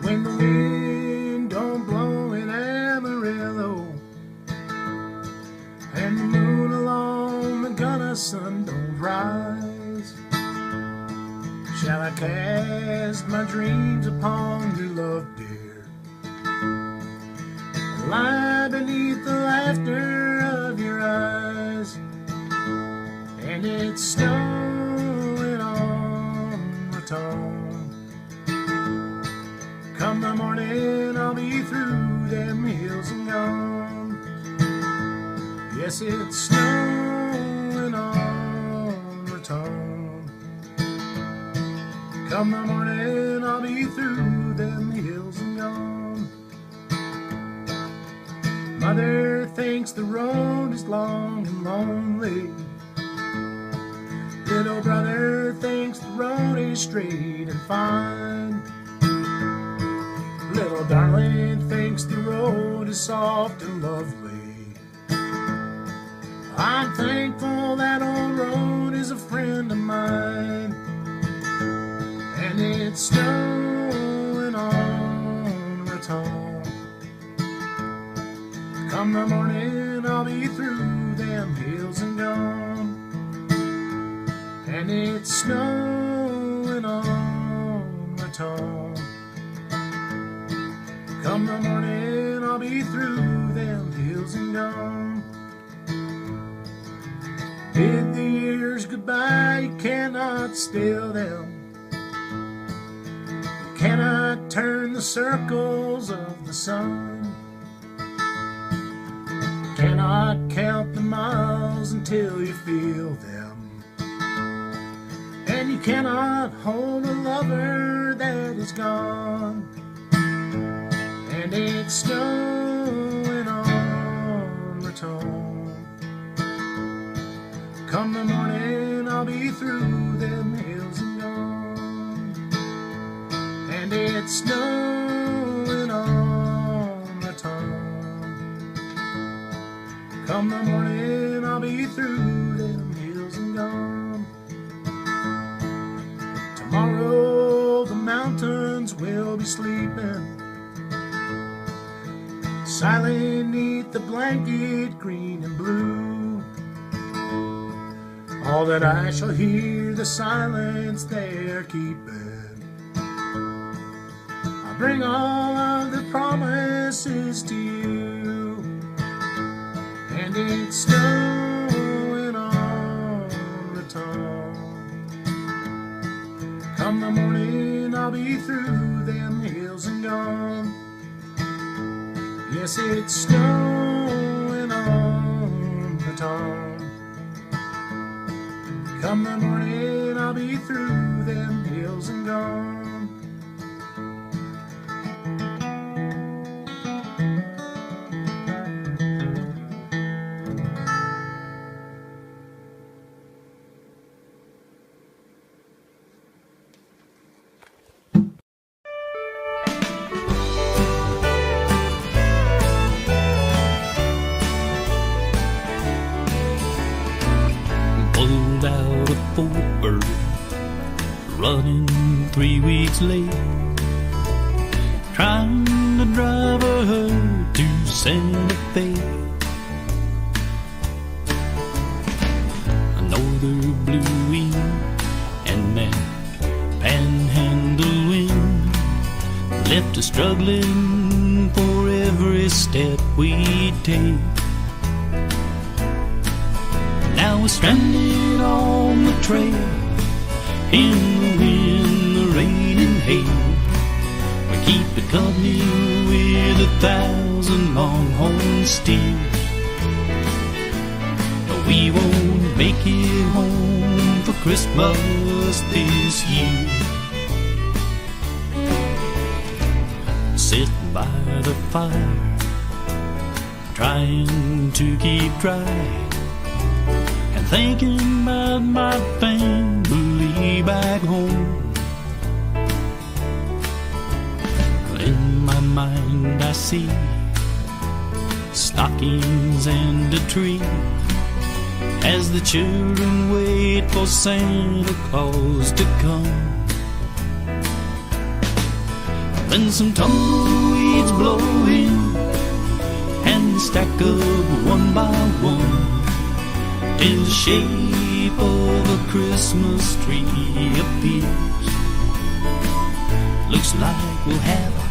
when the wind don't blow in Amarillo, and the moon along the Gunna sun don't rise, shall I cast my dreams upon your love, dear, and lie beneath the laughter of your eyes? And it's snowing on Raton. Come the morning, I'll be through them hills and gone. Yes, it's snowing on Raton. Come the morning, I'll be through them hills and gone. Mother thinks the road is long and lonely. Little brother thinks the road is straight and fine. Little darling thinks the road is soft and lovely. I'm thankful that old road is a friend of mine. And it's snowing on Raton. Come the morning, I'll be through them hills and gone. And it's snowing on Raton. Come the morning, I'll be through them hills and gone. Bid the years goodbye, you cannot still them. You cannot turn the circles of the sun. You cannot count the miles until you feel them. And you cannot hold a lover that is gone. And it's snowing on Raton. Come the morning, I'll be through them hills and gone. And it's snowing on Raton. Come the morning, I'll be through them hills and gone. Tomorrow the mountains will be sleeping, silent neath the blanket green and blue. All that I shall hear the silence they are keeping. I bring all of the promises to you. And it's snowing on Raton. Come the morning, I'll be through them hills and gone. Yes, it's snowing on Raton. Come the morning, I'll be through them hills and gone. Out a Fort running 3 weeks late, trying to drive her to Santa Fe. Another blue and that panhandle wind left us struggling for every step we take. Now we're stranded on the trail, in the wind, the rain and hail. We keep it company with 1,000 longhorn steers, but we won't make it home for Christmas this year. Sitting by the fire, trying to keep dry, thinking about my family back home. In my mind I see stockings and a tree as the children wait for Santa Claus to come. Then some tumbleweeds blow in and stack up one by one till the shape of a Christmas tree appears. Looks like we'll have a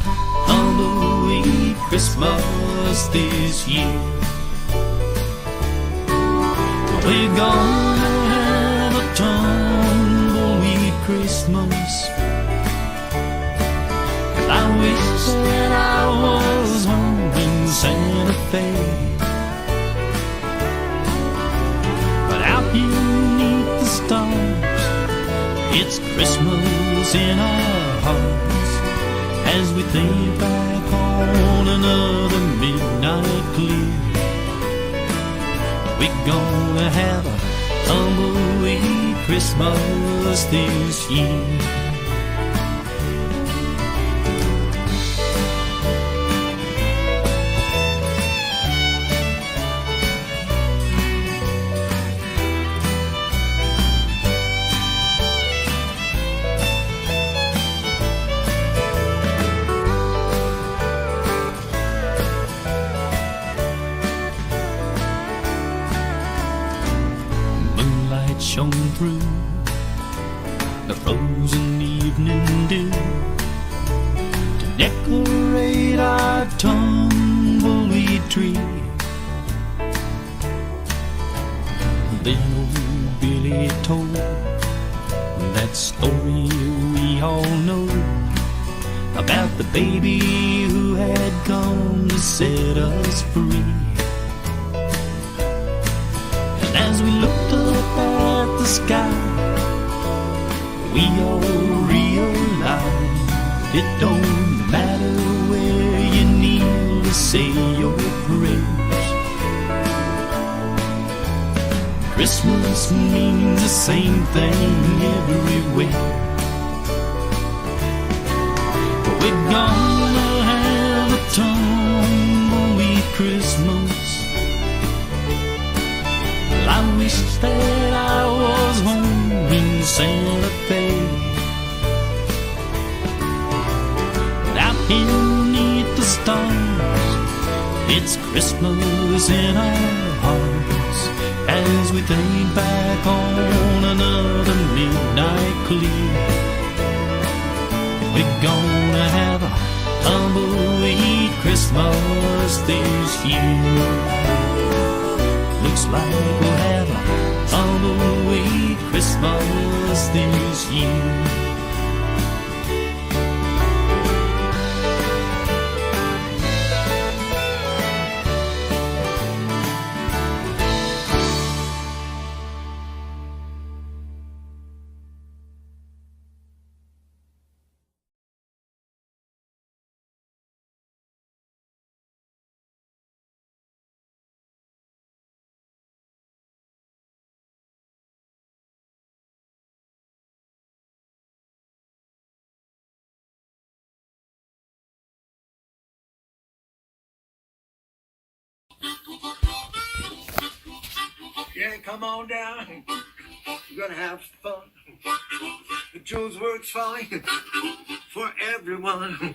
tumbleweed Christmas this year. We're gonna have a tumbleweed Christmas. I wish that I was home in Santa Fe, but out beneath the stars, it's Christmas in our hearts as we think back on another midnight clear. We're gonna have a tumbleweed Christmas this year. Shone through the frozen evening dew to decorate our tumbleweed tree. Then old Billy told that story we all know about the baby who had come to set us free. And as we looked up at the sky, we all realized it don't matter where you kneel to say your prayers. Christmas means the same thing everywhere. We're gonna have a tumbleweed Christmas. I wish that I was home in Santa Fe, out beneath the stars, it's Christmas in our hearts as we think back on another midnight clear. We're gonna have a tumbleweed Christmas this year. Looks like we'll have a tumbleweed Christmas this year. Yeah, come on down. We're gonna have some fun. The Julesworks Folly for everyone.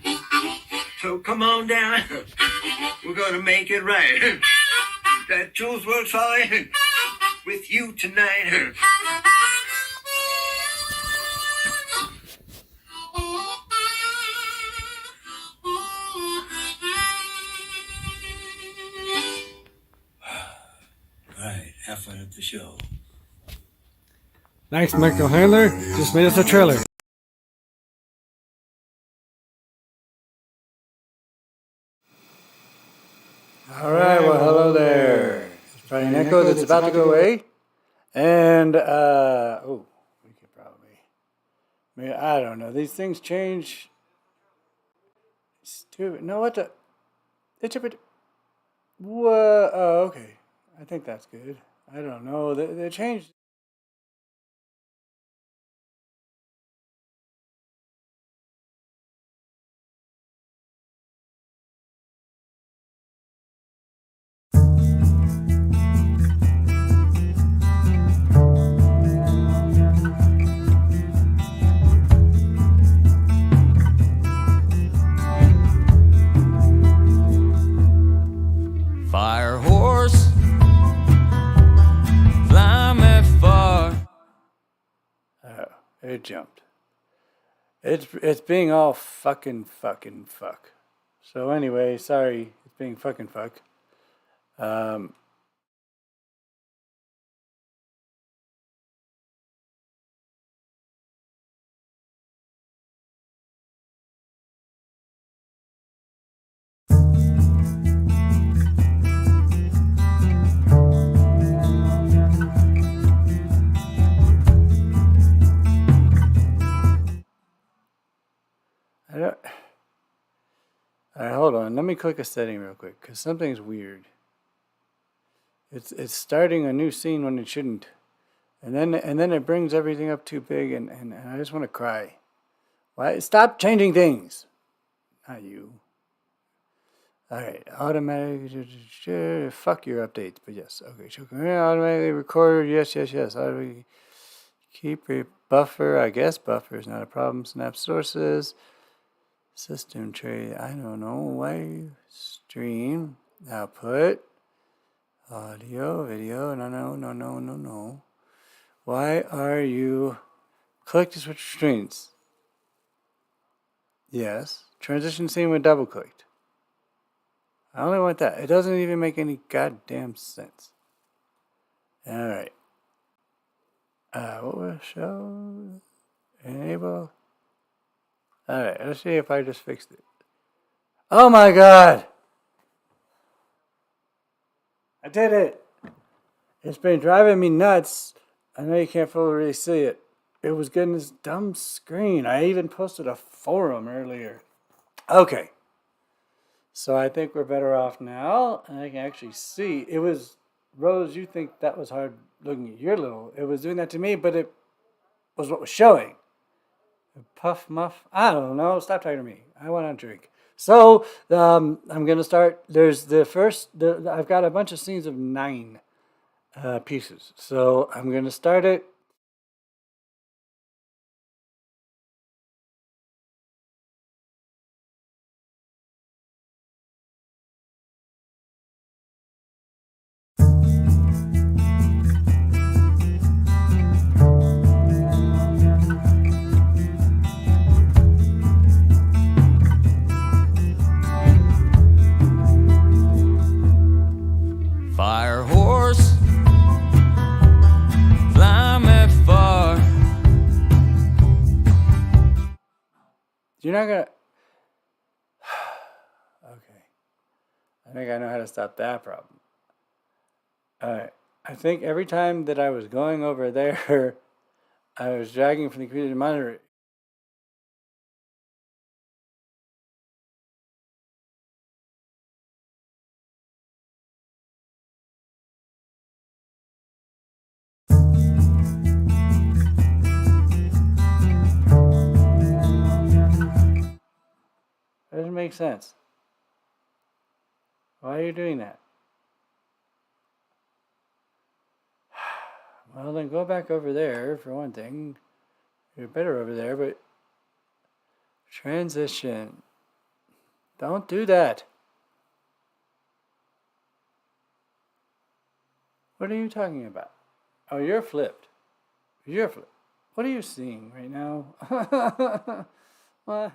So come on down. We're gonna make it right. That Julesworks Folly with you tonight. Have fun at the show. Thanks, Michael Handler. Just made us a trailer. Alright, well, hello there. It's Friday Night Echo that's about to go away. And, oh, we could probably, I don't know. These things change. Stupid. No, what the? It's a bit. Whoa, oh, okay. I think that's good. I don't know. They changed. It jumped. It's being all fucking fuck. So anyway, sorry, it's being fucking fuck. Alright, hold on. Let me click a setting real quick, because something's weird. It's starting a new scene when it shouldn't. And then it brings everything up too big, and I just want to cry. Why? Stop changing things! Not you. Alright, automatic. Fuck your updates, but yes. Okay, automatically record. Yes. Automatically keep a buffer. I guess buffer is not a problem. Snap sources. System tray, I don't know. Why stream output audio video? No. Why are you click to switch screens? Yes. Transition scene when double clicked. I only want that. It doesn't even make any goddamn sense. All right. What will show? Enable. Alright, let's see if I just fixed it. Oh my god! I did it! It's been driving me nuts. I know you can't fully really see it. It was getting this dumb screen. I even posted a forum earlier. Okay. So I think we're better off now. And I can actually see. It was, Rose, you think that was hard looking at your little. It was doing that to me, but it was what was showing. Puff muff. I don't know. Stop talking to me. I want to drink. So I'm gonna start. There's the first. I've got a bunch of scenes of 9 pieces. So I'm gonna start it. Fire horse, fly me far. You're not gonna. Okay. I think I know how to stop that problem. Alright. I think every time that I was going over there, I was dragging from the computer to monitor it. That doesn't make sense. Why are you doing that? Well, then go back over there for one thing. You're better over there, but transition. Don't do that. What are you talking about? Oh, you're flipped. You're flipped. What are you seeing right now? What?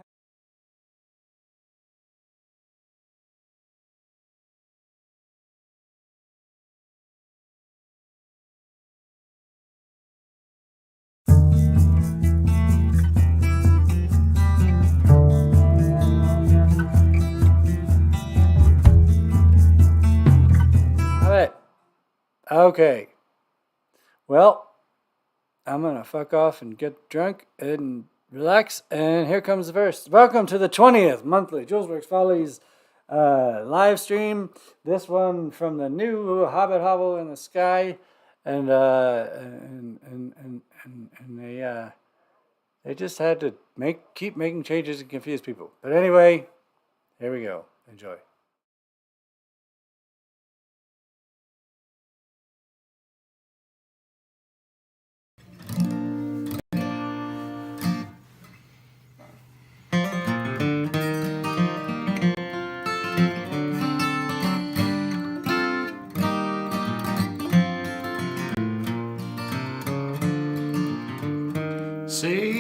Okay. Well, I'm going to fuck off and get drunk and relax. And here comes the verse. Welcome to the 20th monthly Julesworks Follies live stream. This one from the new Hobbit Hobble in the Sky. And they just had to keep making changes and confuse people. But anyway, here we go. Enjoy. Say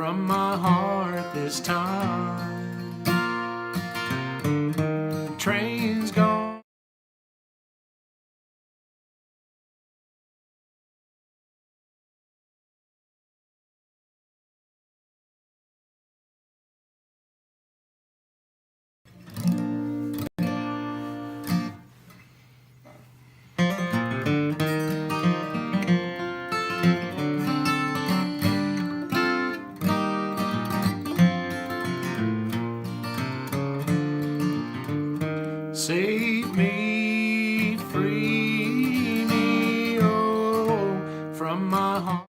from my heart this time. Train's gone. Save me, free me, oh, from my heart.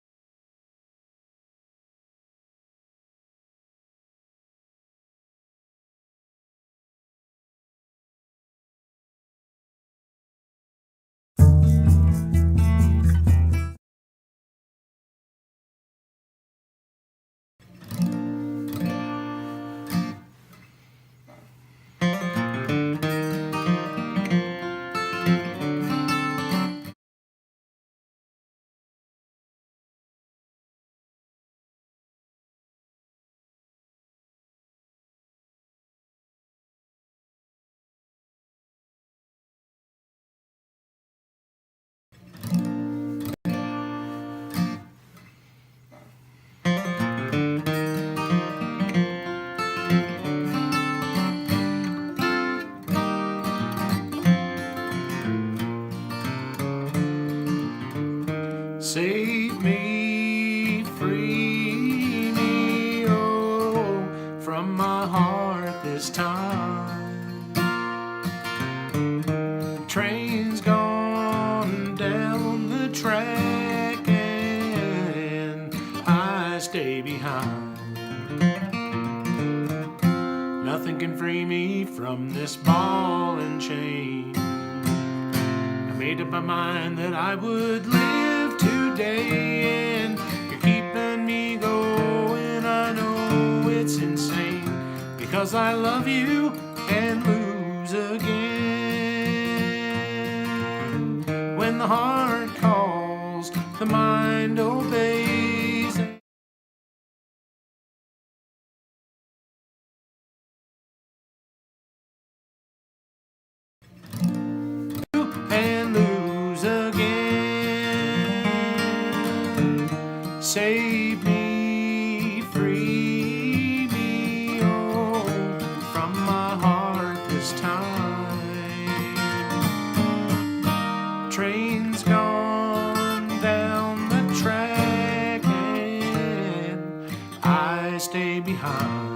Save me, free me, oh, from my heart this time. Train's gone down the track and I stay behind. Nothing can free me from this ball and chain. I made up my mind that I would live today, and you're keeping me going. I know it's insane, because I love you and lose again. When the heart calls, the mind obeys. And lose again. Save me, free me, oh, from my heart this time. Train's gone down the track and I stay behind.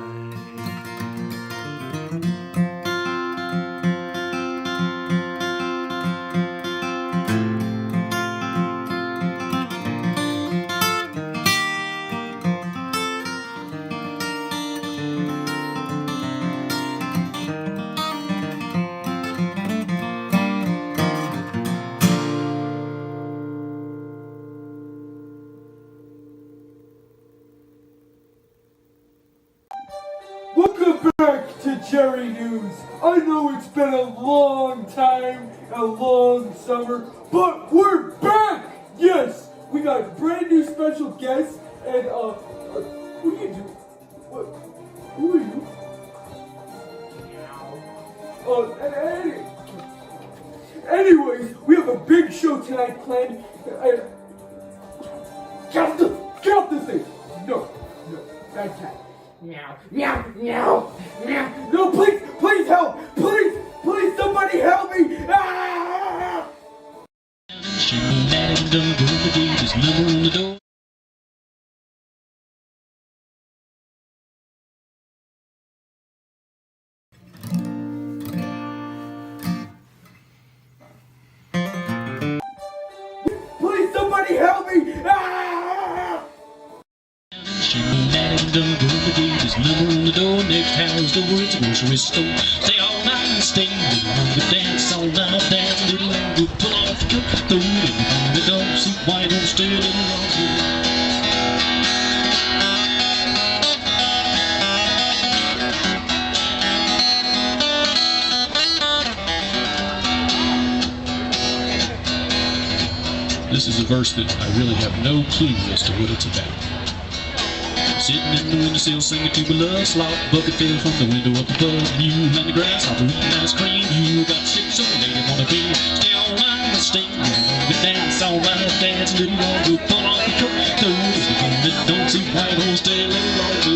Welcome back to Jerry News. I know it's been a long time, a long summer, but we're back! Yes! We got a brand new special guest, and who are you doing? What? Who are you? Anyways, we have a big show tonight planned. Get off this thing! No, bad cat. Meow, meow, meow, meow. No, please help! Please, somebody help me! Ah! Please, somebody help me! Ah! Just number on the door, next house door, it's a grocery store. Stay all night and stay little, dance all night, dance little, we'll pull off the coat, throw it in the dog seat, white on stay little This is a verse that I really have no clue as to what it's about. Sitting in the windowsill singing to a love slot. Bucket fell from the window up above. You and the grasshopper eating ice cream. You got sick, so they didn't wanna be. Stay all night, stay we dance all night, dance a little longer. Pull off the coat, don't see white horse, stay a little longer.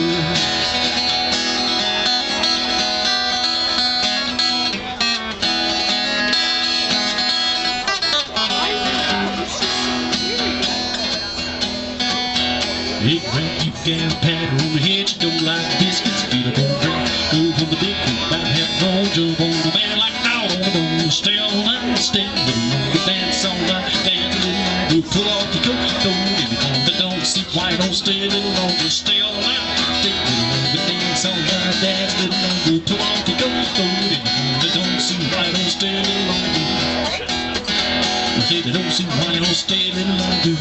Big rat, you can pat her on the head. She don't like biscuits, feel a bone drink. Go from the big foot, about half grown. Jump on the man like out on the bone. Stay all night, stay a little longer. Dance all night, dance a little longer. Pull off the coat, don't if you come but don't see white, don't stay a little longer. Stay all night, stay a little longer. Dance all night, dance a little longer. Pull off the coat, don't if you come but don't see white, don't stay a little longer. Say they don't see white, don't stay a little longer.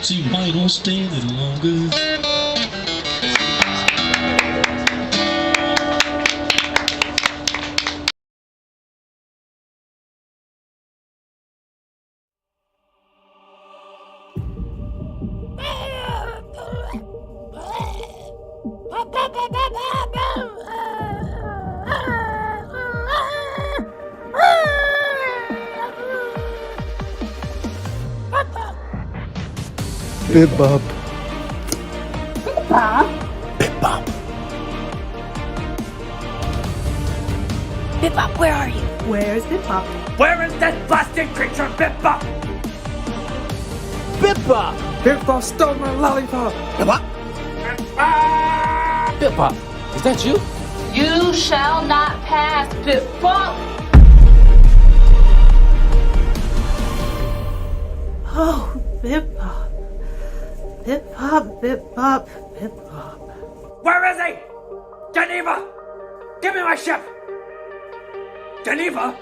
See why don't stay a little longer. Bip bop. Bip Bop, where are you? Where's Bip Bop? Where is that plastic creature, Bip Bop? Bip bop. Bip bop stole my lollipop. Bip Bop? Bip Bop, is that you? You shall not pass, Bip Bop. Oh, Bip Bop. Bip Bop, Bip Bop, Bip Bop. Where is he? Geneva! Give me my ship! Geneva?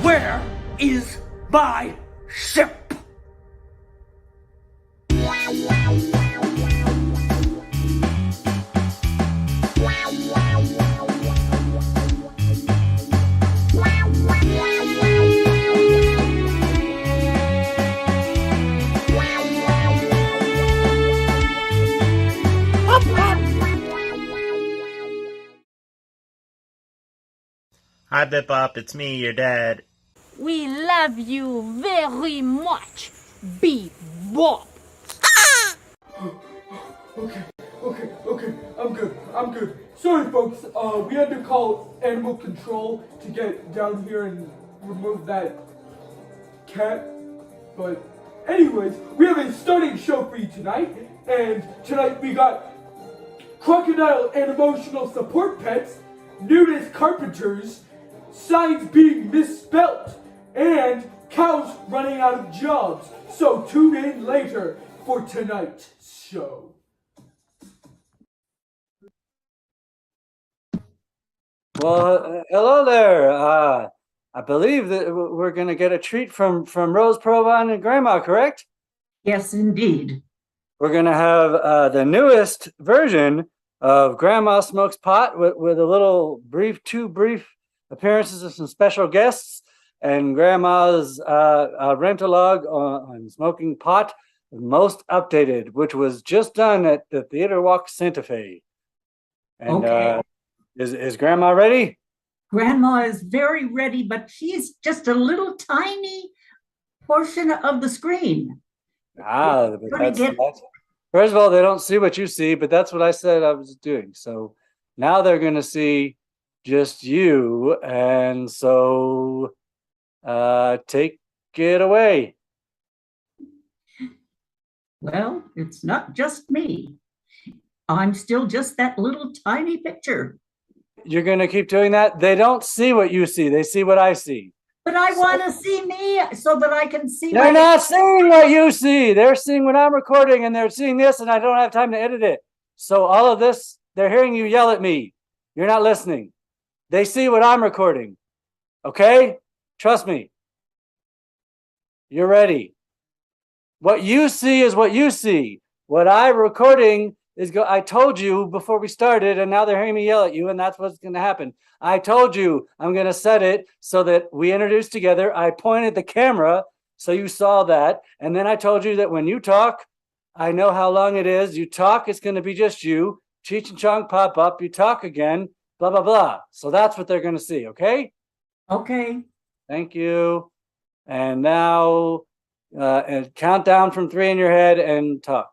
Where is my ship? Hi, Bip Bop, it's me, your dad. We love you very much, Bip Bop. Okay, I'm good. Sorry folks, we had to call animal control to get down here and remove that cat. But anyways, we have a stunning show for you tonight. And tonight we got crocodile and emotional support pets, nudist carpenters, signs being misspelt, and cows running out of jobs. So tune in later for tonight's show. Well, hello there. I believe that we're going to get a treat from Rose Provine and Grandma, correct? Yes, indeed. We're going to have the newest version of Grandma Smokes Pot with a little two brief appearances of some special guests, and Grandma's rent-a-log on Smoking Pot, most updated, which was just done at the Theater Walk Santa Fe. And Okay. Is Grandma ready? Grandma is very ready, but she's just a little tiny portion of the screen. First of all, they don't see what you see, but that's what I said I was doing. So now they're going to see just you, and so take it away. Well, it's not just me. I'm still just that little tiny picture. You're going to keep doing that? They don't see what you see. They see what I see. But I want to see me so that I can see. They're not seeing what you see. They're seeing what I'm recording, and they're seeing this, and I don't have time to edit it. So all of this, they're hearing you yell at me. You're not listening. They see what I'm recording. Okay? Trust me. You're ready. What you see is what you see. What I'm recording is I told you before we started, and now they're hearing me yell at you, and that's what's going to happen. I told you I'm going to set it so that we introduce together. I pointed the camera so you saw that, and then I told you that when you talk, I know how long it is. You talk, it's going to be just you. Cheech and Chong pop up. You talk again, blah, blah, blah. So that's what they're going to see, okay? Okay. Thank you. And now and count down from 3 in your head and talk.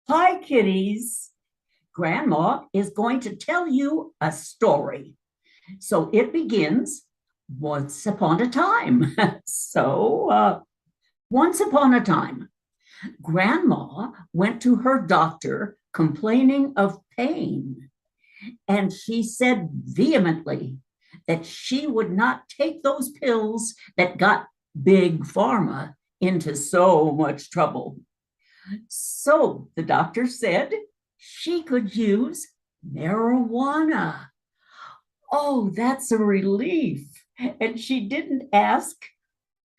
Hi, kitties. Grandma is going to tell you a story. So it begins once upon a time. Once upon a time, Grandma went to her doctor complaining of pain. And she said vehemently that she would not take those pills that got Big Pharma into so much trouble. So the doctor said she could use marijuana. Oh, that's a relief. And she didn't ask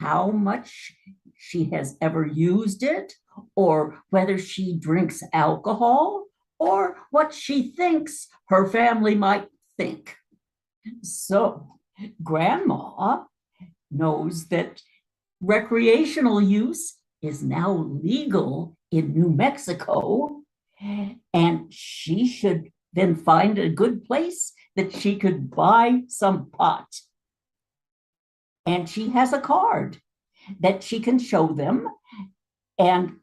how much she has ever used it, or whether she drinks alcohol, or what she thinks her family might think. So Grandma knows that recreational use is now legal in New Mexico, and she should then find a good place that she could buy some pot. And she has a card that she can show them and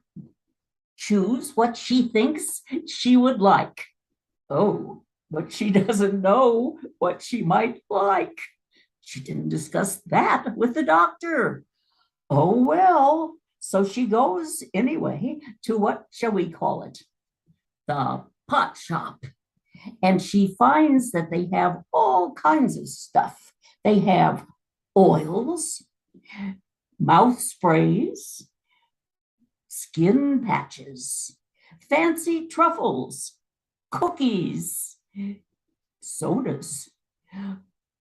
choose what she thinks she would like. Oh, but she doesn't know what she might like. She didn't discuss that with the doctor. Oh, well, so she goes anyway to what shall we call it? The pot shop. And she finds that they have all kinds of stuff. They have oils, mouth sprays, skin patches, fancy truffles, cookies, sodas,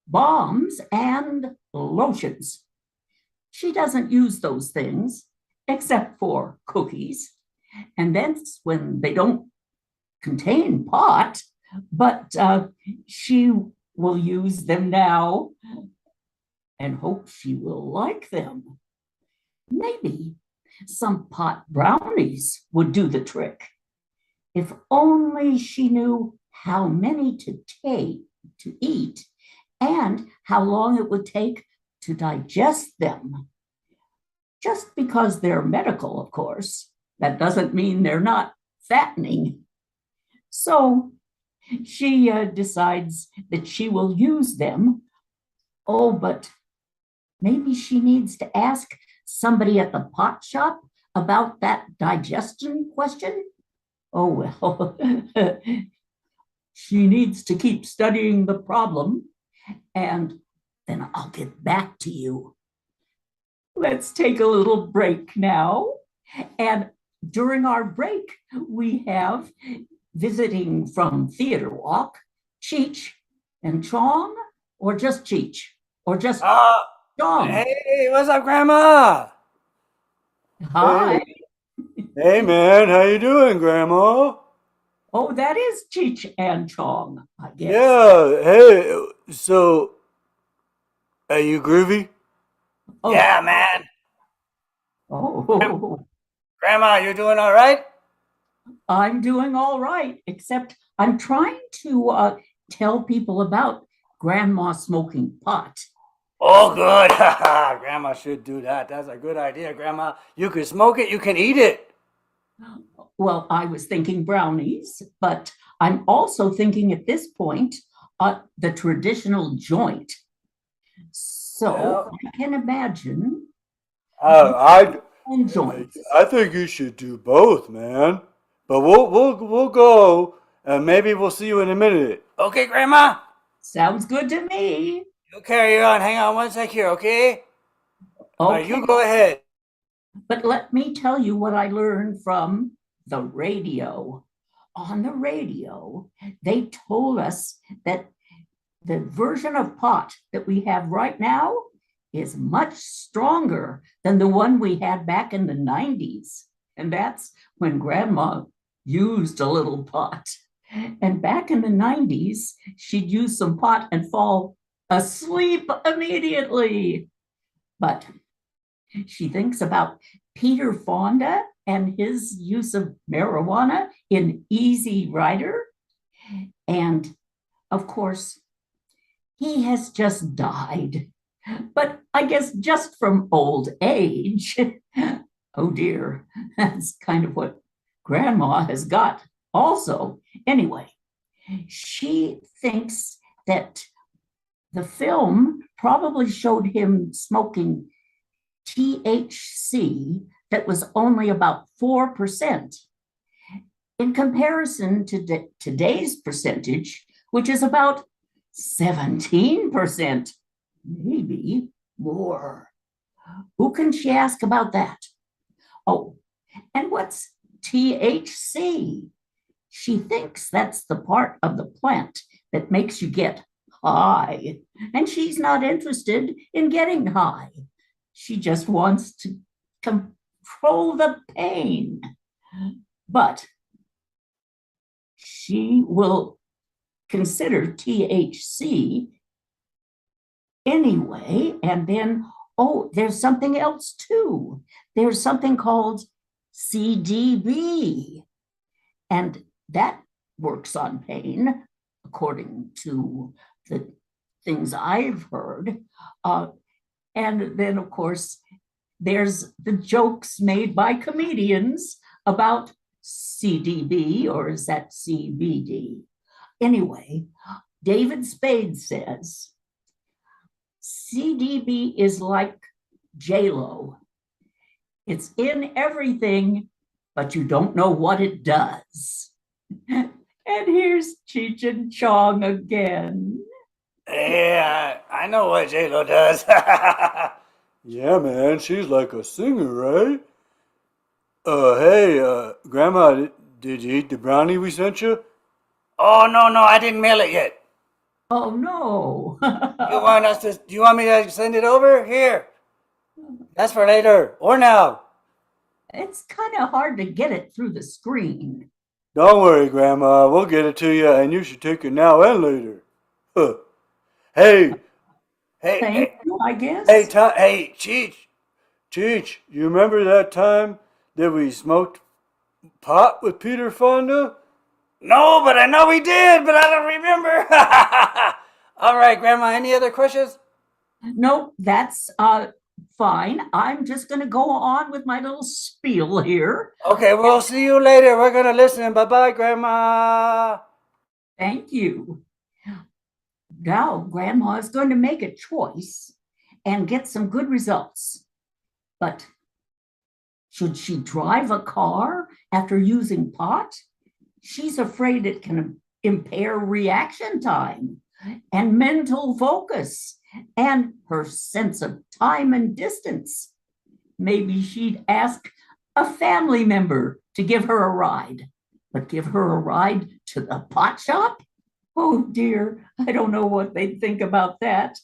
balms, and lotions. She doesn't use those things except for cookies. And that's when they don't contain pot, but she will use them now and hope she will like them. Maybe some pot brownies would do the trick. If only she knew how many to eat and how long it would take to digest them. Just because they're medical, of course, that doesn't mean they're not fattening. So she decides that she will use them. Oh, but maybe she needs to ask somebody at the pot shop about that digestion question. Oh, well, she needs to keep studying the problem, and then I'll get back to you. Let's take a little break now. And during our break, we have visiting from Theater Walk, Cheech and Chong, or just Cheech, or just Chong. Hey, what's up, Grandma? Hi. Hey, man, how you doing, Grandma? Oh, that is Cheech and Chong, I guess. Yeah, hey, so, are you groovy? Oh. Yeah, man. Oh. Grandma, you doing all right? I'm doing all right, except I'm trying to tell people about Grandma smoking pot. Oh, good. Grandma should do that. That's a good idea, Grandma. You can smoke it, you can eat it. Well, I was thinking brownies, but I'm also thinking at this point the traditional joint. So I can imagine. I joints. I think you should do both, man. But we'll go, and maybe we'll see you in a minute. Okay, Grandma? Sounds good to me. You carry on. Hang on one sec here, okay? All right, you go ahead. But let me tell you what I learned from the radio. On the radio, they told us that the version of pot that we have right now is much stronger than the one we had back in the 90s. And that's when Grandma used a little pot. And back in the 90s, she'd use some pot and fall asleep immediately. But She thinks about Peter Fonda and his use of marijuana in Easy Rider. And of course, he has just died, but I guess just from old age. Oh dear, that's kind of what Grandma has got also. Anyway, she thinks that the film probably showed him smoking THC that was only about 4% in comparison to today's percentage, which is about 17%, maybe more. Who can she ask about that? Oh, and what's THC? She thinks that's the part of the plant that makes you get high, and she's not interested in getting high. She just wants to control the pain. But she will consider THC anyway, and then, oh, there's something else too. There's something called CDB, and that works on pain, according to the things I've heard. And then, of course, there's the jokes made by comedians about CDB, or is that CBD? Anyway, David Spade says, CDB is like J-Lo. It's in everything, but you don't know what it does. And here's Cheech and Chong again. Yeah, I know what J-Lo does. Yeah, man, she's like a singer, right? Hey, Grandma, did you eat the brownie we sent you? Oh, no, I didn't mail it yet. Oh, no. Do you want me to send it over? Here. That's for later, or now. It's kind of hard to get it through the screen. Don't worry, Grandma, we'll get it to you, and you should take it now and later. Huh. Hey, Thank you, I guess. Hey, Cheech, you remember that time that we smoked pot with Peter Fonda? No, but I know we did, but I don't remember. All right, Grandma, any other questions? No, that's fine. I'm just going to go on with my little spiel here. Okay, we'll see you later. We're going to listen. Bye-bye, Grandma. Thank you. Now, Grandma is going to make a choice and get some good results. But should she drive a car after using pot? She's afraid it can impair reaction time and mental focus and her sense of time and distance. Maybe she'd ask a family member to give her a ride, but give her a ride to the pot shop? Oh dear, I don't know what they'd think about that,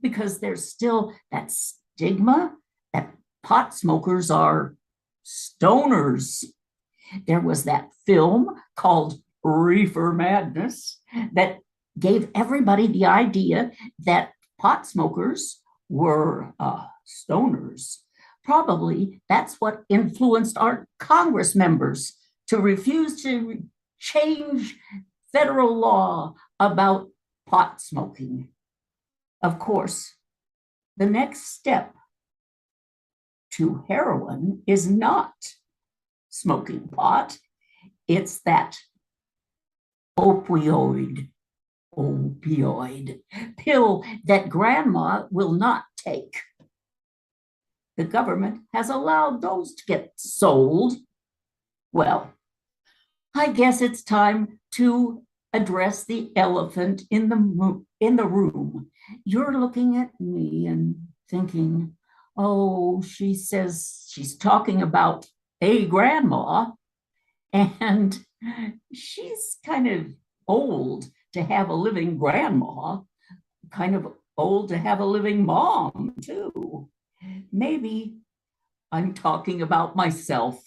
because there's still that stigma that pot smokers are stoners. There was that film called Reefer Madness that gave everybody the idea that pot smokers were stoners. Probably that's what influenced our Congress members to refuse to change federal law about pot smoking. Of course, the next step to heroin is not smoking pot. It's that opioid pill that Grandma will not take. The government has allowed those to get sold. Well, I guess it's time to address the elephant in the room. You're looking at me and thinking, oh, she says she's talking about a grandma, and she's kind of old to have a living grandma, kind of old to have a living mom too. Maybe I'm talking about myself.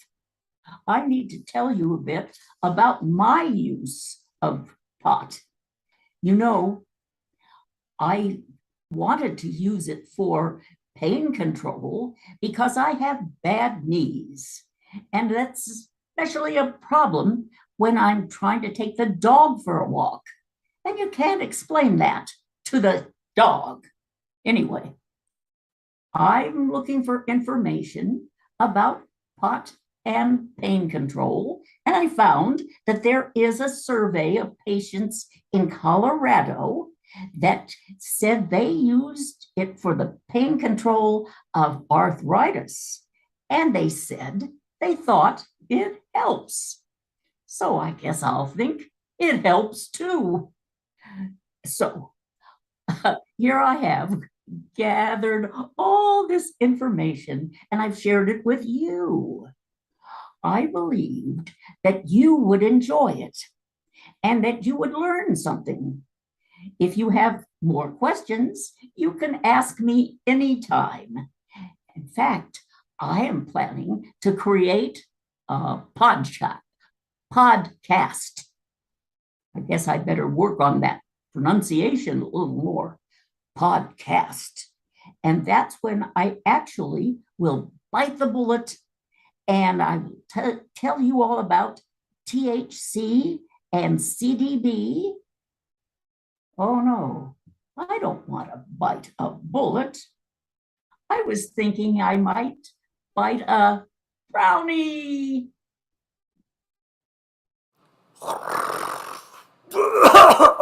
I need to tell you a bit about my use of pot. You know, I wanted to use it for pain control because I have bad knees. And that's especially a problem when I'm trying to take the dog for a walk. And you can't explain that to the dog. Anyway, I'm looking for information about pot and pain control, and I found that there is a survey of patients in Colorado that said they used it for the pain control of arthritis, and they said they thought it helps. So I guess I'll think it helps too. So here I have gathered all this information and I've shared it with you. I believed that you would enjoy it and that you would learn something. If you have more questions, you can ask me anytime. In fact, I am planning to create a podcast. I guess I'd better work on that pronunciation a little more. Podcast. And that's when I actually will bite the bullet and I will tell you all about THC and CDB. Oh no, I don't want to bite a bullet. I was thinking I might bite a brownie.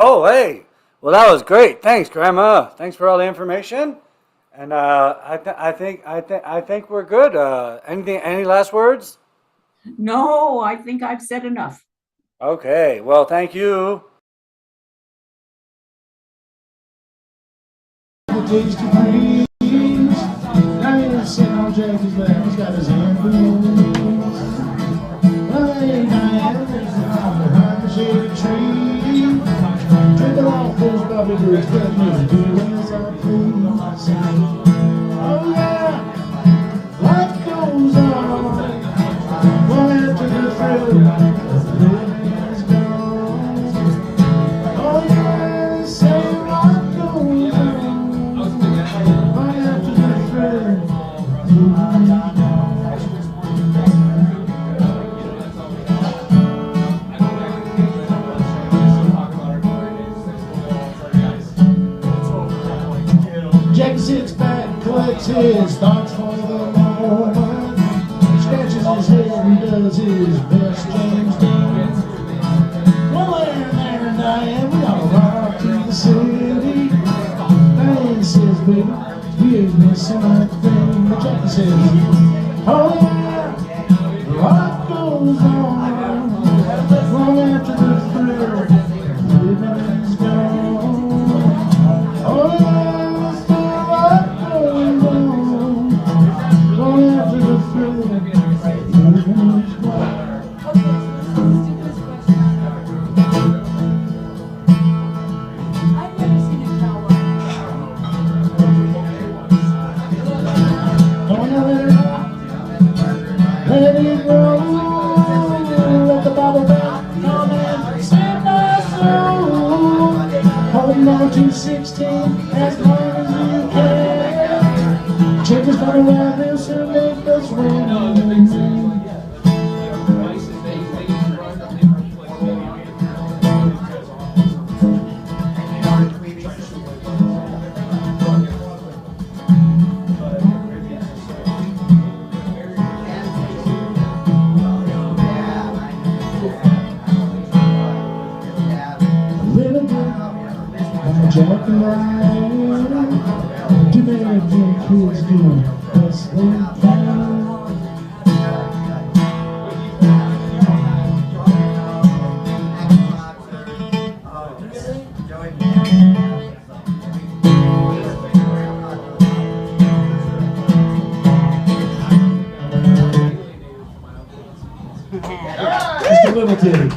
Oh, hey. Well, that was great. Thanks, Grandma. Thanks for all the information. And I think we're good. Any last words? No, I think I've said enough. Okay. Well, thank you. Oh yeah, life goes on. One after the thrill, living is gone. Oh yeah, say life goes on. One after the thrill, living is gone. Jack sits back, collects his thoughts for the moment, scratches his head and does his best James Dean. Well, there and Diane, we all ride off to the city. Diane says, baby, we ain't missing a thing. But Jackie says, oh yeah, life goes on. Long after the thrill, living is gone. Oh yeah. To 16 as long as you can. Chickens gonna ride this and make us win. Jack and Ryan, too many kids doing best they can. Mr. Littleton.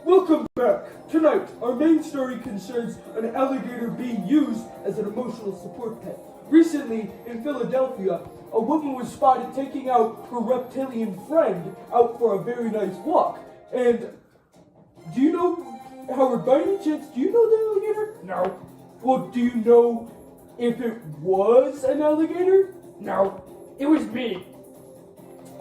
Welcome back. Tonight, our main story concerns an alligator being used as an emotional support pet. Recently, in Philadelphia, a woman was spotted taking out her reptilian friend out for a very nice walk. And do you know, Howard, by any chance, do you know the alligator? No. Well, do you know if it was an alligator? No, it was me.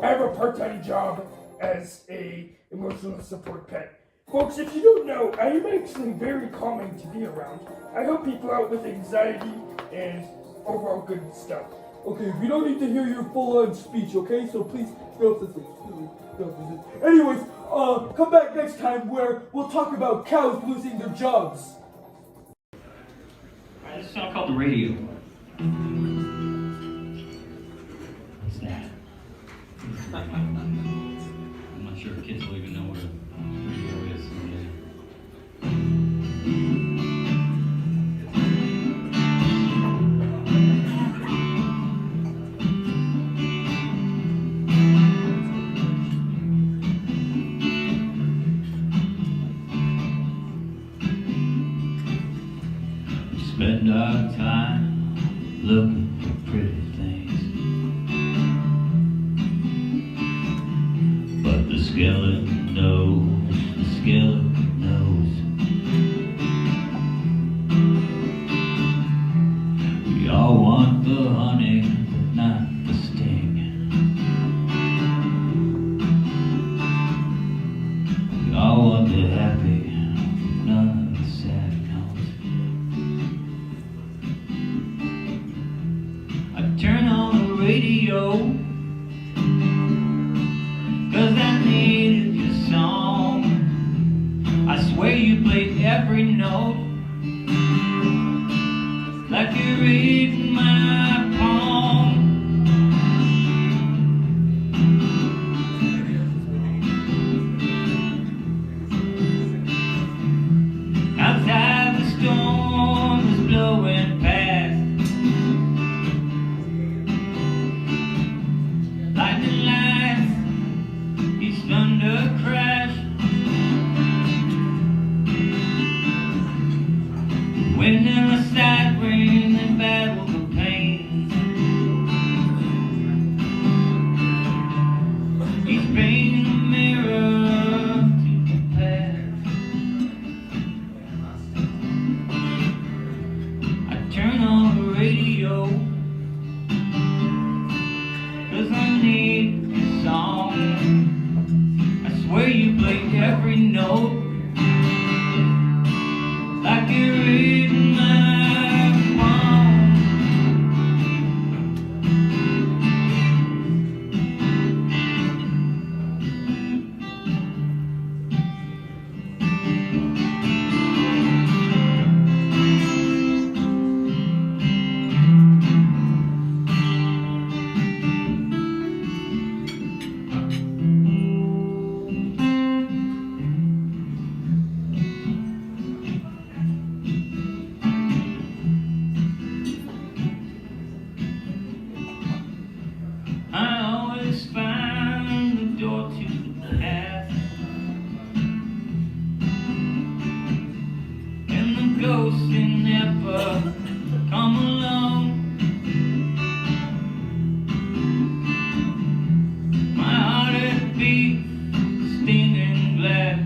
I have a part-time job as a emotional support pet. Folks, if you don't know, I am actually very calming to be around. I help people out with anxiety and overall good stuff. Okay, we don't need to hear your full-on speech, okay? So please go off the thing. Anyways, come back next time where we'll talk about cows losing their jobs. Alright, this is a song called The Radio. What's that? I'm not sure if kids will even know what a radio is someday. Spend our time looking for pretty things, but the skeleton knows, the skeleton knows. We all want the honey, but not the sting. We all want the happy, none of the sad notes. I turn on the radio, 'cause I needed your song. I swear you played every note, like you're reading my palm. Outside the storm is blowing past, lightning lights, each thunder crash. Wind in the siren and battle for pain. Each pain a mirror to the past. I turn on the radio, 'cause I need your song. I swear you play every note, like you're reading my palm. I always find the door to the past, and the ghosts they never come alone. My heart it beats stinging glad,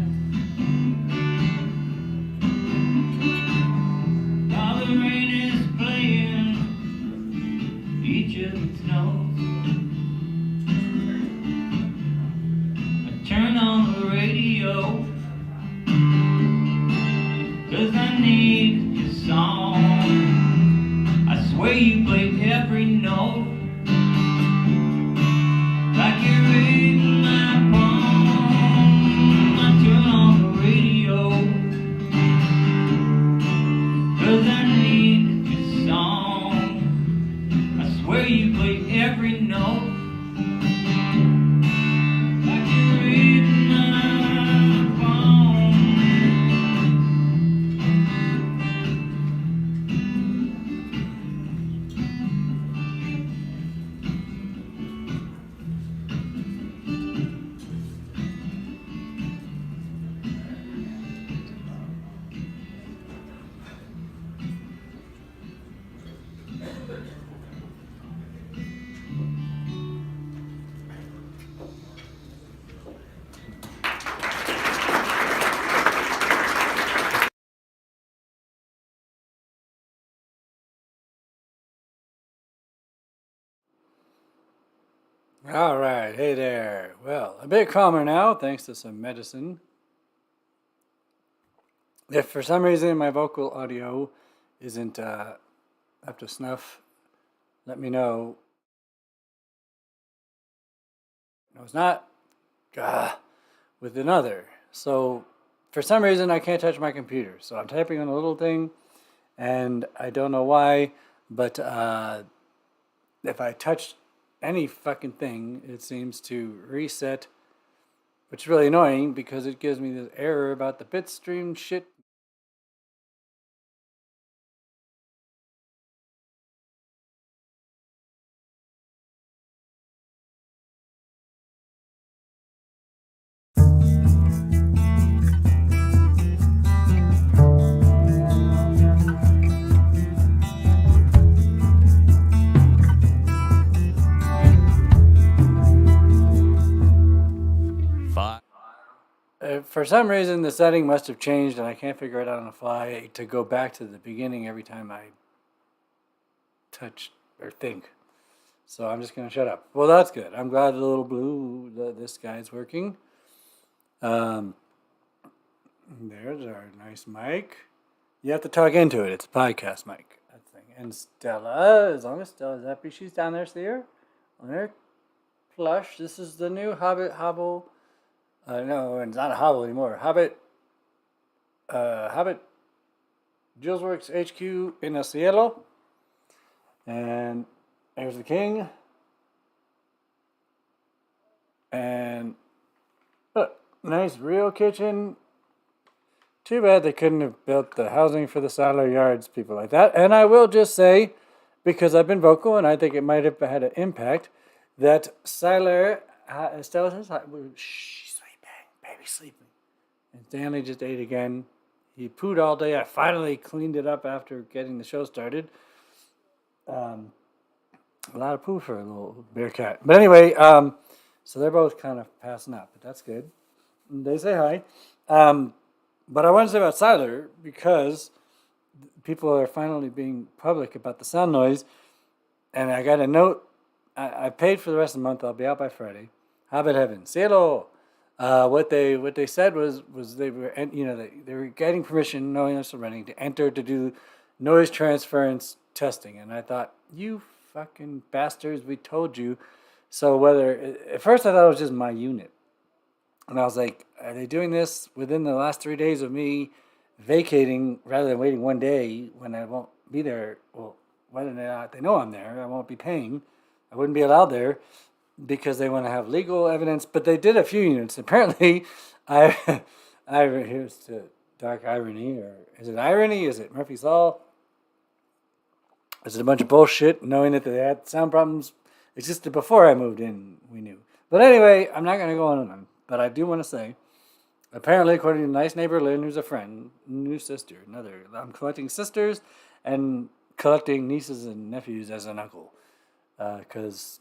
while the rain is playing each of its notes. Turn on the radio, 'cause I need your song. I swear you played every note, like you're reading my palm. I turn on the radio, 'cause I need your song. I swear you played every note, like you're reading my palm. All right, hey there. Well, a bit calmer now, thanks to some medicine. If for some reason my vocal audio isn't up to snuff, let me know. No, it's not. With another. So for some reason I can't touch my computer. So I'm typing on a little thing, and I don't know why, but if I touch any fucking thing, it seems to reset, which is really annoying because it gives me this error about the bitstream shit. For some reason, the setting must have changed, and I can't figure it out on the fly to go back to the beginning every time I touch or think. So I'm just going to shut up. Well, that's good. I'm glad the little blue, this guy's working. There's our nice mic. You have to talk into it. It's a podcast mic. That thing. And Stella, as long as Stella's happy, she's down there. See her? On her plush. This is the new Hobbit hobble. No, it's not a hobble anymore. Hobbit Julesworks HQ in el cielo. And there's the king. And look, nice real kitchen. Too bad they couldn't have built the housing for the Siler Yards, people like that. And I will just say, because I've been vocal and I think it might have had an impact, that Siler, Stella says, she's sleeping, baby's sleeping. And Stanley just ate again. He pooed all day. I finally cleaned it up after getting the show started. A lot of poo for a little bear cat. But anyway, so they're both kind of passing out, but that's good. And they say hi. But I want to say about Siler, because people are finally being public about the sound noise, and I got a note. I paid for the rest of the month. I'll be out by Friday. Hobbit Heaven, cielo. What they said was they were, they were getting permission, knowing us running, to enter to do noise transference testing, and I thought, you fucking bastards, we told you. So at first I thought it was just my unit. And I was like, are they doing this within the last 3 days of me vacating rather than waiting one day when I won't be there? Well, whether or not they know I'm there, I won't be paying. I wouldn't be allowed there because they want to have legal evidence. But they did a few units. Apparently, here's the dark irony. Or is it irony? Is it Murphy's Law? Is it a bunch of bullshit knowing that they had sound problems existed before I moved in? We knew. But anyway, I'm not going to go on and on. But I do want to say, apparently, according to nice neighbor Lynn, who's a friend, new sister, I'm collecting sisters and collecting nieces and nephews as an uncle. Because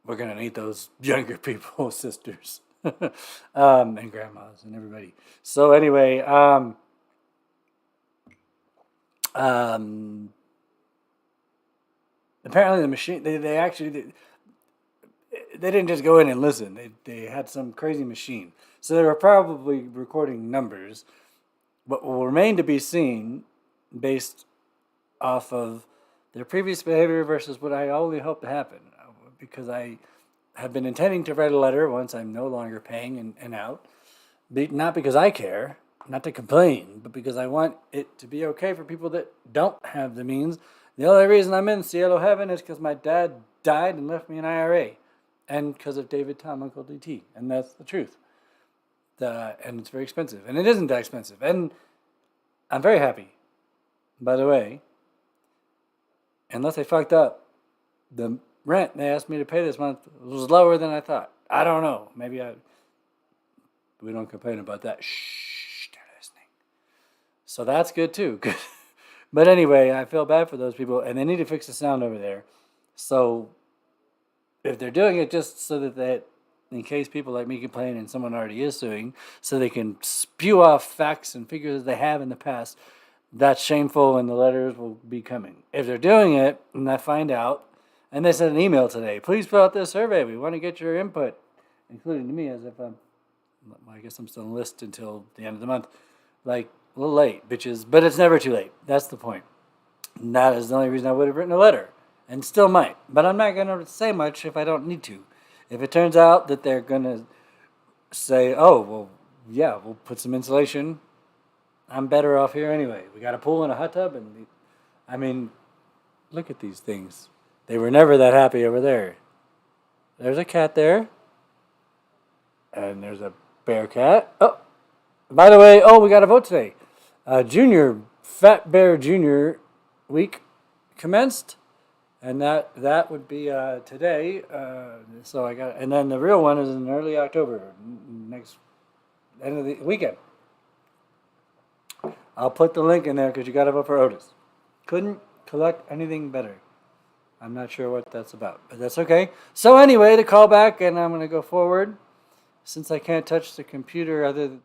we're going to need those younger people, sisters, and grandmas and everybody. So anyway, apparently the machine, they actually... They didn't just go in and listen. They had some crazy machine. So they were probably recording numbers. What will remain to be seen based off of their previous behavior versus what I only hope to happen. Because I have been intending to write a letter once I'm no longer paying and out. Not because I care, not to complain, but because I want it to be okay for people that don't have the means. The only reason I'm in Cielo Heaven is because my dad died and left me an IRA. And because of David Tom, Uncle DT. And that's the truth. And it's very expensive. And it isn't that expensive. And I'm very happy. By the way, unless I fucked up, the rent they asked me to pay this month was lower than I thought. I don't know. Maybe we don't complain about that. Shh, they're listening. So that's good too. But anyway, I feel bad for those people. And they need to fix the sound over there. So... if they're doing it just so that in case people like me complain and someone already is suing, so they can spew off facts and figures that they have in the past, that's shameful and the letters will be coming. If they're doing it and I find out And they sent an email today. Please fill out this survey. We want to get your input, including to me, as if I guess I'm still on the list until the end of the month. Like, a little late, bitches. But it's never too late. That's the point. And that is the only reason I would have written a letter. And still might. But I'm not going to say much if I don't need to. If it turns out that they're going to say, oh, well, yeah, we'll put some insulation, I'm better off here anyway. We got a pool and a hot tub. And I mean, look at these things. They were never that happy over there. There's a cat there. And there's a bear cat. Oh, by the way, we got a vote today. Junior, Fat Bear Junior week commenced. And that would be today. So I got, and then the real one is in early October, next end of the weekend. I'll put the link in there because you got to vote for Otis. Couldn't collect anything better. I'm not sure what that's about, but that's okay. So anyway, the callback, and I'm going to go forward. Since I can't touch the computer other than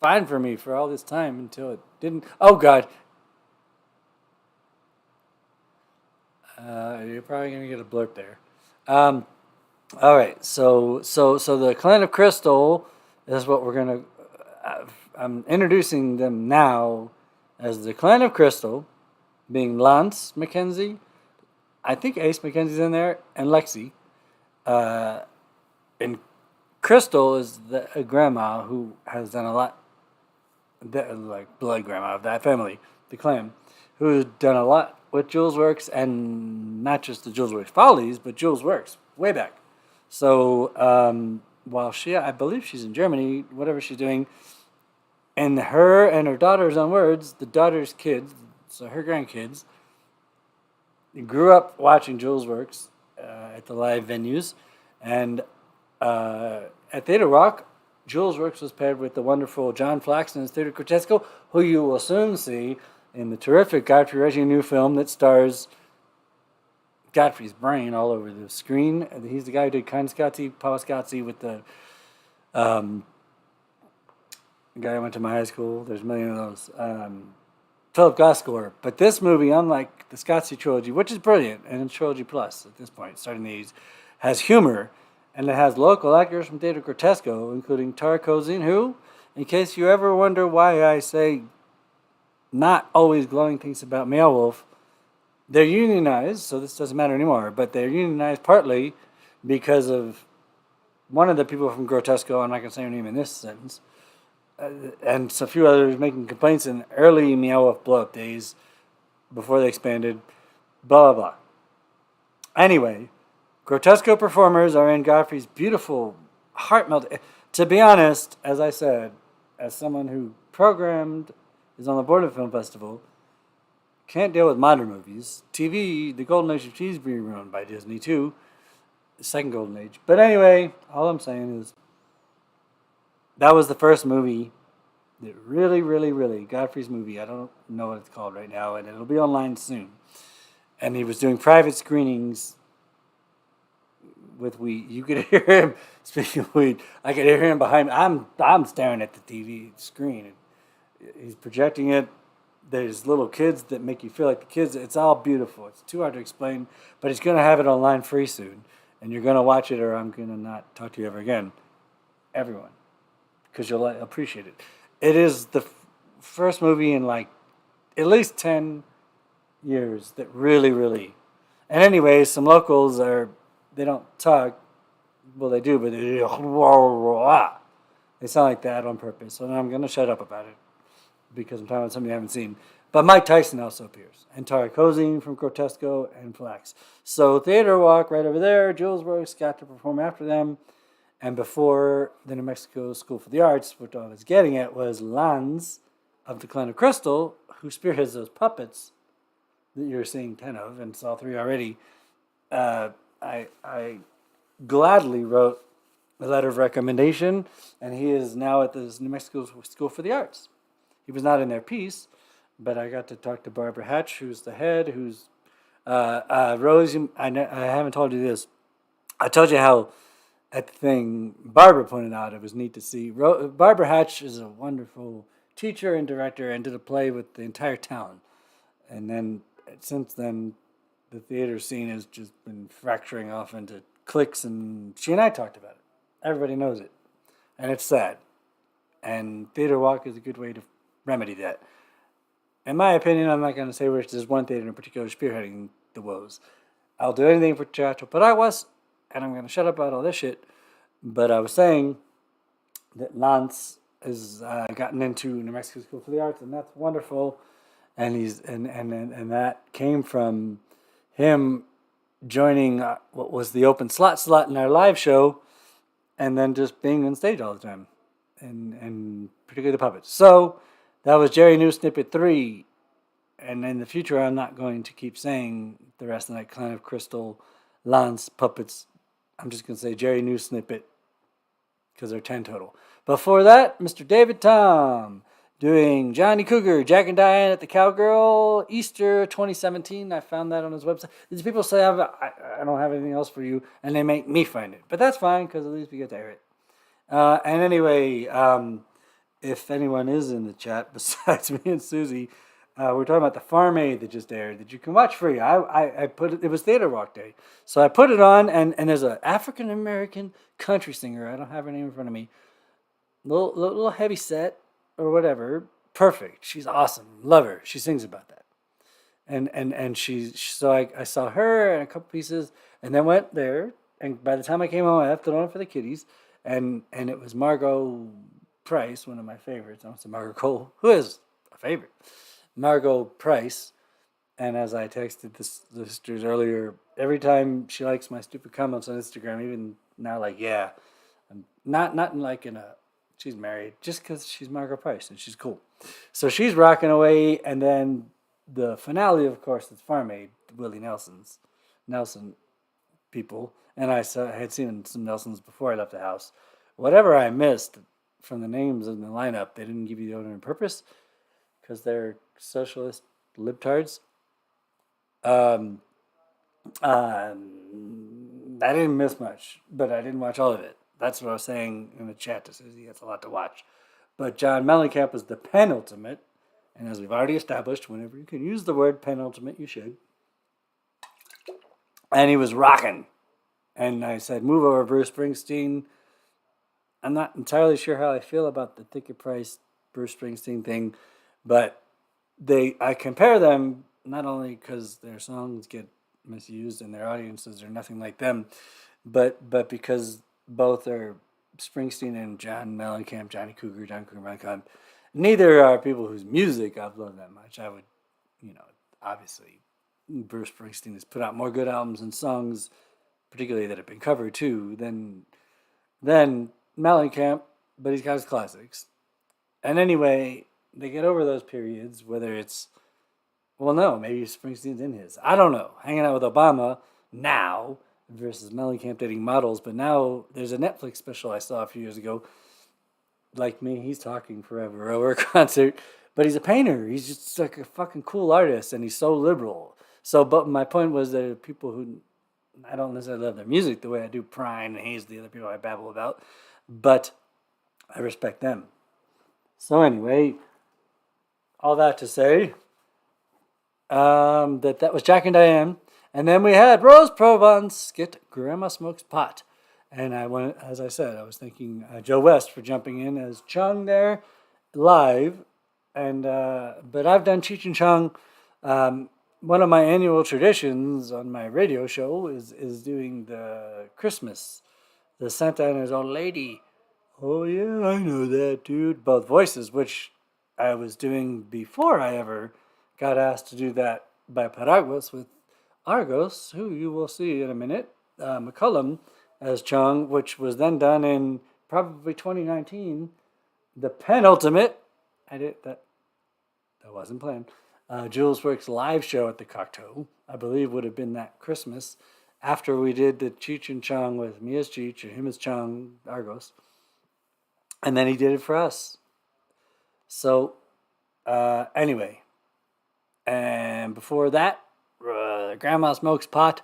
fine for me for all this time until it didn't. Oh God. You're probably gonna get a blurb there. All right. So the Clan of Crystal is what we're gonna. I'm introducing them now as the Clan of Crystal, being Lance McKenzie, I think Ace McKenzie's in there, and Lexi. And Crystal is a grandma who has done a lot, like blood grandma of that family, the clan, who's done a lot with Julesworks, and not just the Julesworks Follies, but Julesworks way back. So while I believe she's in Germany, whatever she's doing, and her and her daughter's own words, the daughter's kids, so her grandkids, grew up watching Julesworks at the live venues, and at Theater Rock, Julesworks was paired with the wonderful John Flaxman's Theater Grotesco, who you will soon see in the terrific Godfrey Reggie new film that stars Godfrey's brain all over the screen. He's the guy who did Kind Scotzi, Papa Scotzi with the guy I went to my high school. There's a million of those. Philip Glasscore. But this movie, unlike the Scotzi trilogy, which is brilliant, and it's Trilogy Plus at this point, starting the 80s, has humor, and it has local actors from Theater Grotesco, including Tara Kozin, who in case you ever wonder why I say not always glowing things about Meow Wolf, they're unionized, so this doesn't matter anymore, but they're unionized partly because of one of the people from Grotesco, I'm not going to say her name in this sentence, and a few others making complaints in early Meow Wolf blow-up days before they expanded, blah, blah, blah. Anyway, Grotesco performers are in Godfrey's beautiful, heart-melting... To be honest, as I said, as someone who programmed, is on the board of the film festival, can't deal with modern movies. TV, the golden age of TV is being ruined by Disney too. The second golden age. But anyway, all I'm saying is that was the first movie that really, Godfrey's movie, I don't know what it's called right now, and it'll be online soon. And he was doing private screenings with weed. You could hear him, speaking of weed, I could hear him behind me. I'm staring at the TV screen. He's projecting it. There's little kids that make you feel like the kids. It's all beautiful. It's too hard to explain, but he's going to have it online free soon. And you're going to watch it or I'm going to not talk to you ever again. Everyone. Because you'll appreciate it. It is the first movie in like at least 10 years that really. And anyway, some locals they don't talk. Well, they do, but they sound like that on purpose. So now I'm going to shut up about it because I'm talking about something you haven't seen. But Mike Tyson also appears, and Tara Kozine from Grotesco and Flax. So Theater Walk right over there. Julesworks got to perform after them. And before the New Mexico School for the Arts, what I was getting at was Lanz of the Clan of Crystal, who spearheads those puppets that you're seeing 10 of, and saw 3 already. I gladly wrote a letter of recommendation, and he is now at the New Mexico School for the Arts. He was not in their piece, but I got to talk to Barbara Hatch, who's the head, who's Rose. I haven't told you this. I told you how at the thing Barbara pointed out it was neat to see. Barbara Hatch is a wonderful teacher and director and did a play with the entire town. And then since then, the theater scene has just been fracturing off into cliques, and she and I talked about it. Everybody knows it. And it's sad. And Theater Walk is a good way to remedy that. In my opinion, I'm not going to say which there's one theater in particular spearheading the woes. I'll do anything for Teatro Paraguas, and I'm going to shut up about all this shit. But I was saying that Lance has gotten into New Mexico School for the Arts, and that's wonderful. And he's and that came from him joining what was the open slot in our live show, and then just being on stage all the time, and particularly the puppets. So that was Jerry New Snippet 3, and in the future I'm not going to keep saying the rest of the night, Clan of Crystal, Lance, puppets. I'm just going to say Jerry New Snippet, because there are 10 total. Before that, Mr. David Tom, doing Johnny Cougar, Jack and Diane at the Cowgirl, Easter 2017. I found that on his website. These people say I don't have anything else for you, and they make me find it. But that's fine, because at least we get to air it. And anyway, if anyone is in the chat besides me and Susie, we're talking about the Farm Aid that just aired that you can watch free. I put it was Theater Walk Day. So I put it on, and there's an African-American country singer. I don't have her name in front of me. Little heavy set. Or whatever, perfect. She's awesome. Love her. She sings about that. And so I saw her and a couple pieces, and then went there. And by the time I came home, I left it on for the kiddies. And it was Margot Price, one of my favorites. I don't say Margot Cole, who is a favorite. Margot Price. And as I texted the sisters earlier, every time she likes my stupid comments on Instagram, even now, like, yeah, I'm not like in a. She's married just because she's Margaret Price and she's cool. So she's rocking away. And then the finale, of course, is Farm Aid, Willie Nelson people. And I had seen some Nelsons before I left the house. Whatever I missed from the names in the lineup, they didn't give you the order and purpose because they're socialist libtards. I didn't miss much, but I didn't watch all of it. That's what I was saying in the chat to Susie. That's a lot to watch. But John Mellencamp was the penultimate. And as we've already established, whenever you can use the word penultimate, you should. And he was rocking. And I said, move over, Bruce Springsteen. I'm not entirely sure how I feel about the ticket price Bruce Springsteen thing, but I compare them not only because their songs get misused and their audiences are nothing like them, but because both are Springsteen and John Mellencamp, Johnny Cougar, John Cougar Mellencamp. Neither are people whose music I've loved that much. I would, obviously, Bruce Springsteen has put out more good albums and songs, particularly that have been covered too, than Mellencamp, but he's got his classics. And anyway, they get over those periods, whether it's, well, no, maybe Springsteen's in his. I don't know. Hanging out with Obama now versus Mellencamp dating models, but now there's a Netflix special I saw a few years ago. Like me, he's talking forever over a concert, but he's a painter. He's just like a fucking cool artist, and he's so liberal. So, but my point was that people who, I don't necessarily love their music the way I do Prine and Hayes, the other people I babble about, but I respect them. So anyway, all that to say, that was Jack and Diane, and then we had Rose Provence skit Grandma Smokes Pot, and I went, as I said, I was thanking Joe West for jumping in as Chung there live, and but I've done Cheech and Chong. One of my annual traditions on my radio show is doing the Christmas, the Santa and his old lady. Oh yeah, I know that, dude. Both voices, which I was doing before I ever got asked to do that by Paraguas with Argos, who you will see in a minute, McCullum as Chung, which was then done in probably 2019, the penultimate. That wasn't planned. Julesworks live show at the Cocteau, I believe, would have been that Christmas after we did the Cheech and Chong with me as Cheech and him as Chung, Argos. And then he did it for us. So, anyway. And before that, Grandma Smokes Pot.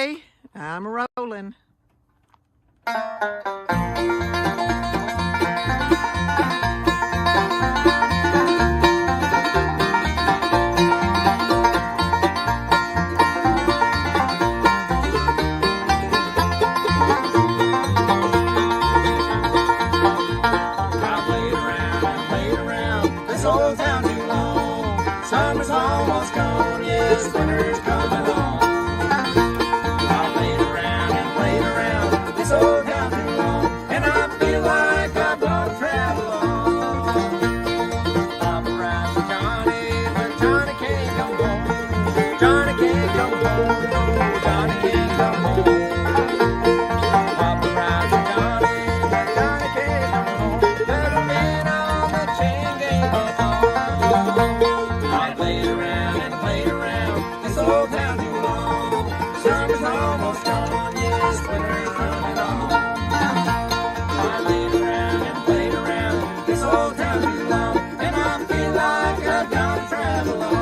Okay, I'm rolling. Summer's almost gone, yes, winter's coming on. I played around and played around this old town too long, and I feel like I've got to travel on. I'm around for Johnny, but Johnny can't come home. Johnny can't come home, Johnny can't come home. I'm around for Johnny, but Johnny can't come home. There's a man on the chain gang is on. I played around this old town too long. Summer's almost gone, yes, winter's coming on. I played around this old town too long, and I feel like I've got to travel on.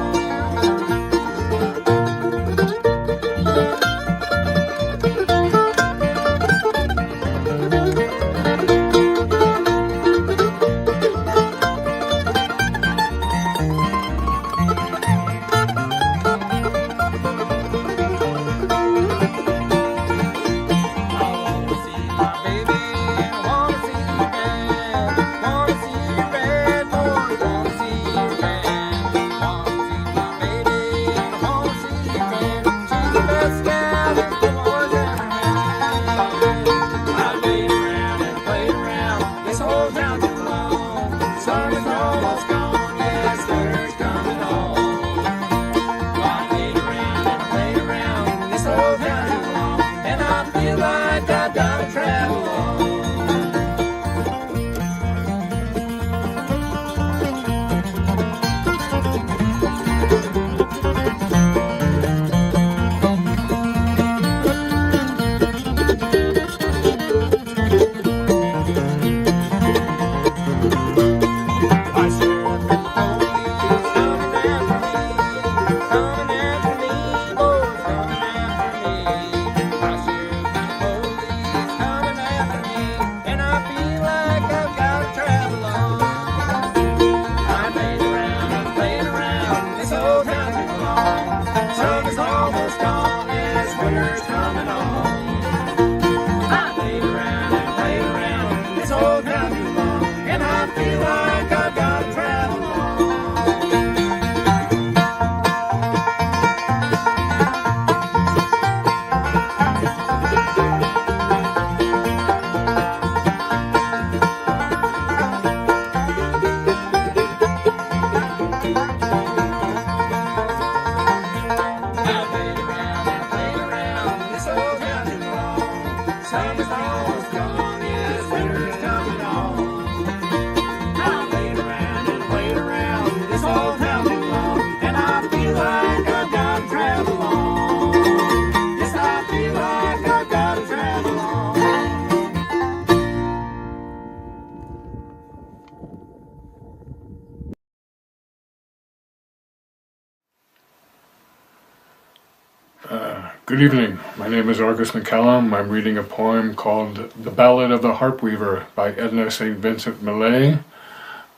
Good evening. My name is August McCallum. I'm reading a poem called The Ballad of the Harp Weaver by Edna St. Vincent Millay,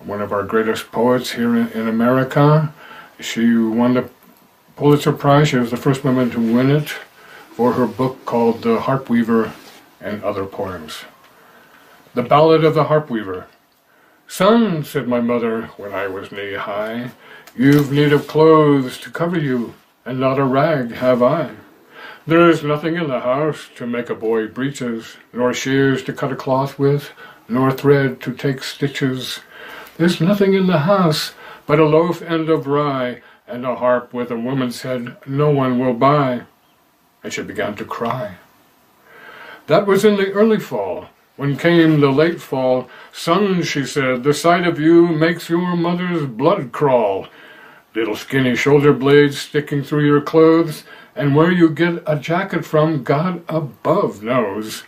one of our greatest poets here in America. She won the Pulitzer Prize. She was the first woman to win it for her book called The Harp Weaver and Other Poems. The Ballad of the Harp Weaver. "Son," said my mother when I was knee-high, "you've need of clothes to cover you, and not a rag have I. There is nothing in the house to make a boy breeches, nor shears to cut a cloth with, nor thread to take stitches. There's nothing in the house but a loaf end of rye, and a harp with a woman's head no one will buy." And she began to cry. That was in the early fall. When came the late fall, "Son," she said, "the sight of you makes your mother's blood crawl. Little skinny shoulder blades sticking through your clothes, and where you get a jacket from, God above knows.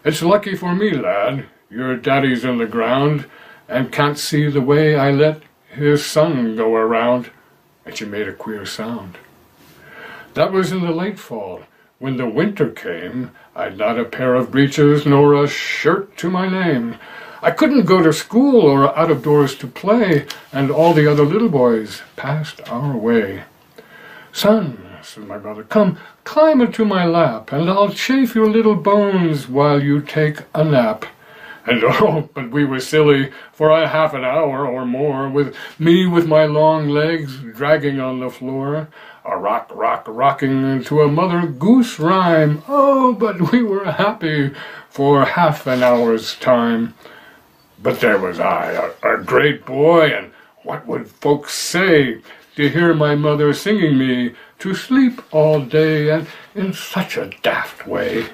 It's lucky for me, lad, your daddy's in the ground, and can't see the way I let his son go around." And she made a queer sound. That was in the late fall. When the winter came, I'd not a pair of breeches nor a shirt to my name. I couldn't go to school or out of doors to play, and all the other little boys passed our way. Son, said my mother, come, climb into my lap, and I'll chafe your little bones while you take a nap. And oh, but we were silly for a half an hour or more, with me with my long legs dragging on the floor, a rocking to a Mother Goose rhyme. Oh, but we were happy for half an hour's time. But there was I, a great boy, and what would folks say to hear my mother singing me to sleep all day, and in such a daft way?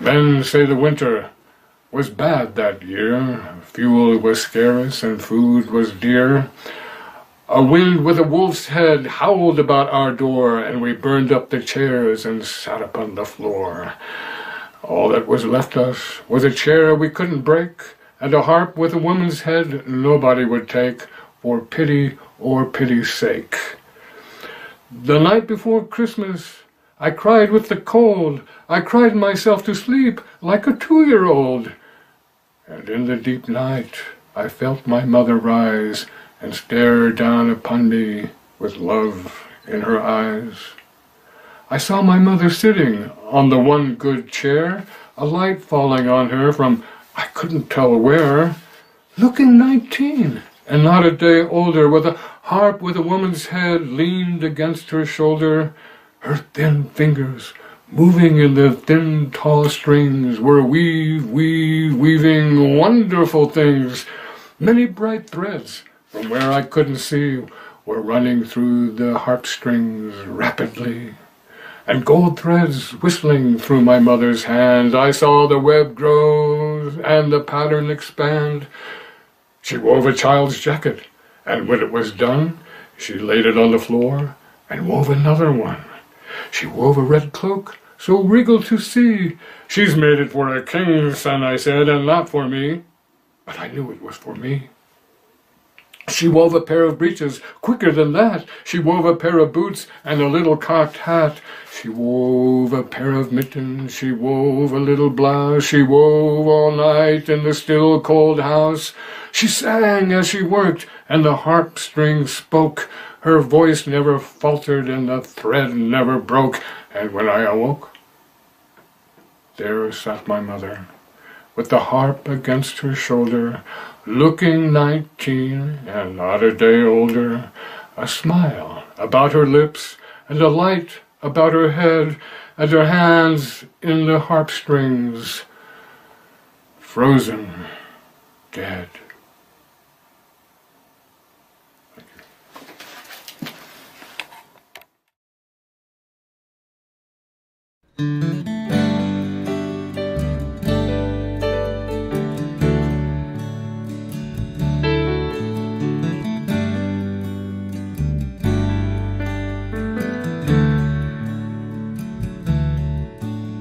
Men say the winter was bad that year. Fuel was scarce and food was dear. A wind with a wolf's head howled about our door, and we burned up the chairs and sat upon the floor. All that was left us was a chair we couldn't break, and a harp with a woman's head nobody would take, for pity or pity's sake. The night before Christmas, I cried with the cold. I cried myself to sleep like a 2-year-old. And in the deep night, I felt my mother rise and stare down upon me with love in her eyes. I saw my mother sitting on the one good chair, a light falling on her from I couldn't tell where, looking 19 and not a day older, with a harp with a woman's head leaned against her shoulder. Her thin fingers, moving in the thin, tall strings, were weaving wonderful things. Many bright threads, from where I couldn't see, were running through the harp strings rapidly, and gold threads whistling through my mother's hand. I saw the web grow and the pattern expand. She wove a child's jacket, and when it was done, she laid it on the floor and wove another one. She wove a red cloak, so regal to see. She's made it for a king's son, I said, and not for me. But I knew it was for me. She wove a pair of breeches quicker than that. She wove a pair of boots and a little cocked hat. She wove a pair of mittens. She wove a little blouse. She wove all night in the still cold house. She sang as she worked, and the harp strings spoke. Her voice never faltered and the thread never broke. And when I awoke, there sat my mother, with the harp against her shoulder, looking 19 and not a day older, a smile about her lips and a light about her head, and her hands in the harp strings, frozen, dead.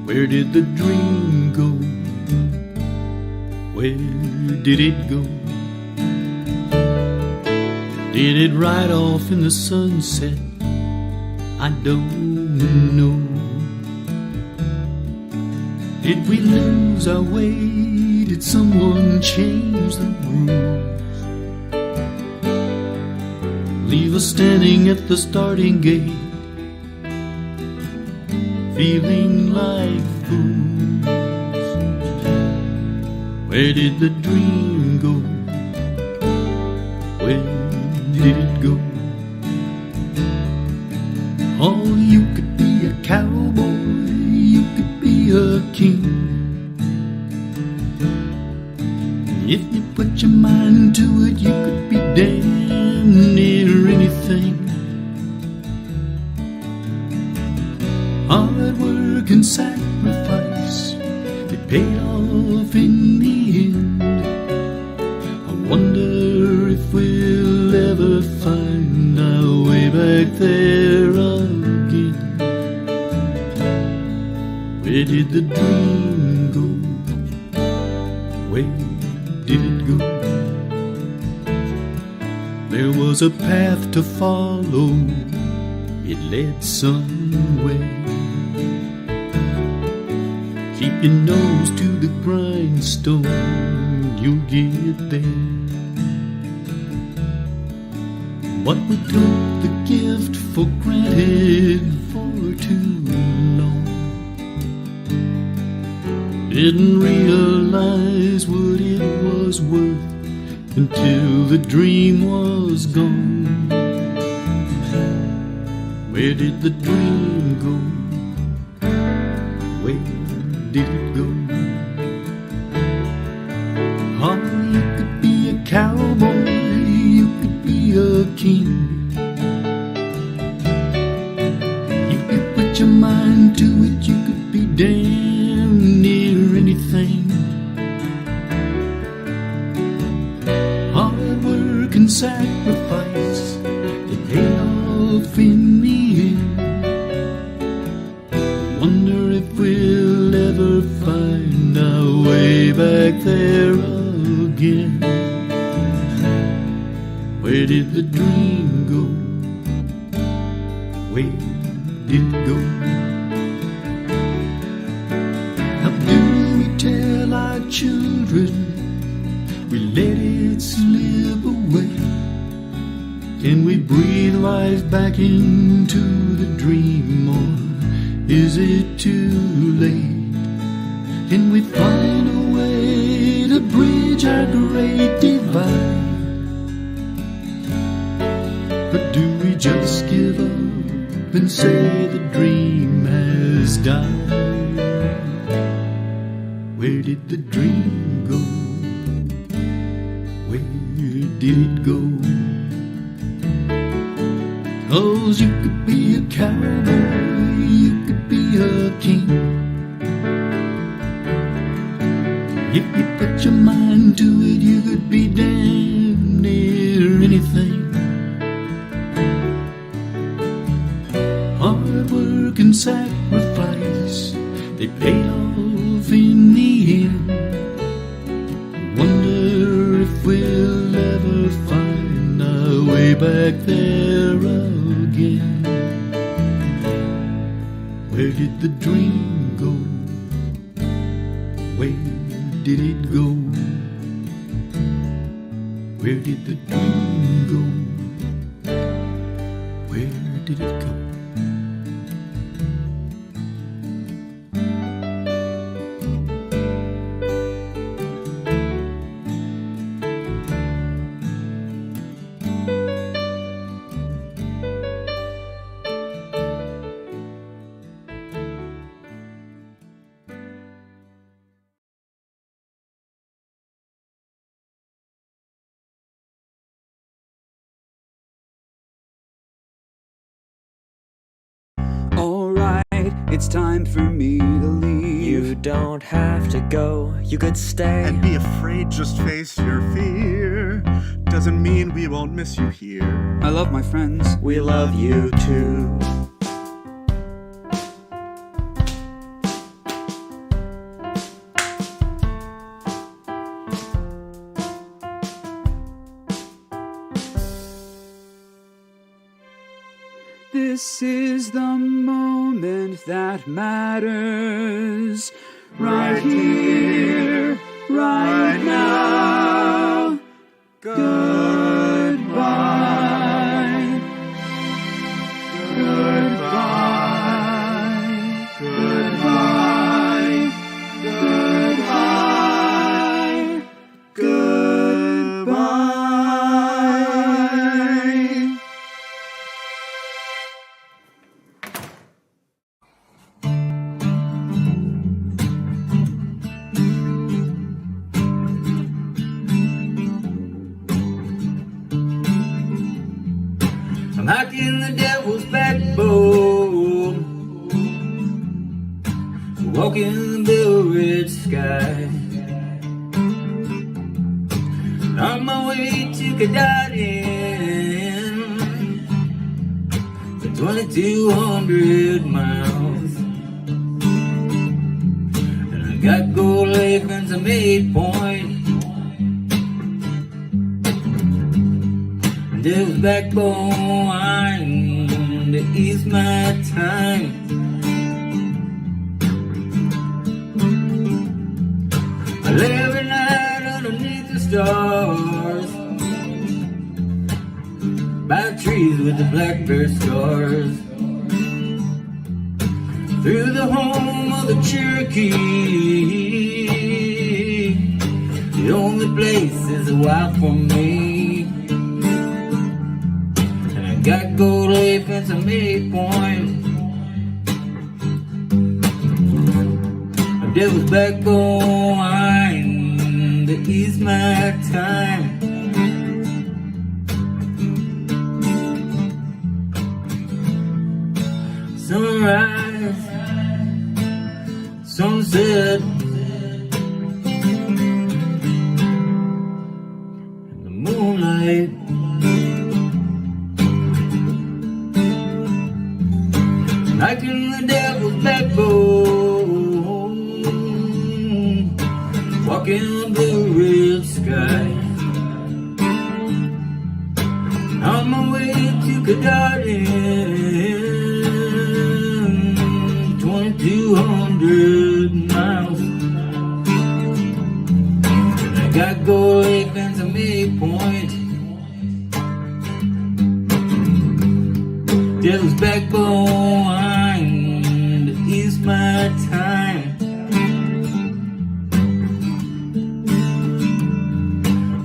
Where did the dream go? Where did it go? Did it ride off in the sunset? I don't know. Did we lose our way? Did someone change the rules? Leave us standing at the starting gate, feeling like fools. Where did the dream go? Where did it go? Oh, you could be a cowboy, you could be a king, if you put your mind to it, you could be damn near anything. Hard work and sacrifice, it paid off in the end. I wonder if we'll ever find our way back there again. Where did the dream go? Where did it go? There was a path to follow, it led somewhere. Keep your nose to the grindstone, you'll get there. But we took the gift for granted for too long. Didn't realize what it was worth until the dream was gone. Where did the dream go? Where did it go? Oh, you could be a cowboy, you could be a king. If you put your mind to it, you could be damn near anything. Hard work and sacrifice, they pay off in the end. Wonder if we'll ever find our way back there again. Where did the dream go? Where did it go? How do we tell our children we let it slip away? Can we breathe life back into the dream, or is it too late? Can we find a way to bridge our great divide? Or do we just give up and say the dream has died? Where did the dream go? Where did it go? 'Cause you could be a cowboy, you could be a king. If you put your mind to it, you could be damn near anything. Hard work and sacrifice, they paid off in the end. Wonder if we'll ever find our way back there again. Where did the dream go? Where did it go? Where did the dream go? Where did it go? It's time for me to leave. You don't have to go, you could stay. And be afraid, just face your fear. Doesn't mean we won't miss you here. I love my friends. We love you too. This is the moment that matters. Right here, right now. Goodbye. Goodbye. Goodbye. Goodbye. Goodbye. I'm hacking the devil's backbone, walking the blue-red sky. On my way to Kadarin, for 2,200 miles. And I got gold leggings and made point. Devil's backbone to ease my time. I lay every night underneath the stars, by trees with the black bear scars, through the home of the Cherokee. The only place is a wild for me. And I got gold leaf and some 8-point. My devil's backbone to ease my time. Sunrise, sunset, and the moonlight. Like in the devil's backbone, walking on the red sky. On my way to Kadardin, 200 miles. And I got gold leaf and some 8-point. Devil's backbone to ease my time.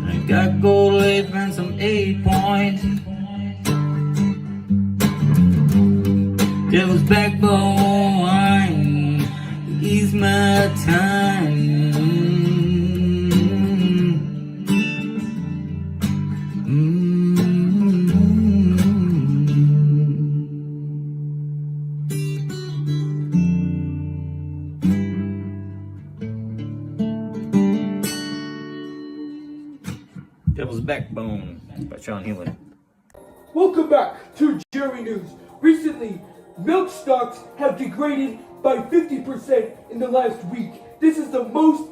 I got gold leaf and some 8-point. Devil's backbone to ease my time. Devil's Backbone by Sean Healy. Welcome back to Jerry News. Recently, milk stocks have degraded by 50% in the last week. This is the most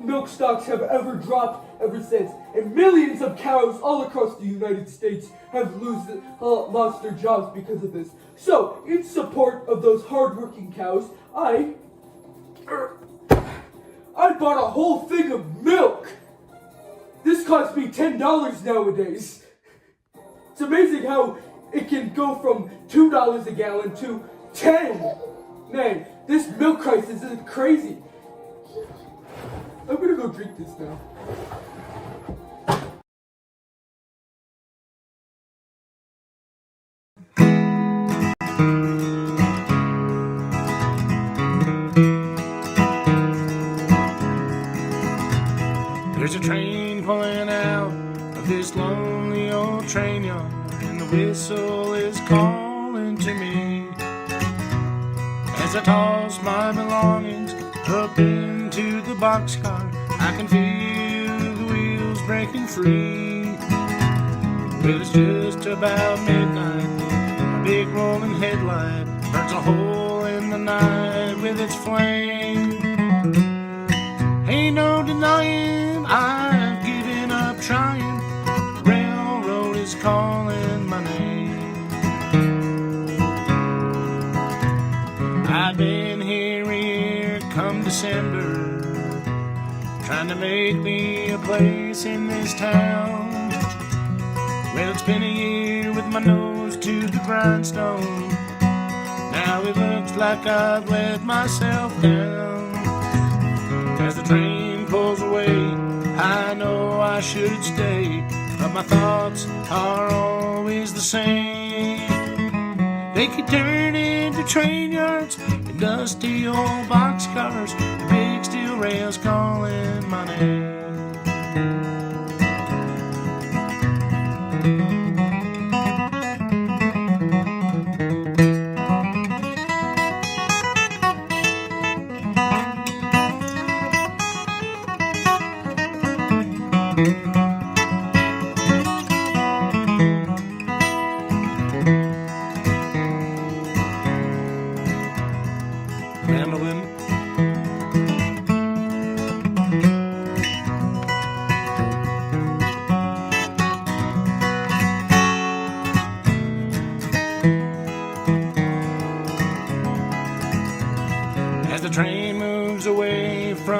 milk stocks have ever dropped ever since. And millions of cows all across the United States have lost their jobs because of this. So, in support of those hardworking cows, I bought a whole thing of milk. This costs me $10 nowadays. It's amazing how it can go from $2 a gallon to $10. Man, this milk crisis is crazy. I'm gonna go drink this now. There's a train pulling out of this lonely old train yard, and the whistle is calling to me. As I toss my belongings up into the boxcar, I can feel the wheels breaking free. Well, it's just about midnight. A big rolling headlight burns a hole in the night with its flame. Ain't no denying I've given up trying. The railroad is calling my name. I've been here come December, trying to make me a place in this town. Well, it's been a year with my nose to the grindstone. Now it looks like I've let myself down. As the train pulls away, I know I should stay, but my thoughts are always the same. They keep turning to train yards and dusty old boxcars, the big steel rails calling my name.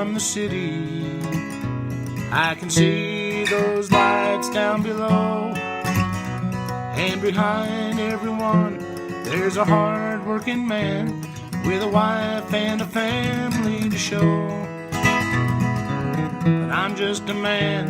from the city. I can see those lights down below, and behind everyone there's a hard-working man with a wife and a family to show. But I'm just a man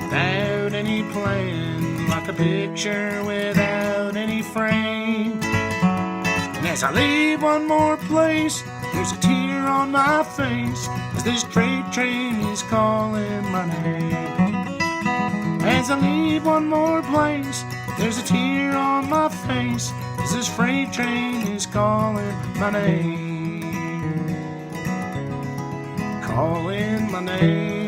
without any plan, like a picture without any frame. And as I leave one more place, there's a tear on my face, as this freight train is calling my name. As I leave one more place, there's a tear on my face, as this freight train is calling my name. Calling my name.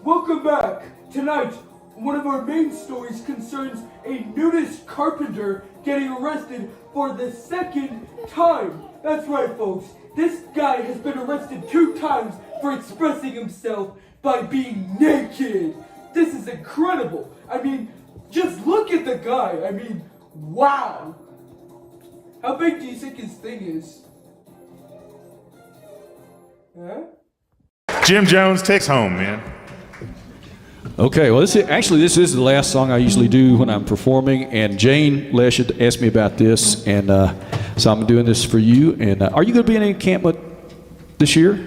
Welcome back. Tonight, one of our main stories concerns a nudist carpenter getting arrested for the second time. That's right, folks. This guy has been arrested 2 times for expressing himself by being naked. This is incredible. I mean, just look at the guy. I mean, wow. How big do you think his thing is? Huh? Jim Jones takes home, man. Okay, well, this is the last song I usually do when I'm performing, and Jane Lesh asked me about this, and so I'm doing this for you. And are you going to be in an encampment this year?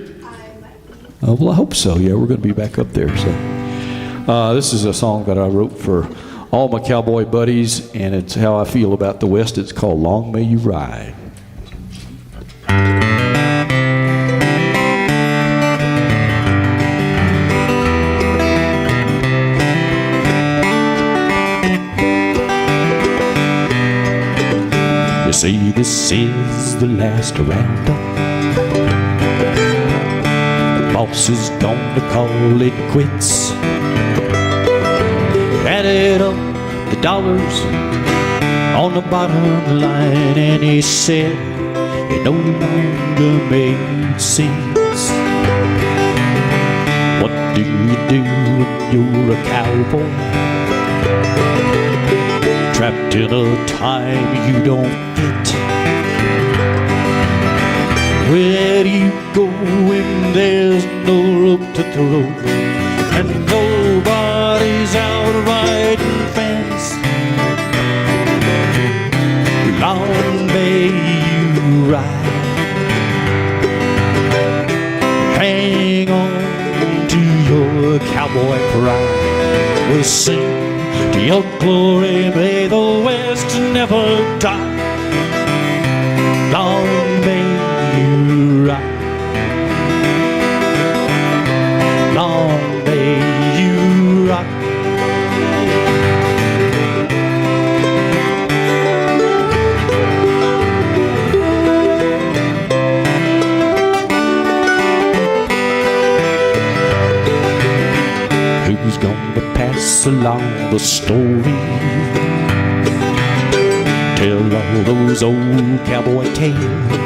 Well, I hope so. Yeah, we're going to be back up there. So this is a song that I wrote for all my cowboy buddies, and it's how I feel about the West. It's called "Long May You Ride." You see, this is the last roundup. The boss is gonna call it quits. Added up the dollars on the bottom line, and he said it no longer made sense. What do you do when you're a cowboy, trapped in a time you don't fit? Where do you go when there's no rope to throw and nobody's out riding fence? Long may you ride, hang on to your cowboy pride. We'll sing to your glory, may the West never die. Long may you ride, long may you ride. Who's gonna pass along the story, tell all those old cowboy tales?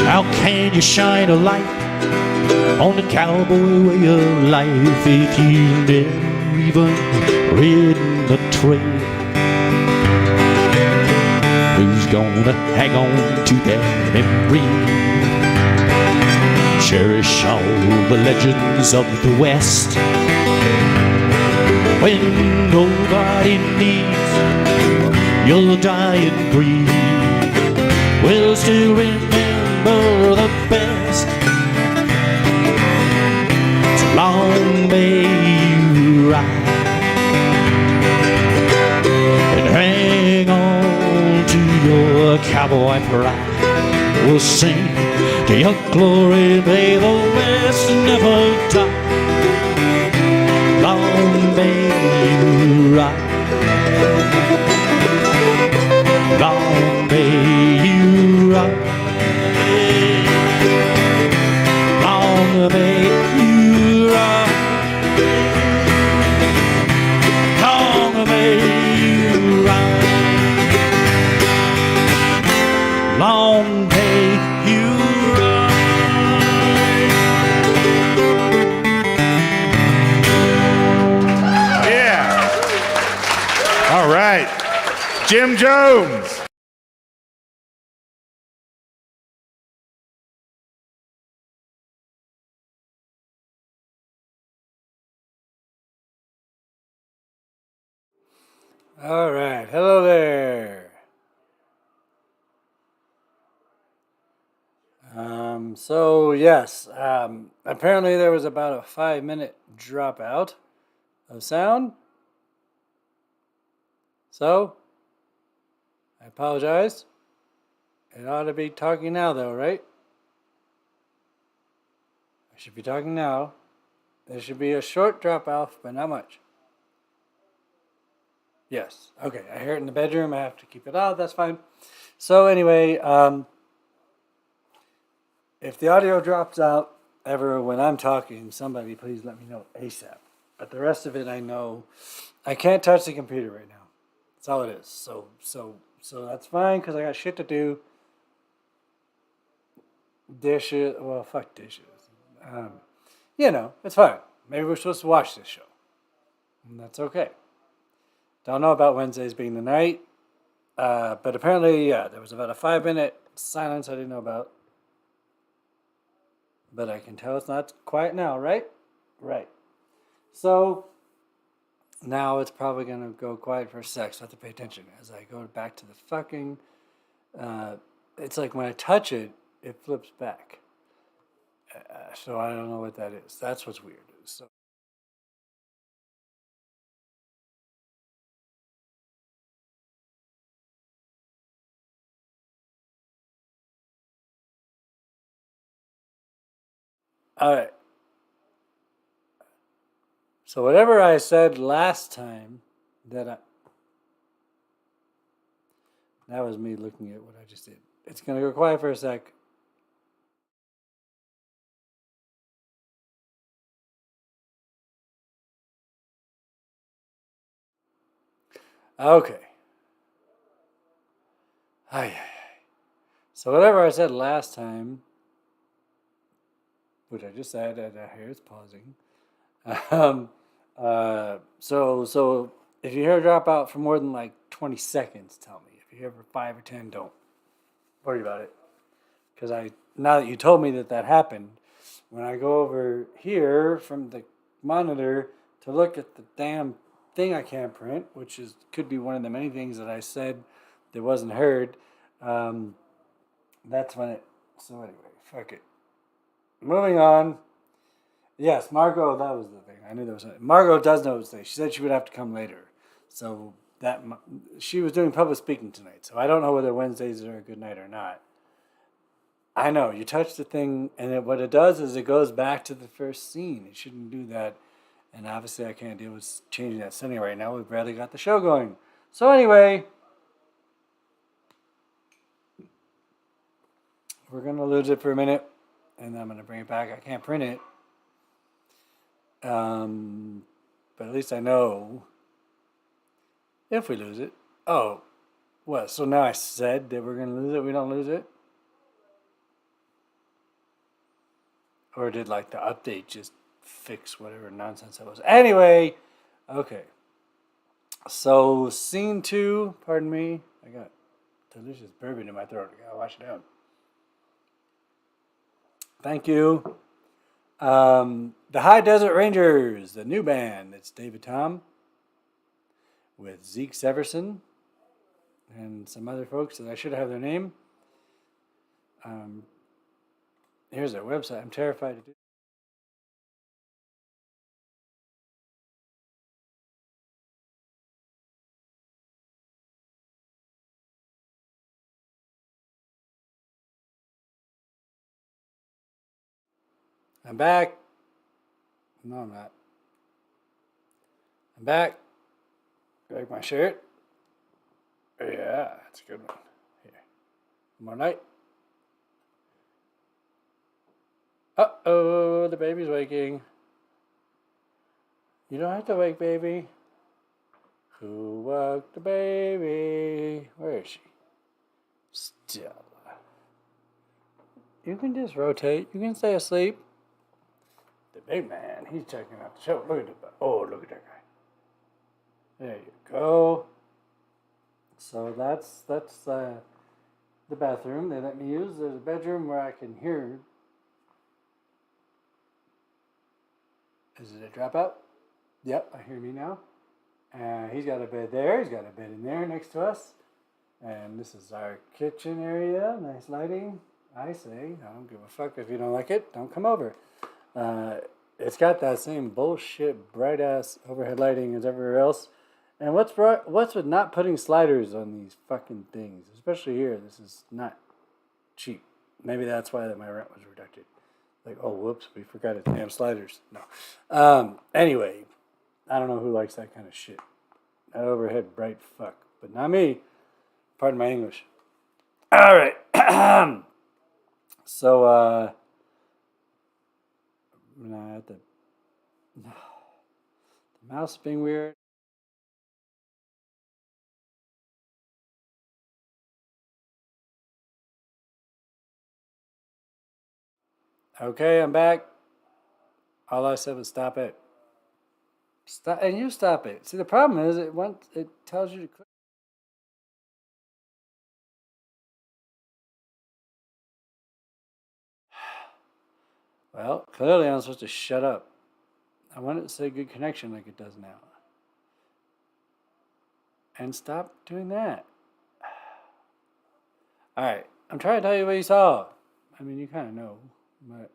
How can you shine a light on the cowboy way of life if you've never even ridden the trail? Who's gonna hang on to that memory, cherish all the legends of the West? When nobody needs your dying breed, we'll still remember the best. So long may you ride and hang on to your cowboy pride. We'll sing to your glory, may the West never die. Long may you ride, long may you ride, long may you ride, long may you ride, long may you ride. Jim Jones. All right, hello there. So yes, apparently there was about a 5-minute dropout of sound. So, I apologize. It ought to be talking now though, right? I should be talking now. There should be a short drop off, but not much. Yes. Okay, I hear it in the bedroom. I have to keep it out. That's fine. So anyway, if the audio drops out ever when I'm talking, somebody please let me know ASAP. But the rest of it, I know I can't touch the computer right now. That's all it is. So that's fine because I got shit to do. Dishes. Well, fuck dishes. You know, it's fine. Maybe we're supposed to watch this show. And that's okay. Don't know about Wednesdays being the night. But apparently, yeah, there was about a 5-minute silence I didn't know about. But I can tell it's not quiet now, right? Right. So, now it's probably going to go quiet for a sec, so I have to pay attention as I go back to the fucking... it's like when I touch it, it flips back. So I don't know what that is. That's what's weird. So. All right. So whatever I said last time that was me looking at what I just did. It's going to go quiet for a sec. Okay. So whatever I said last time, which I just said, and I hear it's pausing. So if you hear a dropout for more than like 20 seconds, tell me. If you hear for 5 or 10, don't worry about it. Because now that you told me that happened, when I go over here from the monitor to look at the damn thing I can't print, which could be one of the many things that I said that wasn't heard, that's when it... So anyway, fuck it. Moving on. Yes, Margot, that was the thing. I knew there was something. Margot does know today. She said she would have to come later. So she was doing public speaking tonight. So I don't know whether Wednesdays are a good night or not. I know, you touch the thing, and what it does is it goes back to the first scene. It shouldn't do that. And obviously I can't deal with changing that setting right now. We've barely got the show going. So anyway, we're going to lose it for a minute, and then I'm going to bring it back. I can't print it. But at least I know if we lose it. Oh, what? So now I said that we're going to lose it. We don't lose it? Or did like the update just fix whatever nonsense that was? Anyway, okay. So scene 2, pardon me. I got delicious bourbon in my throat. I gotta wash it down. Thank you. The High Desert Rangers, the new band. It's David Tom with Zeke Severson and some other folks that I should have their name. Here's their website. I'm terrified to do. I'm back. No, I'm not. I'm back. You like my shirt? Yeah, it's a good one. Here. One more night. Uh-oh, the baby's waking. You don't have to wake, baby. Who woke the baby? Where is she? Stella. You can just rotate. You can stay asleep. The big man, he's checking out the show. Look at that. Oh, look at that guy. There you go. So that's the bathroom they let me use. There's a bedroom where I can hear. Is it a dropout? Yep, I hear me now. He's got a bed there. He's got a bed in there next to us. And this is our kitchen area. Nice lighting. I say, I don't give a fuck if you don't like it. Don't come over. It's got that same bullshit bright ass overhead lighting as everywhere else. And what's with not putting sliders on these fucking things? Especially here. This is not cheap. Maybe that's why my rent was reduced. Like, oh, whoops, we forgot its damn sliders. No. Anyway, I don't know who likes that kind of shit. That overhead bright fuck. But not me. Pardon my English. All right. So, the mouse being weird. Okay, I'm back. All I said was stop it. Stop, and you stop it. See, the problem is it tells you to click. Well, clearly I'm supposed to shut up. I want it to say good connection like it does now. And stop doing that. All right, I'm trying to tell you what you saw. I mean, you kind of know, but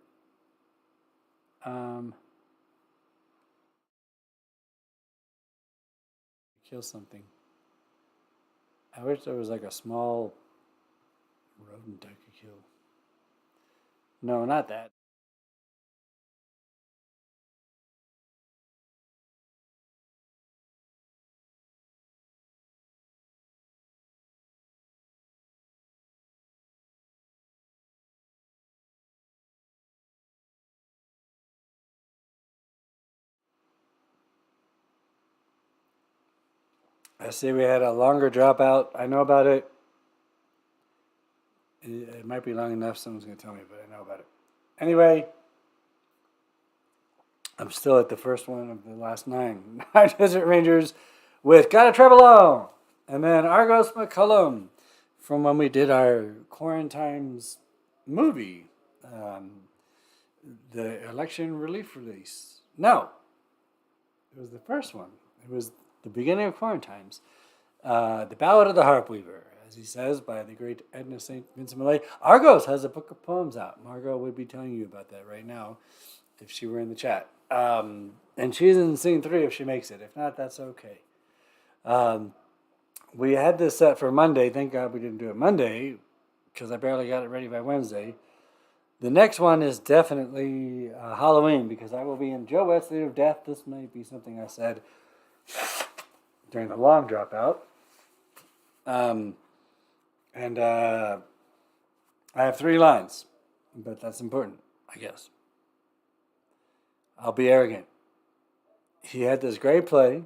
kill something. I wish there was like a small rodent I could kill. No, not that. I see we had a longer dropout. I know about it. It might be long enough. Someone's going to tell me, but I know about it. Anyway, I'm still at the first one of the last 9. Desert Rangers with Gotta Travel On. And then Argos McCullum from when we did our Quarantines movie. The election relief release. No. It was the first one. It was the beginning of Quarantines. The Ballad of the Harp Weaver, as he says, by the great Edna St. Vincent Millay. Argos has a book of poems out. Margot would be telling you about that right now if she were in the chat. And she's in scene 3 if she makes it. If not, that's okay. We had this set for Monday. Thank God we didn't do it Monday because I barely got it ready by Wednesday. The next one is definitely Halloween because I will be in Joe Wett's Theater of Death. This may be something I said during the long dropout. I have 3 lines, but that's important, I guess. I'll be arrogant. He had this great play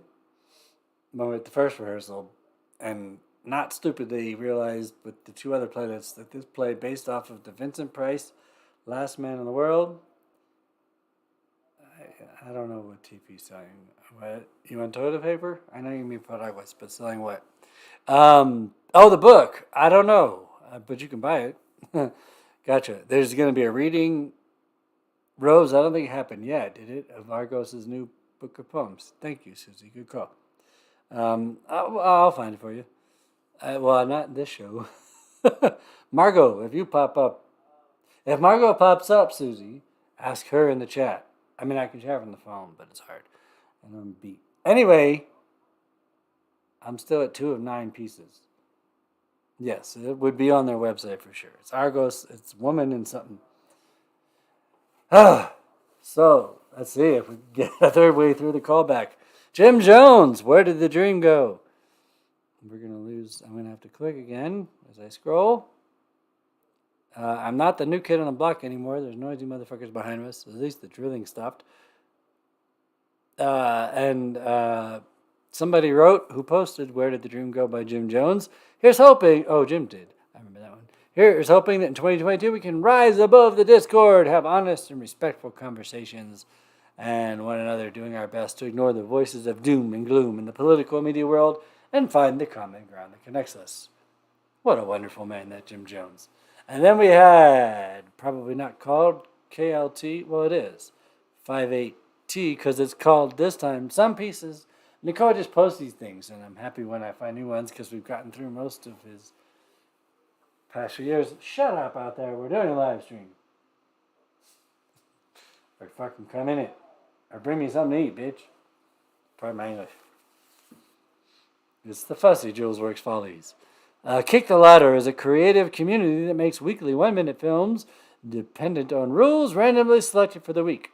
at the first rehearsal, and not stupidly realized with the 2 other playlists that this play based off of the Vincent Price Last Man in the World. I don't know what TP's selling. What? You want toilet paper? I know you mean paraguas, but selling what? Oh, the book. I don't know, but you can buy it. Gotcha. There's going to be a reading. Rose, I don't think it happened yet, did it? Of Argos' new book of poems. Thank you, Susie. Good call. I'll find it for you. Well, not in this show. Margot, if you pop up. If Margot pops up, Susie, ask her in the chat. I mean, I can share from the phone, but it's hard. And I'm beat. Anyway, I'm still at 2 of 9 pieces. Yes, it would be on their website for sure. It's Argos, it's woman and something. So, let's see if we can get a third way through the callback. Jim Jones, where did the dream go? We're going to lose. I'm going to have to click again as I scroll. I'm not the new kid on the block anymore. There's noisy motherfuckers behind us. At least the drilling stopped. Somebody wrote, who posted, Where Did the Dream Go by Jim Jones. Here's hoping, oh, Jim did. I remember that one. Here's hoping that in 2022 we can rise above the discord, have honest and respectful conversations, and one another doing our best to ignore the voices of doom and gloom in the political and media world, and find the common ground that connects us. What a wonderful man, that Jim Jones. And then we had, probably not called KLT, well, it is 58T, because it's called this time Some Pieces. Nicole just posts these things, and I'm happy when I find new ones because we've gotten through most of his past few years. Shut up out there. We're doing a live stream. Or fucking come in it. Or bring me something to eat, bitch. Pardon my English. It's the fussy Julesworks Follies. Kick the Ladder is a creative community that makes weekly 1-minute films dependent on rules randomly selected for the week.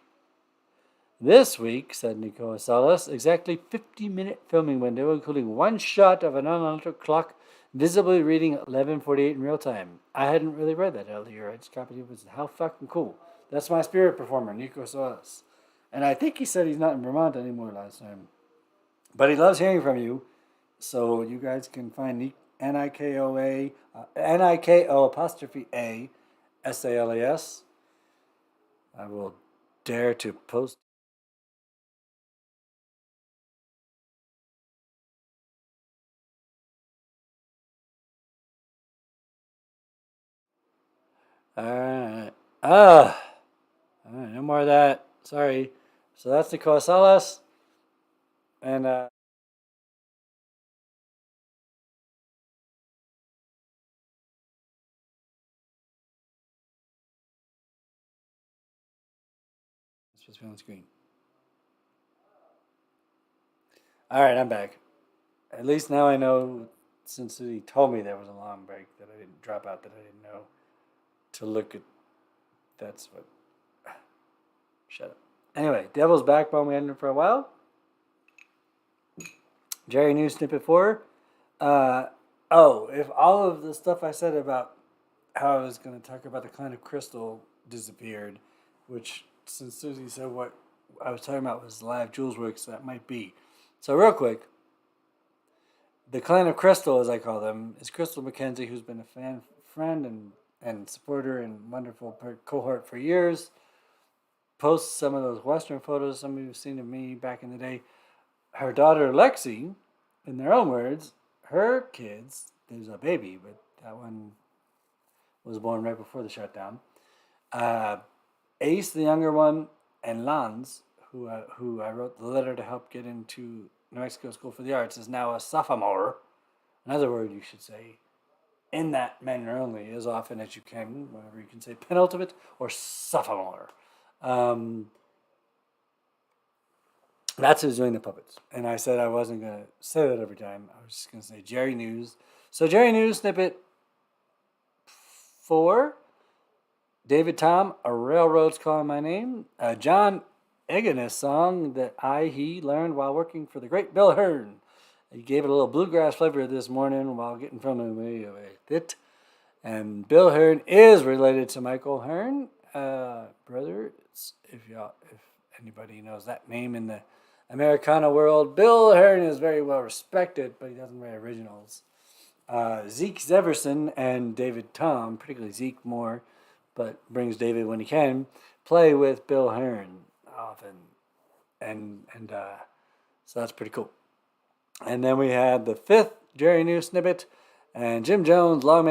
This week, said Nico Salas, exactly 50-minute filming window, including one shot of an unelectric clock visibly reading 11:48 in real time. I hadn't really read that earlier. I just copied it. How fucking cool. That's my spirit performer, Nico Salas. And I think he said he's not in Vermont anymore last time. But he loves hearing from you. So you guys can find Niko apostrophe A SALAS. I will dare to post. Alright. Alright, no more of that. Sorry. So that's Nicole Salas. And it's supposed to be on the screen. Alright, I'm back. At least now I know, since he told me there was a long break, that I didn't drop out, that I didn't know to look at. That's what. Shut up. Anyway, Devil's Backbone, we had it for a while. Jerry News Snippet 4. If all of the stuff I said about how I was going to talk about the Clan of Crystal disappeared, which, since Susie said what I was talking about was live Julesworks, that might be. So real quick, the Clan of Crystal, as I call them, is Crystal McKenzie, who's been a friend and supporter and wonderful cohort for years. Posts some of those Western photos some of you have seen of me back in the day. Her daughter Lexi, in their own words, her kids, there's a baby, but that one was born right before the shutdown. Ace, the younger one, and Lance, who I wrote the letter to help get into New Mexico School for the Arts, is now a sophomore. Another word you should say in that manner only, as often as you can, whenever you can say penultimate or sophomore. That's who's doing the puppets. And I said I wasn't going to say that every time. I was just going to say Jerry News. So Jerry News Snippet 4. David Tom, A Railroad's Calling My Name. John Eganus song that he learned while working for the great Bill Hearn. He gave it a little bluegrass flavor this morning while getting familiar with it. And Bill Hearn is related to Michael Hearn, brother. If anybody knows that name in the Americana world, Bill Hearn is very well respected, but he doesn't write originals. Zeke Zeverson and David Tom, particularly Zeke more, but brings David when he can, play with Bill Hearn often, and so that's pretty cool. And then we had the 5th Jerry News Snippet, and Jim Jones, Long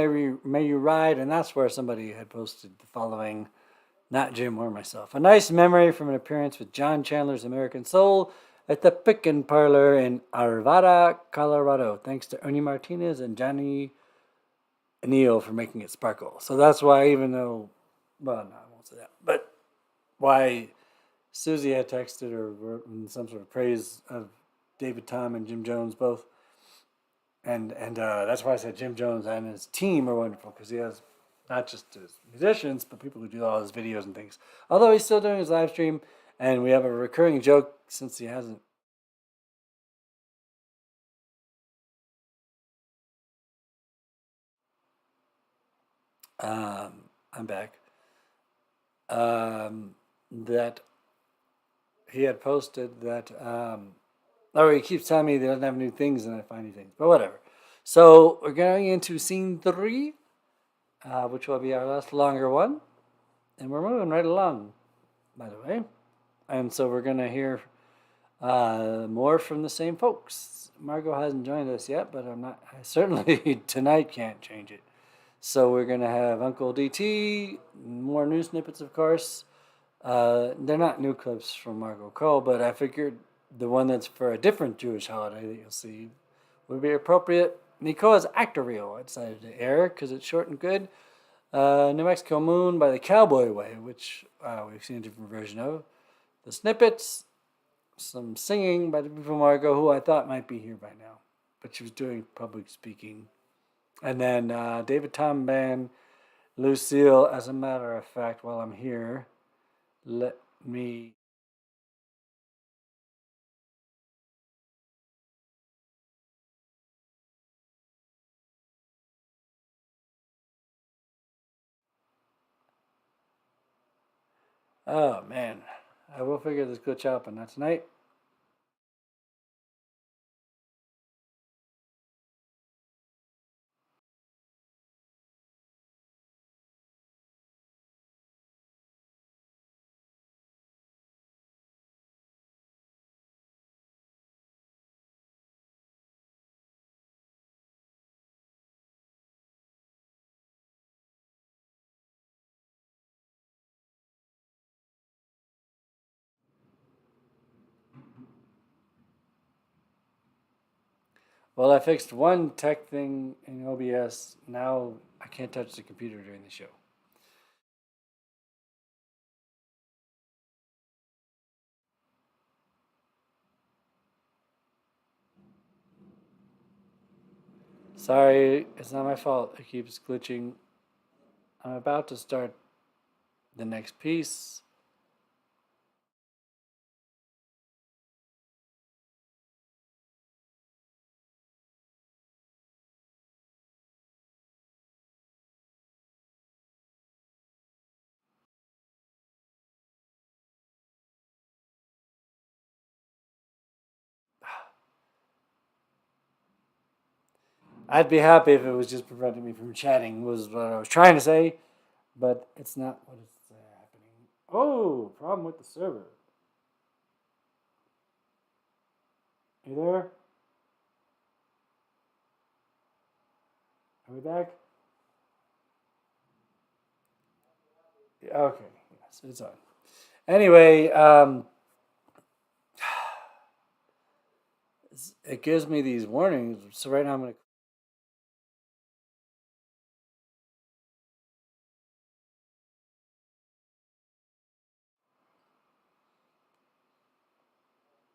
May You Ride, and that's where somebody had posted the following, not Jim or myself. A nice memory from an appearance with John Chandler's American Soul at the Pickin' Parlor in Arvada, Colorado. Thanks to Ernie Martinez and Johnny Neal for making it sparkle. So that's why, even though, well, no, I won't say that, but why Susie had texted or wrote in some sort of praise of David Tom and Jim Jones both. And that's why I said Jim Jones and his team are wonderful, because he has not just his musicians, but people who do all his videos and things. Although he's still doing his live stream, and we have a recurring joke since he hasn't. I'm back. That he had posted that, he keeps telling me they doesn't have new things and I find new things, but whatever. So we're going into scene 3, which will be our last longer one. And we're moving right along, by the way. And so we're going to hear More from the same folks. Margot hasn't joined us yet, but I certainly tonight can't change it. So we're going to have Uncle DT, more new snippets, of course. They're not new clips from Margot Cole, but I figured the one that's for a different Jewish holiday that you'll see would be appropriate. Nicole's Actor Reel I decided to air because it's short and good. New Mexico Moon by the Cowboy Way, which we've seen a different version of. The snippets, some singing by the beautiful Margot, who I thought might be here by now, but she was doing public speaking. And then David Tom Band, Lucille. As a matter of fact, while I'm here, let me... Oh, man. I will figure this glitch out, but not tonight. Well, I fixed one tech thing in OBS. Now I can't touch the computer during the show. Sorry, it's not my fault. It keeps glitching. I'm about to start the next piece. I'd be happy if it was just preventing me from chatting, was what I was trying to say, but it's not what is happening. Oh, problem with the server. You there? Are we back? Okay, yes, it's on. Anyway, it gives me these warnings, so right now I'm going to...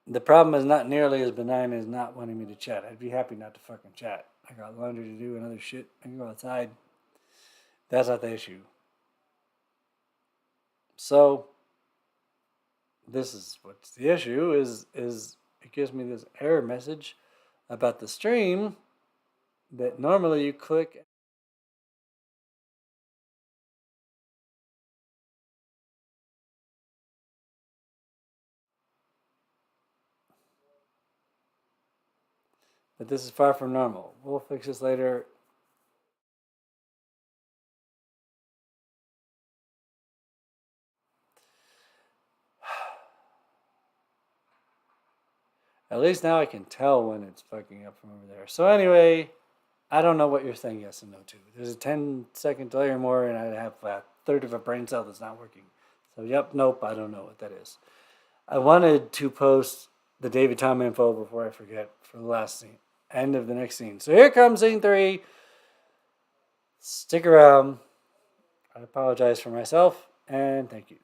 The problem is not nearly as benign as not wanting me to chat. I'd be happy not to fucking chat. I got laundry to do and other shit. I can go outside. That's not the issue. So, this is what's the issue, is it gives me this error message about the stream that normally you click... But this is far from normal. We'll fix this later. At least now I can tell when it's fucking up from over there. So anyway, I don't know what you're saying yes and no to. There's a 10-second delay or more, and I have a third of a brain cell that's not working. So yep, nope, I don't know what that is. I wanted to post the David Tom info before I forget for the last scene. End of the next scene. So here comes scene 3. Stick around. I apologize for myself, and thank you.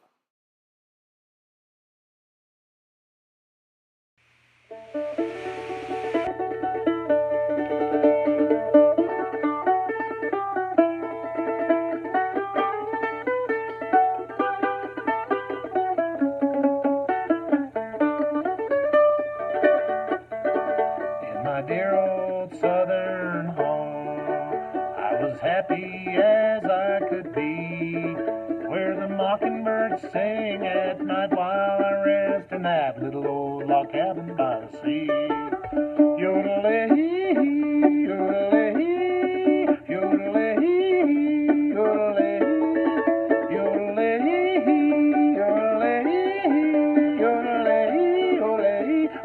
Dear old southern home, I was happy as I could be, where the mockingbirds sing at night while I rest in that little old log cabin by the sea. Yodelay, yodelay, yodelay, yodelay, yodelay, yodelay, yodelay, yodelay.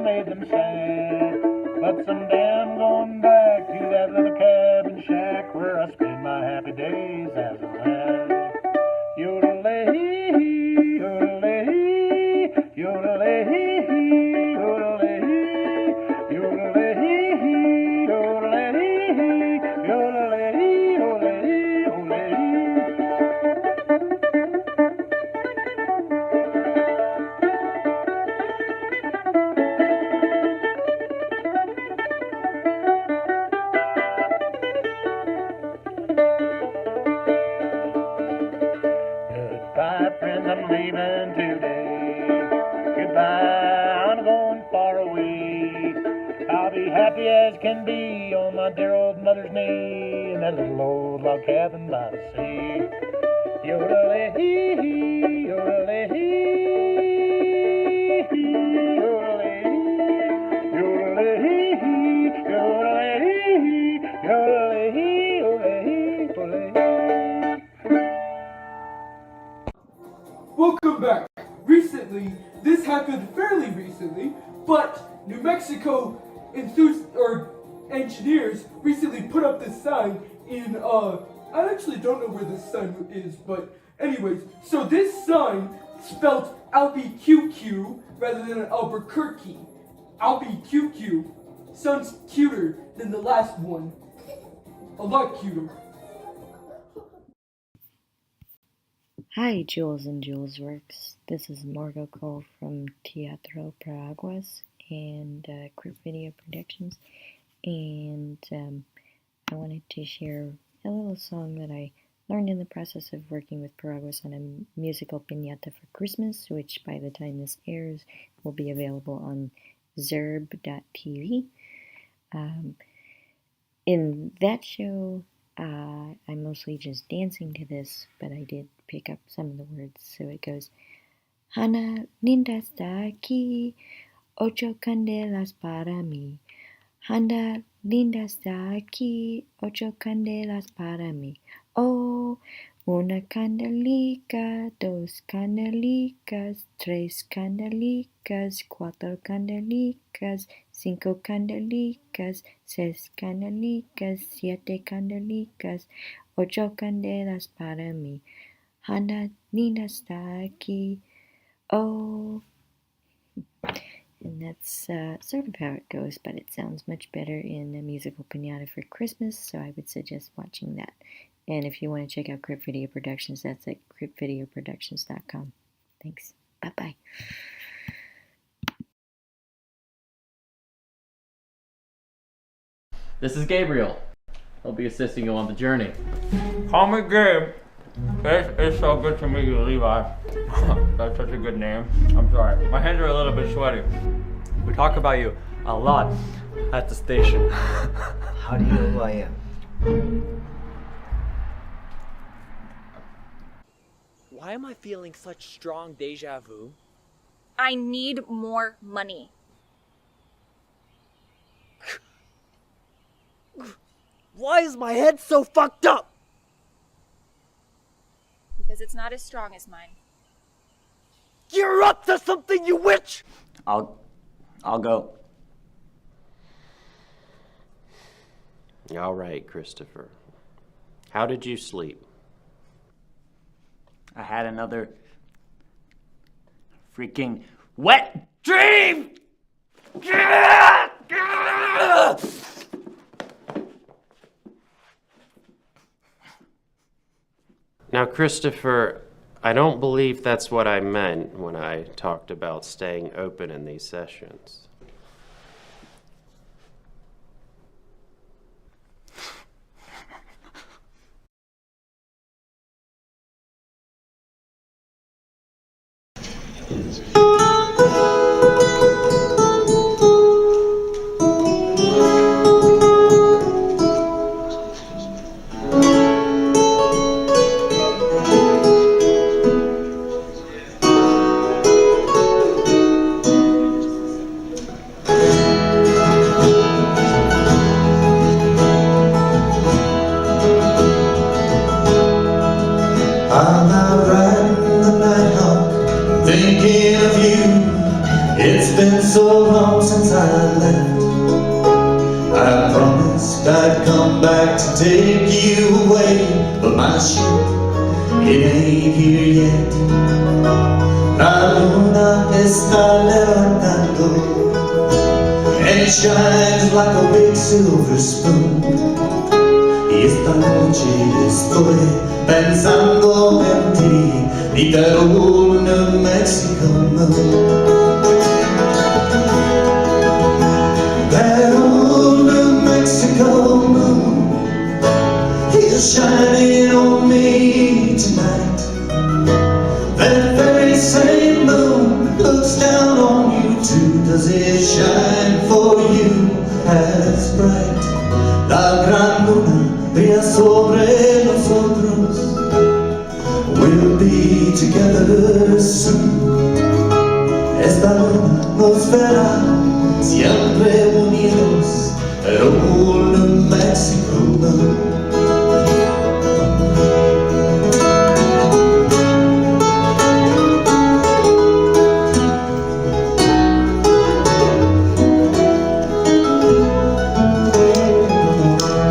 made them sad. But someday I'm going back to that little cabin shack where I spend my happy days as a lad. Yodelay, yodelay, yodelay, yodelay, yodelay, yodelay, yodelay, yodelay, yodelay. Goodbye, friends, I'm leaving today. Goodbye, I'm going far away. I'll be happy as can be on my dear old mother's knee in that little old log cabin by the sea. Yodelay, yodelay, yodelay, yodelay, yodelay, yodelay, yodelay, yodelay. Welcome back. Recently, this happened fairly recently, but New Mexico engineers recently put up this sign in, I actually don't know where this sign is, but anyways, so this sign spelled Albuquerque rather than Albuquerque. Albuquerque sounds cuter than the last one. A lot cuter. Hi, Jules and Julesworks. This is Margot Cole from Teatro Paraguas and Crypt Video Productions, and I wanted to share a little song that I learned in the process of working with Paraguas on a musical piñata for Christmas, which by the time this airs will be available on zerb.tv. In that show, I'm mostly just dancing to this, but I did pick up some of the words. So it goes, Hana linda está aquí, ocho candelas para mí. Hana linda está aquí, ocho candelas para mí. Oh, una candelica, dos candelicas, tres candelicas, cuatro candelicas, cinco candelicas, seis candelicas, siete candelicas, ocho candelas para mí. Hana linda está aquí. Oh. And that's sort of how it goes, but it sounds much better in a musical piñata for Christmas, so I would suggest watching that. And if you want to check out Crypt Video Productions, that's at cryptvideoproductions.com. Thanks. Bye-bye. This is Gabriel. I'll be assisting you on the journey. Call me Gabe. It's so good to meet you, Levi. That's such a good name. I'm sorry. My hands are a little bit sweaty. We talk about you a lot at the station. How do you know who I am? Why am I feeling such strong deja vu? I need more money. Why is my head so fucked up? Because it's not as strong as mine. You're up to something, you witch! I'll go. All right, Christopher. How did you sleep? I had another freaking wet dream! Now, Christopher, I don't believe that's what I meant when I talked about staying open in these sessions. come back to take you away, but my ship, it ain't here yet. La luna está levantando, and it shines like a big silver spoon. Y esta noche estoy pensando en ti, y that old New Mexico moon. That old New Mexico moon is shining on me tonight. That very same moon looks down on you too. Does it shine for you as bright? La gran luna brilla sobre nosotros. We'll be together soon. Esta luna nos verá siempre unidos. That old New Mexico moon.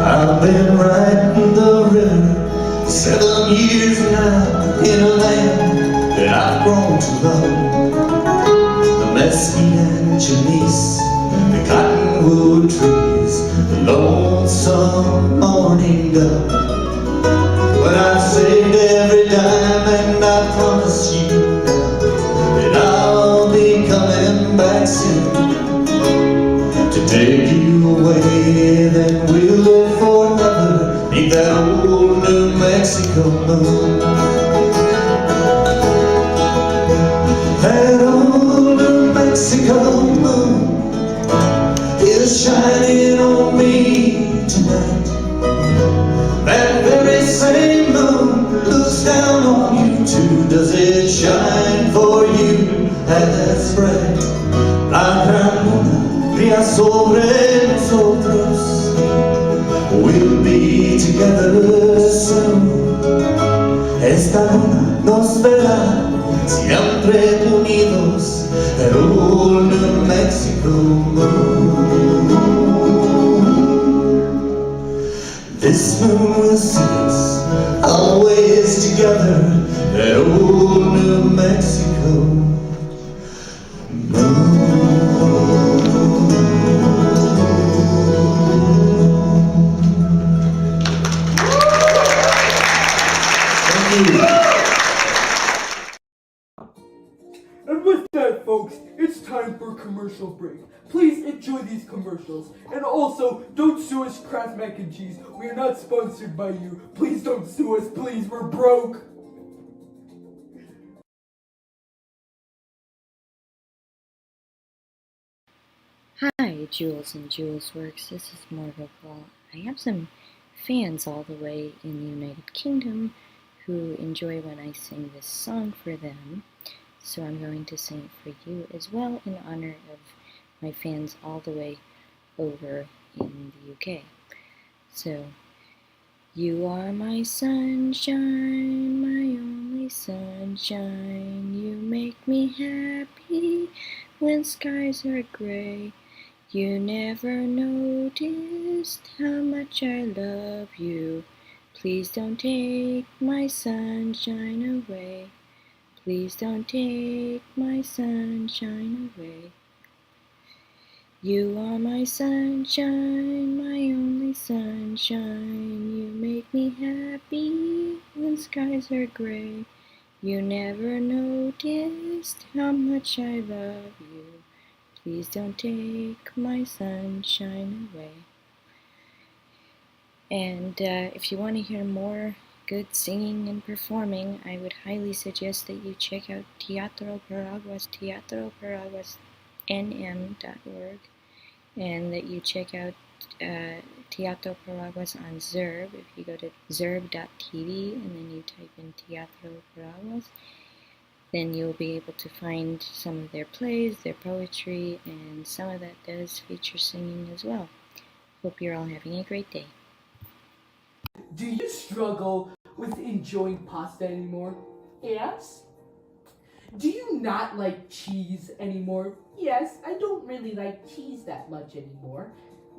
I've been riding the river 7 years now in a land that I've grown to love. The mesquite and chalice, the cottonwood trees, the lonesome morning dove. But I've saved every dime and I promise you now that I'll be coming back soon to take you away. Then we'll live forever beneath that old New Mexico moon. That old New Mexico moon is shining on me tonight. That very same moon looks down on you too. Does it shine for you as bright? La gran luna brilla sobre nosotros. We'll be together soon. Esta luna nos verá siempre unidos. That old New Mexico moon. This moon will see us always together. That old New Mexico moon. And with that, folks, it's time for a commercial break. Please enjoy these commercials. And also, don't sue us, Kraft Mac and Cheese. We are not sponsored by you. Please don't sue us, please. We're broke. Hi, Jules and Julesworks. This is Morgan Paul. I have some fans all the way in the United Kingdom who enjoy when I sing this song for them. So I'm going to sing it for you as well in honor of my fans all the way over in the UK. So, you are my sunshine, my only sunshine. You make me happy when skies are gray. You never noticed how much I love you. Please don't take my sunshine away. Please don't take my sunshine away. You are my sunshine, my only sunshine. You make me happy when skies are gray. You never noticed how much I love you. Please don't take my sunshine away. And if you want to hear more good singing and performing, I would highly suggest that you check out Teatro Paraguas, teatroparaguasnm.org, and that you check out Teatro Paraguas on Zerb. If you go to zerb.tv and then you type in Teatro Paraguas, then you'll be able to find some of their plays, their poetry, and some of that does feature singing as well. Hope you're all having a great day. Do you struggle with enjoying pasta anymore? Yes? Do you not like cheese anymore? Yes, I don't really like cheese that much anymore.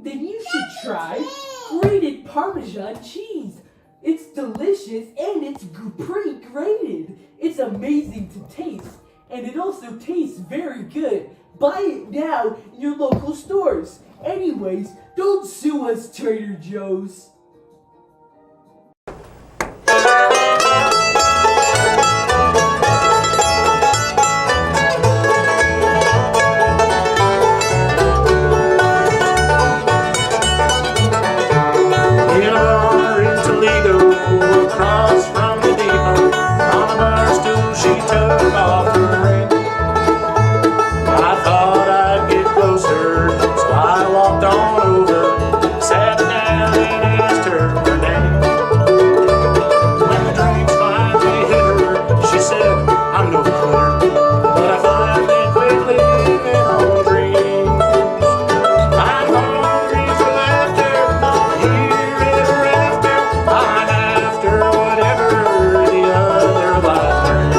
Then you should try grated Parmesan cheese. It's delicious and it's pre-grated. It's amazing to taste, and it also tastes very good. Buy it now in your local stores. Anyways, don't sue us, Trader Joe's. Across from the depot, on a bar stool she took off her ring. I thought I'd get closer, so I walked on over, sat down and asked her name. When the drinks finally hit her, she said, I'm no quitter, but I finally quit living on dreams. I'm hungry for laughter, here ever after, I'm after whatever the other life brings.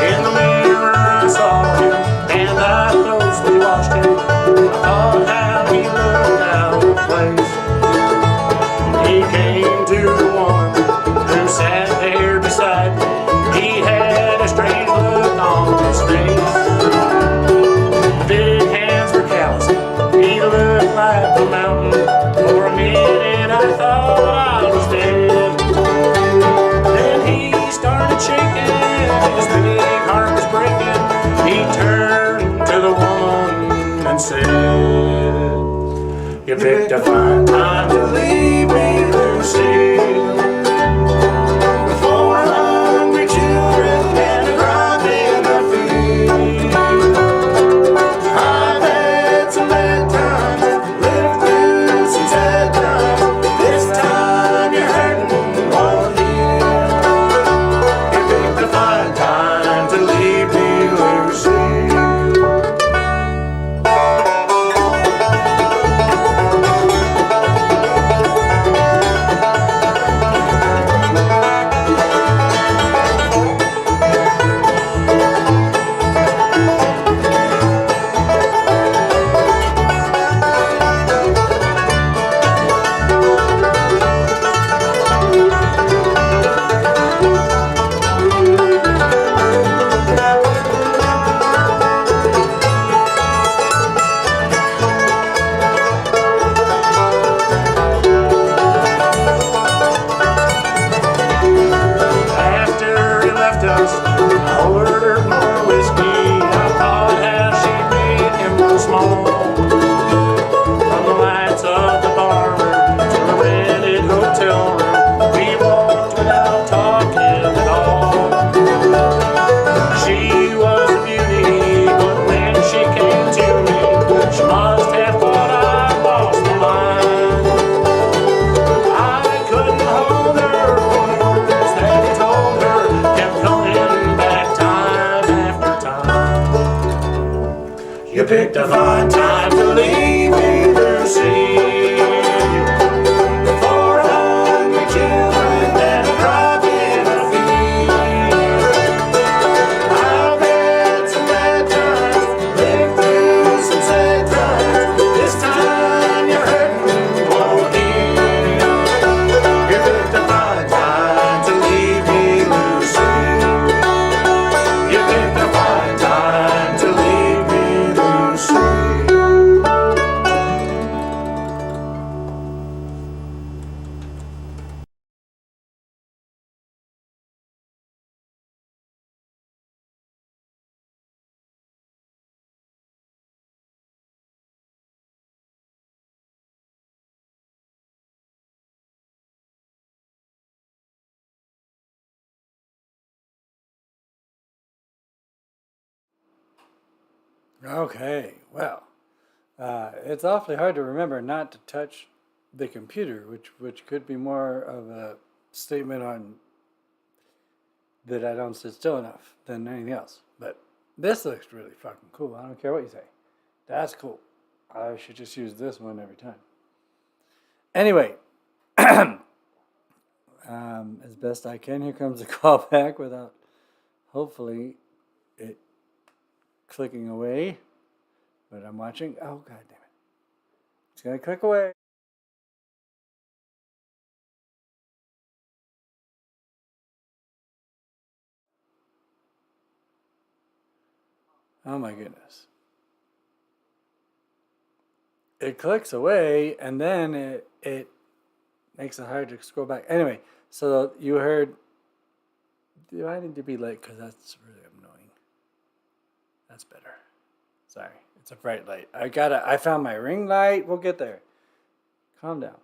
In the mirror I saw him, and I closely watched him. I thought how he looked out of place. He came to the woman who sat there beside me. He had a strange look on his face. Big hands were calloused, he looked like a mountain. For a minute I thought I was dead. Then he started shaking, his big heart was breaking. He turned to the woman and said, you picked a fine time to leave me, Lucy. With 4 hungry children and a crop in the field. I've had some bad times, lived through some sad times. This time you're hurting, won't heal. You picked a fine time to leave me, Lucy. After he left us, I ordered more whiskey. I thought how she made him look small. From the lights of the bar room to the rented hotel room, we walked without talking at all. She was a beauty, but when she came to me, she must have thought I lost my mind. I couldn't hold her, words that he told her kept coming back time after time. You picked a fine time to leave me, Lucy. 4 hungry children and a crop in a field. I've had some bad times, lived through some sad times. This time you're hurting, won't heal. You picked a fine time to leave me, Lucy. You picked a fine time to leave me, Lucy. Okay, well, it's awfully hard to remember not to touch the computer, which could be more of a statement on that I don't sit still enough than anything else. But this looks really fucking cool. I don't care what you say. That's cool. I should just use this one every time. Anyway, as best I can, here comes a callback without, hopefully, it clicking away. But I'm watching. Oh, God damn it. It's going to click away. Oh, my goodness. It clicks away, and then it makes it hard to scroll back. Anyway, so you heard. Do I need to be late? Because that's really annoying. That's better. Sorry. It's a bright light. I found my ring light. We'll get there. Calm down.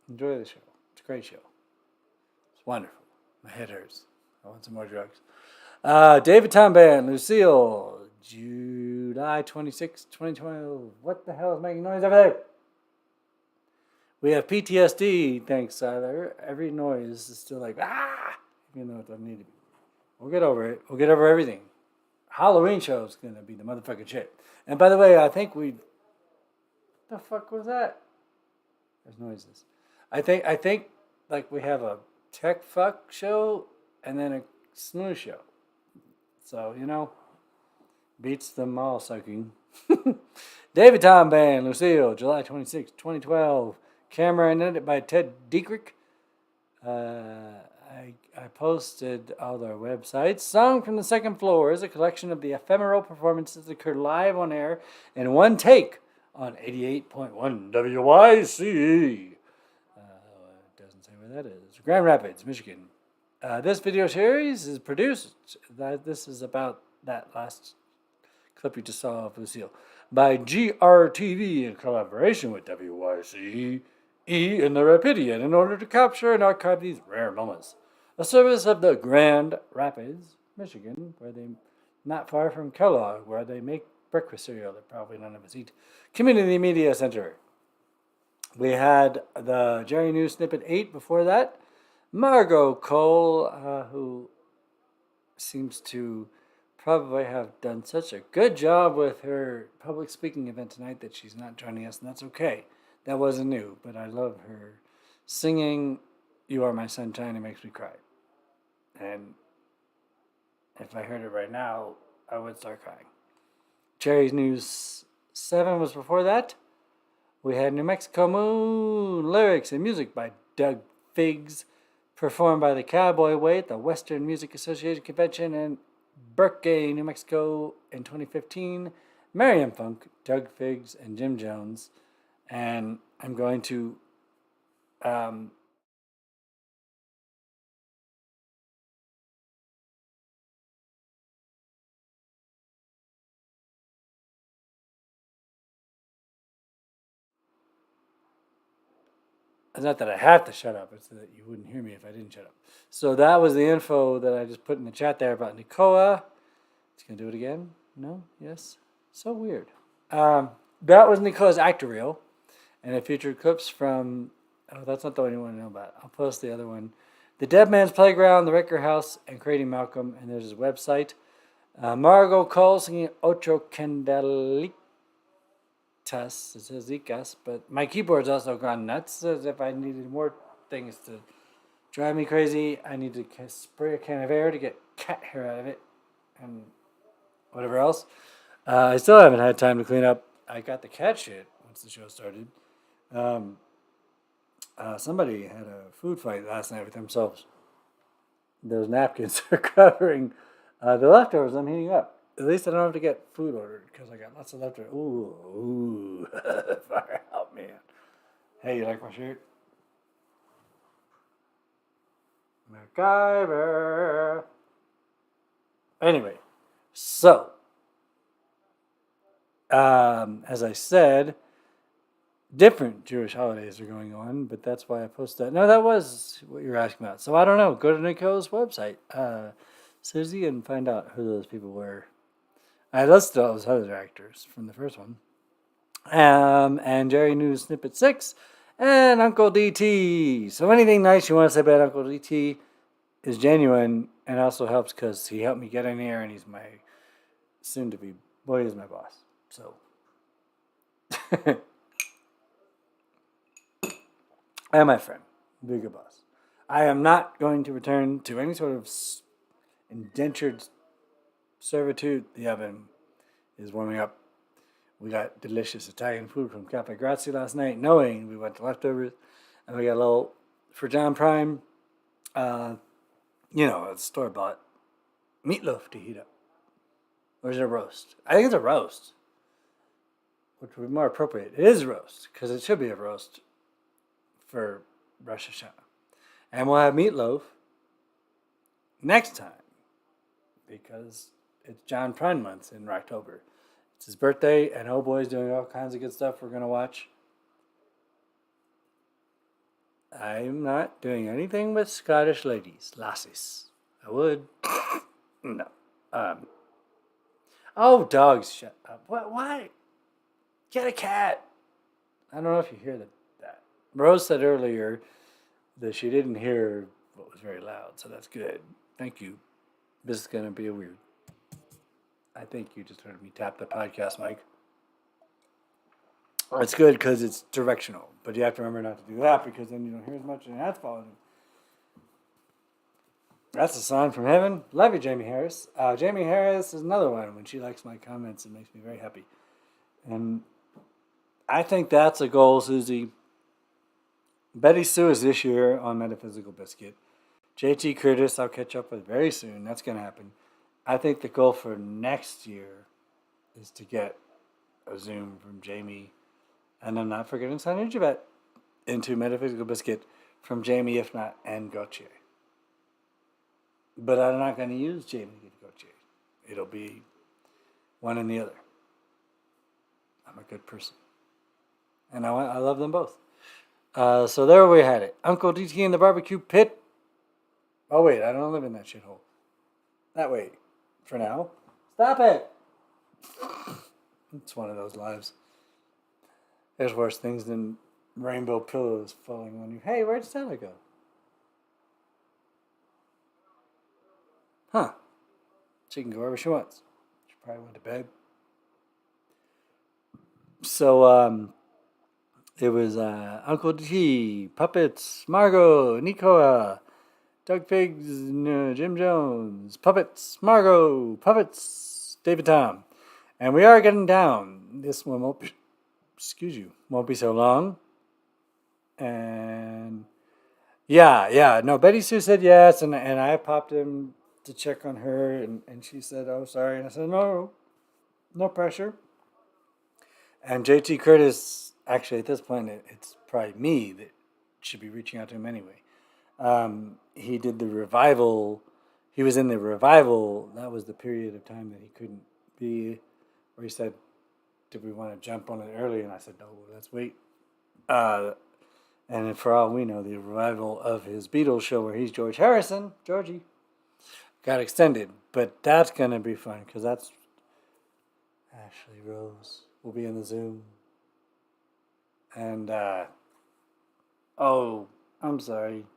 Enjoy the show. It's a great show. It's wonderful. My head hurts. I want some more drugs. David Tom Band, Lucille, July 26, 2012. What the hell is making noise over there? We have PTSD, thanks, Tyler. Every noise is still like, even though it doesn't need to be. We'll get over it. We'll get over everything. Halloween show is going to be the motherfucking shit. And by the way, I think what the fuck was that? There's noises. I think like we have a tech fuck show and then a snooze show. So, beats them all sucking. David Tom Band, Lucille, July 26, 2012. Camera and edited by Ted Dietrich. I posted all their websites. Song from the Second Floor is a collection of the ephemeral performances that occurred live on air in one take on 88.1 WYCE. It doesn't say where that is. Grand Rapids, Michigan. This video series is produced, this is about that last clip you just saw of Lucille, by GRTV in collaboration with WYCE in the Rapidian in order to capture and archive these rare moments. A service of the Grand Rapids, Michigan, where they not far from Kellogg, where they make breakfast cereal that probably none of us eat. Community Media Center. We had the Jerry News Snippet 8 before that. Margot Cole, who seems to probably have done such a good job with her public speaking event tonight that she's not joining us, and that's okay. That wasn't new, but I love her singing You Are My Sunshine. It makes me cry. And if I heard it right now, I would start crying. Jerry's News 7 was before that. We had New Mexico Moon, lyrics and music by Doug Figs, performed by the Cowboy Way at the Western Music Association Convention in Burkey, New Mexico in 2015. Mariam Funk, Doug Figs, and Jim Jones. And I'm going to it's not that I have to shut up, it's that you wouldn't hear me if I didn't shut up. So that was the info that I just put in the chat there about Nicoa. It's going to do it again? No? Yes? So weird. That was Nicoa's actor reel. And it featured clips from, that's not the one you want to know about. I'll post the other one. The Dead Man's Playground, The Ricker House, and Creating Malcolm. And there's his website. Margot Cole singing Ocho Candelitas. It says Icas, but my keyboard's also gone nuts. As if I needed more things to drive me crazy. I need to spray a can of air to get cat hair out of it. And whatever else. I still haven't had time to clean up. I got the cat shit once the show started. Somebody had a food fight last night with themselves. Those napkins are covering the leftovers I'm heating up. At least I don't have to get food ordered because I got lots of leftovers. Ooh, fire out, man. Hey, you like my shirt? MacGyver. Anyway, so as I said, different Jewish holidays are going on, but that's why I posted that. No, that was what you were asking about. So I don't know. Go to Nicole's website, Susie, and find out who those people were. I listed all those other actors from the first one. And Jerry News Snippet 6, and Uncle DT. So anything nice you want to say about Uncle DT is genuine and also helps because he helped me get in here and he's my soon-to-be, boy, he's my boss. So, and my friend, bigger boss. I am not going to return to any sort of indentured servitude. The oven is warming up. We got delicious Italian food from Cafe Grazie last night, knowing we went to leftovers. And we got a little, for John Prime, a store-bought meatloaf to heat up. Or is it a roast? I think it's a roast, which would be more appropriate. It is a roast, because it should be a roast for Rosh Hashanah. And we'll have meatloaf next time, because it's John Prine month in October. It's his birthday, and oh boy's doing all kinds of good stuff we're going to watch. I'm not doing anything with Scottish ladies, lassies. I would. No. Oh, dogs, shut up. What? Why? Get a cat. I don't know if you hear that. Rose said earlier that she didn't hear what was very loud, so that's good. Thank you. This is going to be a weird. I think you just heard me tap the podcast mic. It's good because it's directional, but you have to remember not to do that because then you don't hear as much and that's falling. That's a sign from heaven. Love you, Jamie Harris. Jamie Harris is another one. When she likes my comments, it makes me very happy. And I think that's a goal, Susie. Betty Sue is this year on Metaphysical Biscuit. JT Curtis, I'll catch up with very soon. That's going to happen. I think the goal for next year is to get a Zoom from Jamie. And I'm not forgetting Sonia Javette into Metaphysical Biscuit from Jamie, if not, and Gauthier. But I'm not going to use Jamie and Gauthier. It'll be one and the other. I'm a good person. And I love them both. So there we had it. Uncle DT in the barbecue pit. Oh, wait, I don't live in that shithole. That way, for now. Stop it! It's one of those lives. There's worse things than rainbow pillows falling on you. Hey, where'd Stella go? Huh. She can go wherever she wants. She probably went to bed. So, it was Uncle D, Puppets, Margot, Nicoa, Doug Figs, Jim Jones, Puppets, Margot, Puppets, David Tom. And we are getting down. This one won't be, won't be so long. And no, Betty Sue said yes, and I popped in to check on her, and she said, oh, sorry. And I said, no pressure. And JT Curtis, actually, at this point, it's probably me that should be reaching out to him anyway. He did the revival. He was in the revival. That was the period of time that he couldn't be, where he said, did we want to jump on it early? And I said, no, let's wait. And for all we know, the revival of his Beatles show where he's George Harrison, Georgie, got extended. But that's going to be fun because that's Ashley Rose will be in the Zoom. And, I'm sorry.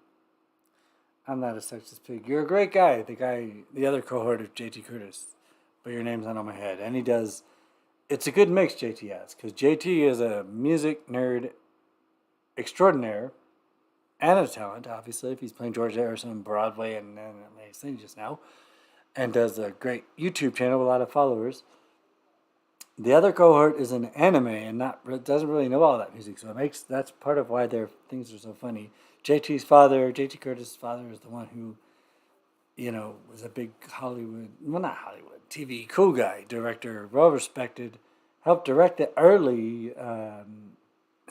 I'm not a sexist pig. You're a great guy. The other cohort of JT Curtis. But your name's not on my head. And he does, it's a good mix JT has. Because JT is a music nerd extraordinaire. And a talent, obviously. If he's playing George Harrison on Broadway and Atlantic City just now. And does a great YouTube channel with a lot of followers. The other cohort is an anime and doesn't really know all that music, so that's part of why their things are so funny. JT Curtis' father, is the one who, was a big TV cool guy, director, well respected, helped direct the early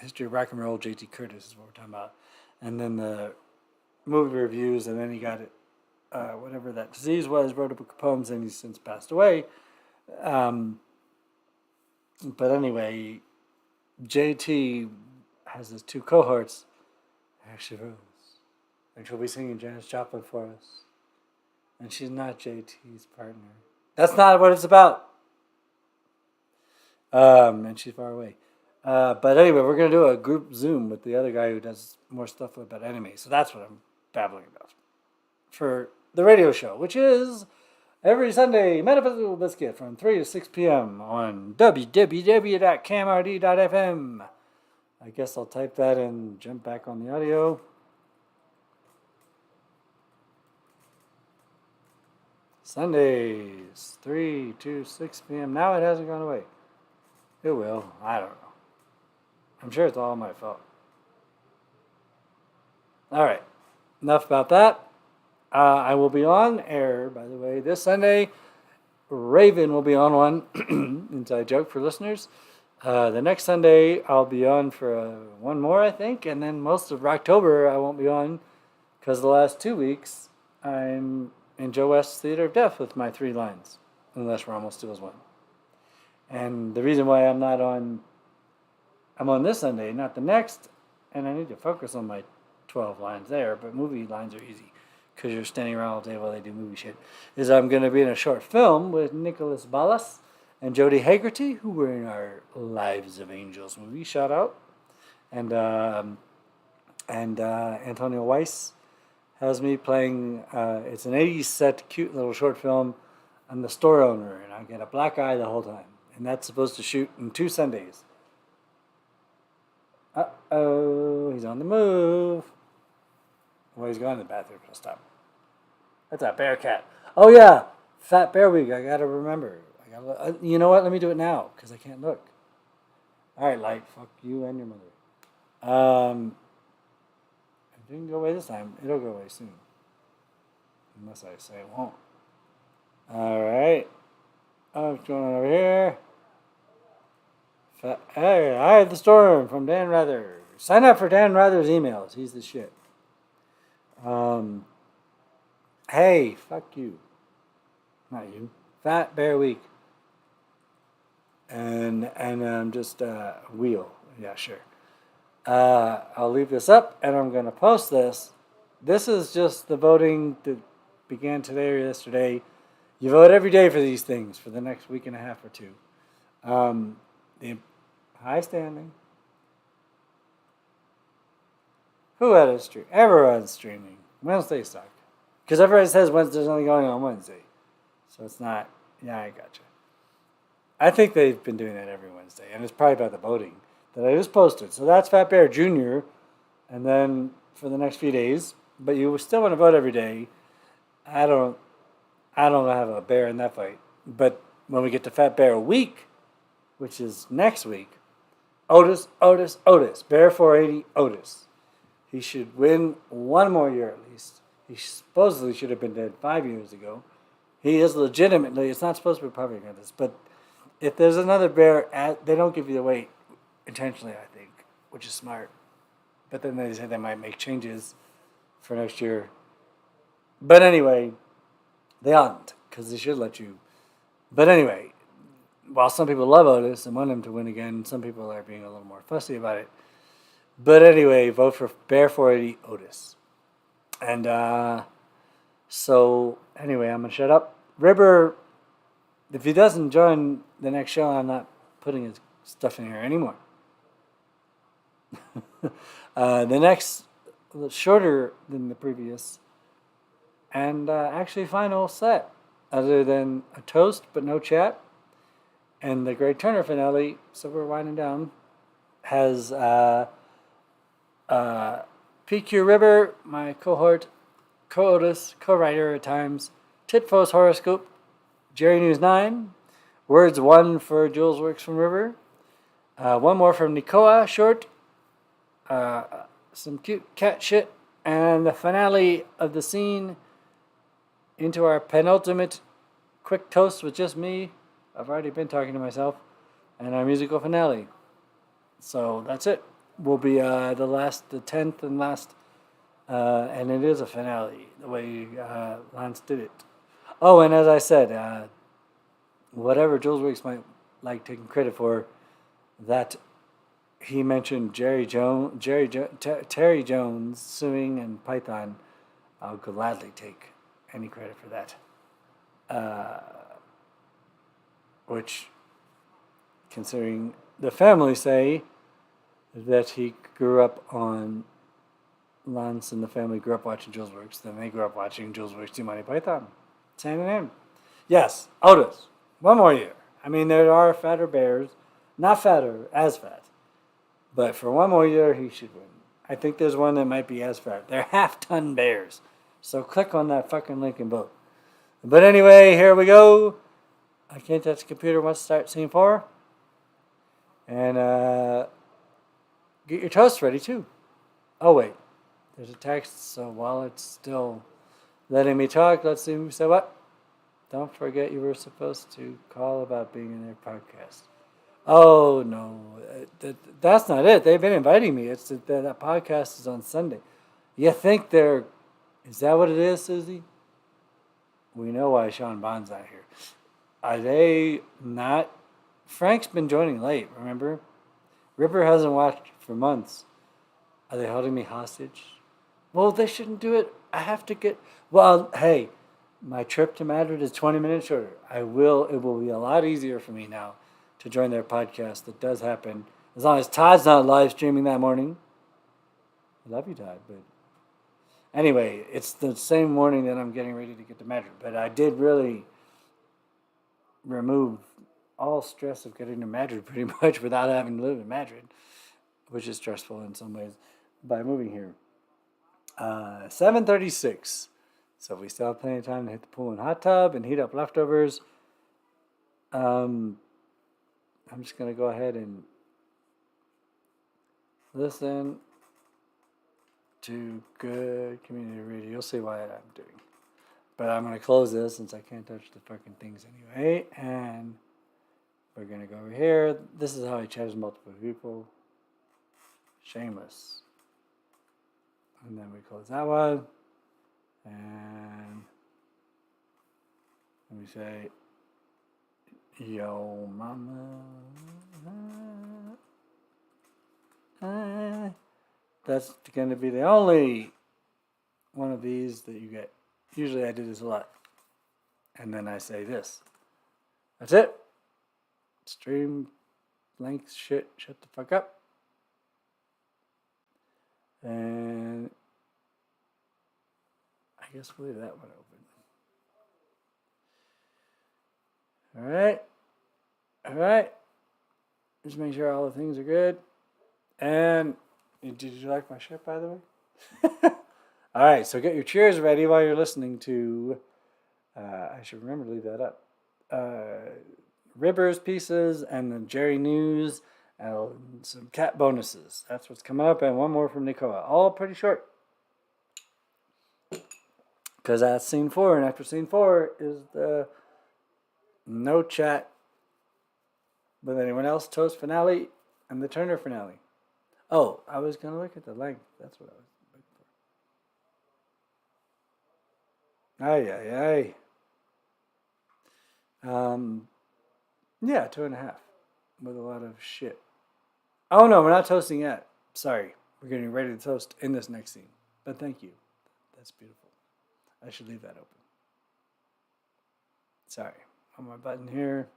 history of rock and roll. JT Curtis is what we're talking about, and then the movie reviews, and then he got it, whatever that disease was, wrote a book of poems, and he's since passed away. But anyway, JT has his two cohorts, Ashley Rose, and she'll be singing Janis Joplin for us. And she's not JT's partner. That's not what it's about. And she's far away. But anyway, we're going to do a group Zoom with the other guy who does more stuff about anime. So that's what I'm babbling about for the radio show, which is every Sunday, Metaphysical Biscuit from 3 to 6 p.m. on www.camrd.fm. I guess I'll type that and jump back on the audio. Sundays, 3 to 6 p.m. Now it hasn't gone away. It will. I don't know. I'm sure it's all my fault. All right. Enough about that. I will be on air, by the way, this Sunday. Raven will be on one. Inside joke for listeners. The next Sunday, I'll be on for one more, I think. And then most of October, I won't be on because the last 2 weeks, I'm in Joe West's Theater of Death with my 3 lines, unless Rommel steals one. And the reason why I'm on this Sunday, not the next, and I need to focus on my 12 lines there, but movie lines are easy because you're standing around all day while they do movie shit, is I'm going to be in a short film with Nicholas Ballas and Jody Haggerty, who were in our Lives of Angels movie, shout out. And Antonio Weiss has me playing, it's an 80s set, cute little short film. I'm the store owner, and I get a black eye the whole time. And that's supposed to shoot in 2 Sundays. Uh-oh, he's on the move. Well, he's going to the bathroom. I'll stop. That's a bear cat. Oh, yeah. Fat Bear Week. I got to remember. You know what? Let me do it now because I can't look. All right, Light. Fuck you and your mother. It didn't go away this time. It'll go away soon. Unless I say it won't. All right. What's going on over here? Hey, I had the storm from Dan Rather. Sign up for Dan Rather's emails. He's the shit. Hey, fuck you. Not you. Fat Bear Week. And just wheel. Yeah, sure. I'll leave this up and I'm going to post this. This is just the voting that began today or yesterday. You vote every day for these things for the next week and a half or 2. The high standing. Who had a stream? Everyone's streaming. Wednesday suck. Because everybody says Wednesday's only going on Wednesday. So it's not, yeah, I gotcha. I think they've been doing that every Wednesday. And it's probably about the voting that I just posted. So that's Fat Bear Jr. And then for the next few days. But you still want to vote every day. I don't have a bear in that fight. But when we get to Fat Bear Week, which is next week, Otis, Bear 480, Otis. He should win one more year at least. He supposedly should have been dead 5 years ago. He is legitimately, it's not supposed to be public on this, but if there's another bear, they don't give you the weight intentionally, I think, which is smart. But then they say they might make changes for next year. But anyway, they aren't, because they should let you. But anyway, while some people love Otis and want him to win again, some people are being a little more fussy about it. But anyway, vote for Bear 480 Otis. And so anyway, I'm going to shut up. Ribber, if he doesn't join the next show, I'm not putting his stuff in here anymore. The next, a little shorter than the previous, and actually final set, other than a toast but no chat, and the Great Turner finale, so we're winding down, has PQ Ribber, my cohort, co-Otis, co-writer at times, Titfo's Horoscope, Jerry News 9, Words 1 for Julesworks from River, one more from Nikoa, short, some cute cat shit, and the finale of the scene into our penultimate quick toast with just me. I've already been talking to myself, and our musical finale. So that's it. Will be the 10th and last, and it is a finale, the way Lance did it. Oh, and as I said, whatever Julesworks might like taking credit for, that he mentioned Terry Jones suing and Python. I'll gladly take any credit for that. Which, considering the family say that he grew up on, Lance and the family grew up watching Julesworks, then they grew up watching Julesworks do Monty Python. Same name. Yes, Otis. One more year. I mean, there are fatter bears. Not fatter, as fat. But for one more year, he should win. I think there's one that might be as fat. They're half-ton bears. So click on that fucking link and vote. But anyway, here we go. I can't touch the computer. Let's start scene 4. And get your toast ready too. Oh wait, there's a text, so while it's still letting me talk, let's see who said what. Don't forget you were supposed to call about being in their podcast. Oh no, that's not it. They've been inviting me. It's that podcast is on Sunday. You think they're... Is that what it is, Susie? We know why Sean Bond's not here. Are they not? Frank's been joining late, remember? Ripper hasn't watched for months. Are they holding me hostage? Well, they shouldn't do it. I have to get... Well, hey, my trip to Madrid is 20 minutes shorter. It will be a lot easier for me now to join their podcast. That does happen. As long as Todd's not live streaming that morning. I love you, Todd, but... Anyway, it's the same morning that I'm getting ready to get to Madrid. But I did really remove all stress of getting to Madrid pretty much without having to live in Madrid, which is stressful in some ways, by moving here. 7:36. So we still have plenty of time to hit the pool and hot tub and heat up leftovers. I'm just going to go ahead and listen to good community radio. You'll see why I'm doing. But I'm going to close this since I can't touch the fucking things anyway. And we're going to go over here. This is how he chatters multiple people. Shameless. And then we close that one. And let me say, yo, mama. That's going to be the only one of these that you get. Usually I do this a lot. And then I say this. That's it. Stream length shit. Shut the fuck up. And I guess we'll leave that one open. Alright. Alright. Just make sure all the things are good. And did you like my shit, by the way? Alright, so get your cheers ready while you're listening to, I should remember to leave that up, Ribbers pieces and the Jerry News and some cat bonuses. That's what's coming up, and one more from Nicoa. All pretty short. Because that's scene 4, and after scene 4 is the no chat with anyone else toast finale and the Turner finale. Oh, I was going to look at the length. That's what I was looking for. Aye. Yeah, 2.5 with a lot of shit. Oh no, we're not toasting yet. Sorry. We're getting ready to toast in this next scene. But thank you. That's beautiful. I should leave that open. Sorry. On my button here.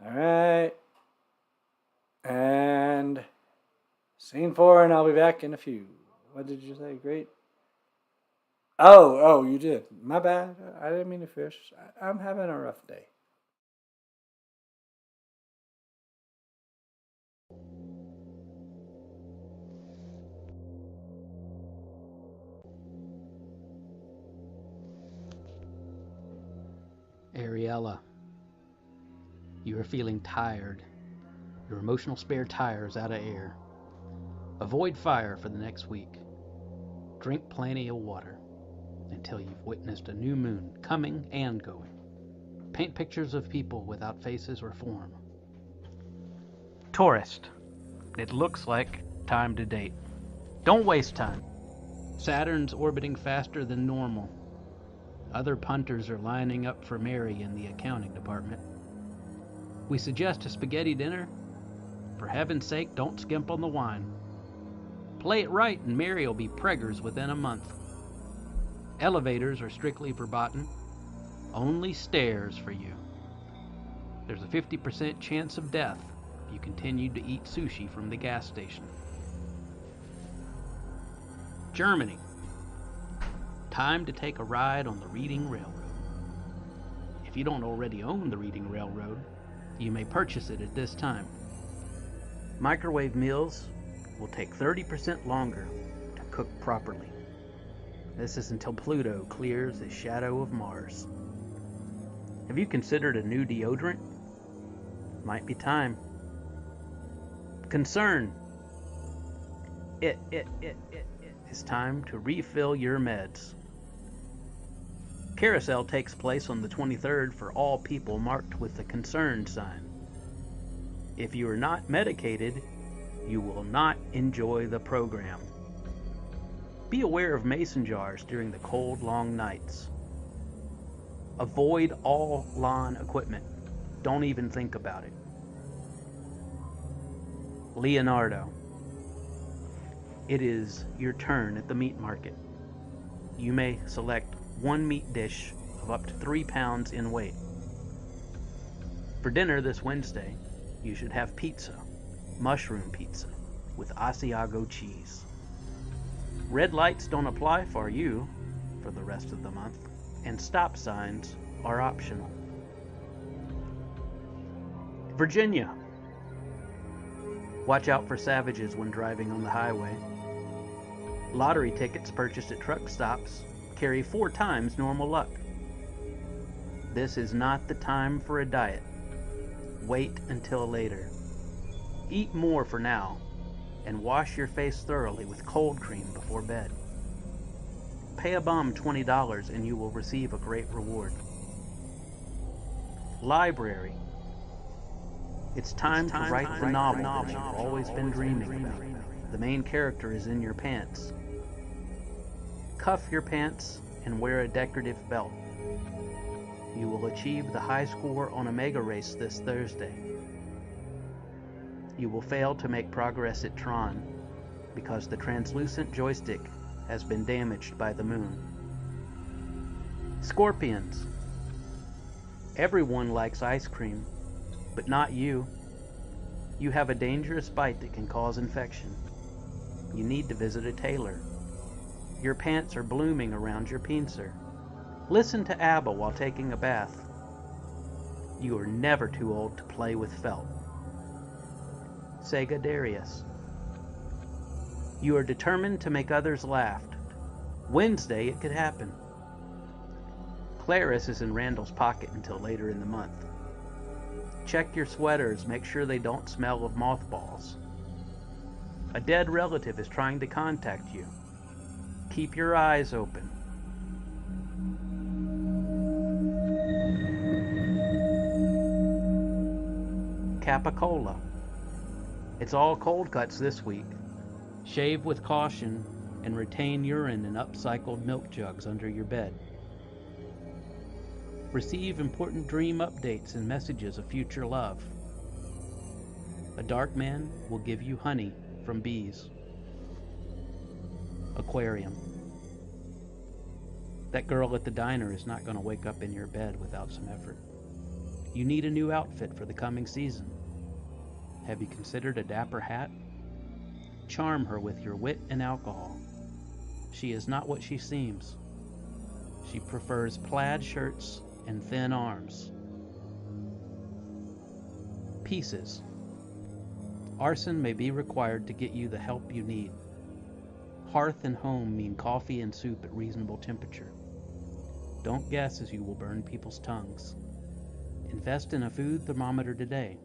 All right. And scene 4, and I'll be back in a few. What did you say? Great. Oh, you did. My bad. I didn't mean to fish. I'm having a rough day. Ariella, you are feeling tired. Your emotional spare tire is out of air. Avoid fire for the next week. Drink plenty of water until you've witnessed a new moon coming and going. Paint pictures of people without faces or form. Tourist, it looks like time to date. Don't waste time. Saturn's orbiting faster than normal. Other punters are lining up for Mary in the accounting department. We suggest a spaghetti dinner. For heaven's sake, don't skimp on the wine. Play it right and Mary will be preggers within a month. Elevators are strictly verboten. Only stairs for you. There's a 50% chance of death if you continue to eat sushi from the gas station. Germany. Time to take a ride on the Reading Railroad. If you don't already own the Reading Railroad, you may purchase it at this time. Microwave meals will take 30% longer to cook properly. This is until Pluto clears the shadow of Mars. Have you considered a new deodorant? Might be time. Concern. It's time to refill your meds. Carousel takes place on the 23rd for all people marked with the concern sign. If you are not medicated, you will not enjoy the program. Be aware of mason jars during the cold, long nights. Avoid all lawn equipment. Don't even think about it. Leonardo. It is your turn at the meat market. You may select one meat dish of up to 3 pounds in weight. For dinner this Wednesday, you should have pizza, mushroom pizza, with Asiago cheese. Red lights don't apply for you for the rest of the month, and stop signs are optional. Virginia. Watch out for savages when driving on the highway. Lottery tickets purchased at truck stops carry 4 times normal luck. This is not the time for a diet. Wait until later. Eat more for now, and wash your face thoroughly with cold cream before bed. Pay a bum $20 and you will receive a great reward. Library. It's time to write the novel that you've always been dreaming about. The main character is in your pants. Cuff your pants and wear a decorative belt. You will achieve the high score on a mega race this Thursday. You will fail to make progress at Tron because the translucent joystick has been damaged by the moon. Scorpions. Everyone likes ice cream, but not you. You have a dangerous bite that can cause infection. You need to visit a tailor. Your pants are blooming around your pincer. Listen to ABBA while taking a bath. You are never too old to play with felt. Sagittarius. You are determined to make others laugh. Wednesday it could happen. Clarice is in Randall's pocket until later in the month. Check your sweaters, make sure they don't smell of mothballs. A dead relative is trying to contact you. Keep your eyes open. Capicola. It's all cold cuts this week. Shave with caution and retain urine in upcycled milk jugs under your bed. Receive important dream updates and messages of future love. A dark man will give you honey from bees. Aquarium. That girl at the diner is not going to wake up in your bed without some effort. You need a new outfit for the coming season. Have you considered a dapper hat? Charm her with your wit and alcohol. She is not what she seems. She prefers plaid shirts and thin arms. Pieces. Arson may be required to get you the help you need. Hearth and home mean coffee and soup at reasonable temperature. Don't guess, as you will burn people's tongues. Invest in a food thermometer today.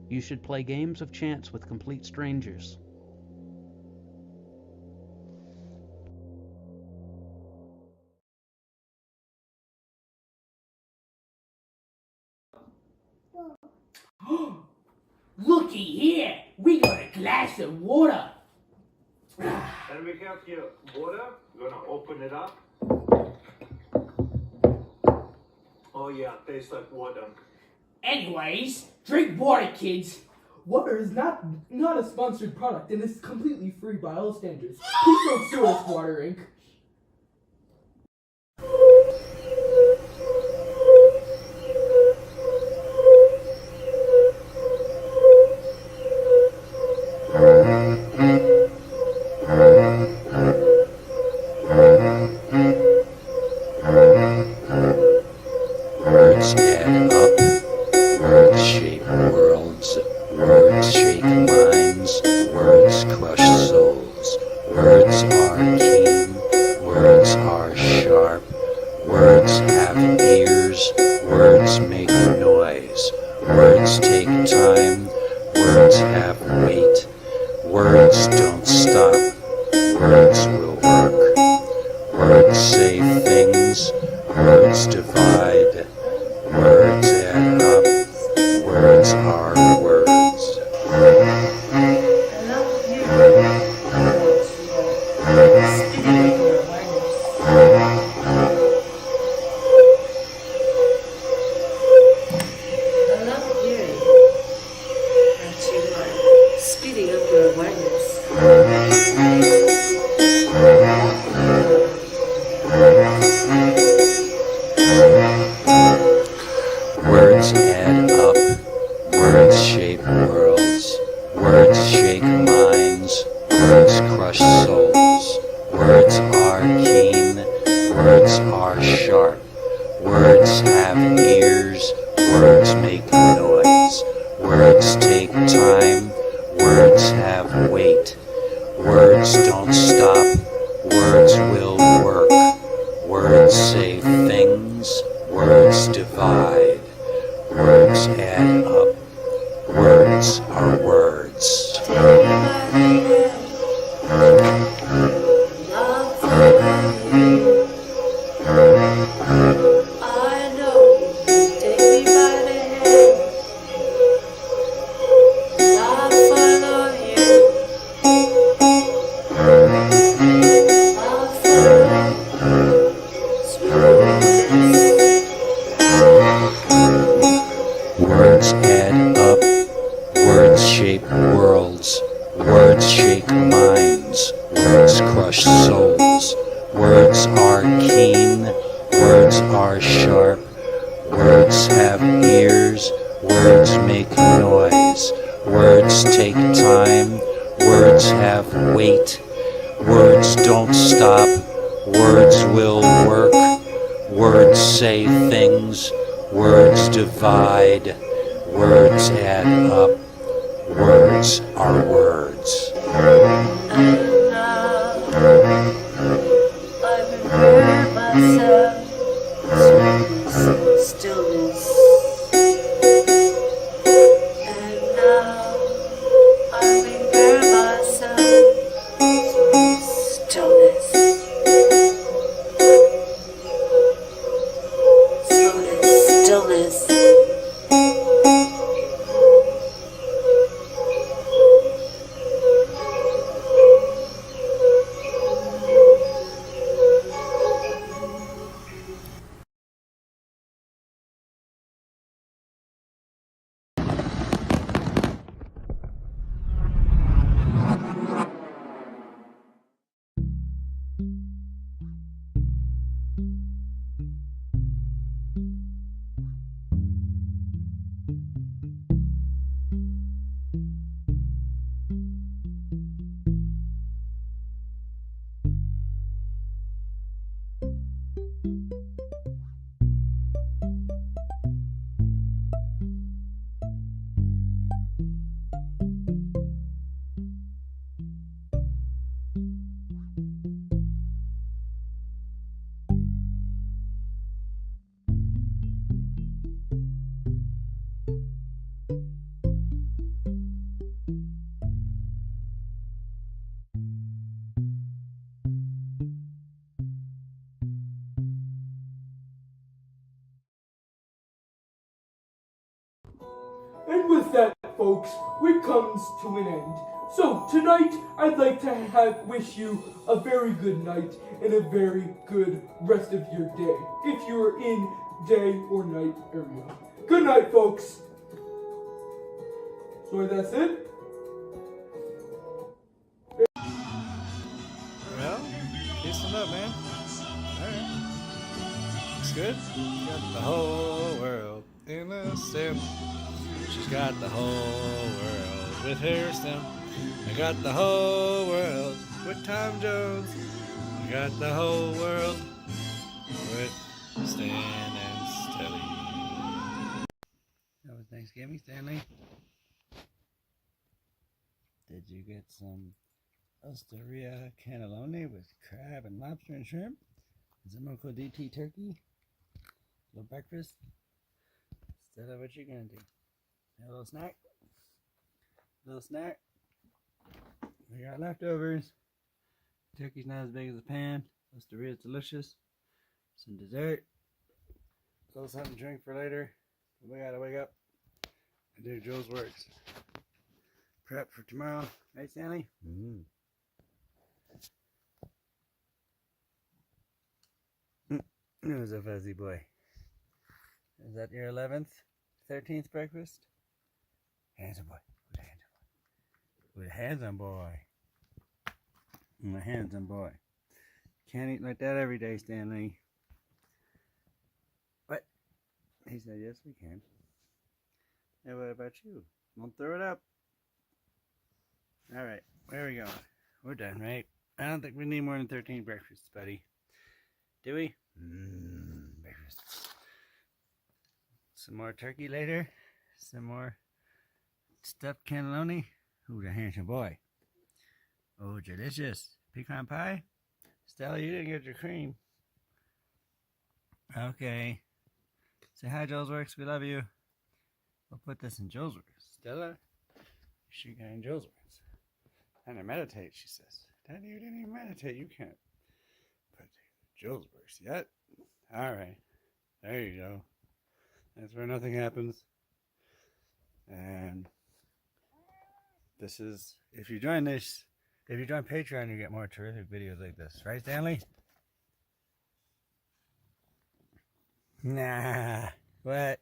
You should play games of chance with complete strangers. Looky here, we got a glass of water. And we have here water. We're gonna open it up. Oh yeah, tastes like water. Anyways, drink water, kids. Water is not a sponsored product and is completely free by all standards. Please don't sue us, Water Inc. Words add up, words shape worlds, words shake minds, words crush souls, words are keen, words are sharp, words have ears, words make noise, words take time, Words have weight. Words don't stop. Words will work. Words say things. Words divide. Words add up. Words are words. Words add up, words shape worlds, words shake minds, words crush souls, words are keen, words are sharp, words have ears, words make noise, words take time, words have weight, words don't stop, words will work, words say things, words divide. Words add up. Words are words. Words add up, words shape worlds, words shake minds, words crush souls, words are keen, words are sharp, words have ears, words make noise, words take time, words have weight, words don't stop, words will work, words say things, words divide, words add up, words are words. Stillness. And now I prepare myself stillness. Stillness. And with that, folks, we comes to an end. So tonight, I'd like to wish you a very good night and a very good rest of your day, if you are in day or night area. Good night, folks. So that's it. Well, peace them up, man. Alright. Looks good. Got the whole world in a step. She's got the whole world with her stem. I got the whole world with Tom Jones. I got the whole world with Stan and Stelly. That was Thanksgiving, Stanley. Did you get some Osteria cannelloni with crab and lobster and shrimp? Is it Uncle DT turkey? A little breakfast? Is that what you're gonna do? A little snack? Little snack. We got leftovers. Turkey's not as big as a pan. Ostaria's delicious. Some dessert. A little something to drink for later. We gotta wake up and do Julesworks. Prep for tomorrow. Right, Stanley? Mm. Who's a fuzzy boy? Is that your 11th, 13th breakfast? Handsome boy. With a handsome boy. A handsome boy. Can't eat like that every day, Stanley. What? He said, yes, we can. And what about you? Won't throw it up. All right, where are we going? We're done, right? I don't think we need more than 13 breakfasts, buddy. Do we? Breakfast. Some more turkey later. Some more stuffed cannelloni. Ooh, the handsome boy. Oh, delicious. Pecan pie? Stella, you didn't get your cream. Okay. Say hi, Julesworks. We love you. We'll put this in Julesworks. Stella, she got in Julesworks. And I meditate, she says. Daddy, you didn't even meditate. You can't put Julesworks yet. All right. There you go. That's where nothing happens. And this is, if you join Patreon, you get more terrific videos like this. Right, Stanley? Nah. What?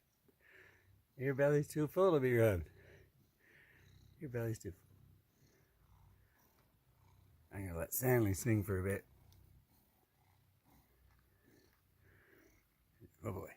Your belly's too full to be rubbed. Your belly's too full. I'm going to let Stanley sing for a bit. Oh boy.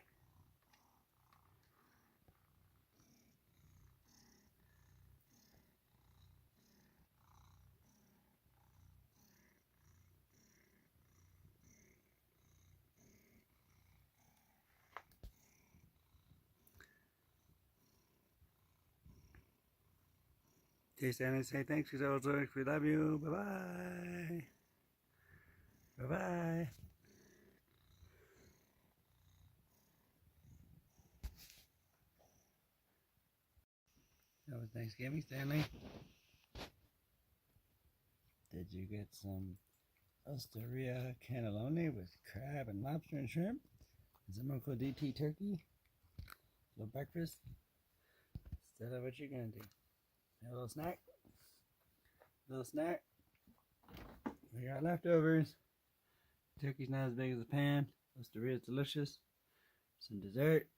Okay, Stanley, say thanks for all work. We love you. Bye-bye. Bye-bye. That was Thanksgiving, Stanley. Did you get some Osteria cannelloni with crab and lobster and shrimp? Some Uncle DT turkey? Little breakfast? Instead of what you gonna do? A little snack? Little snack? We got leftovers. Turkey's not as big as a pan. Ostaria's delicious. Some dessert.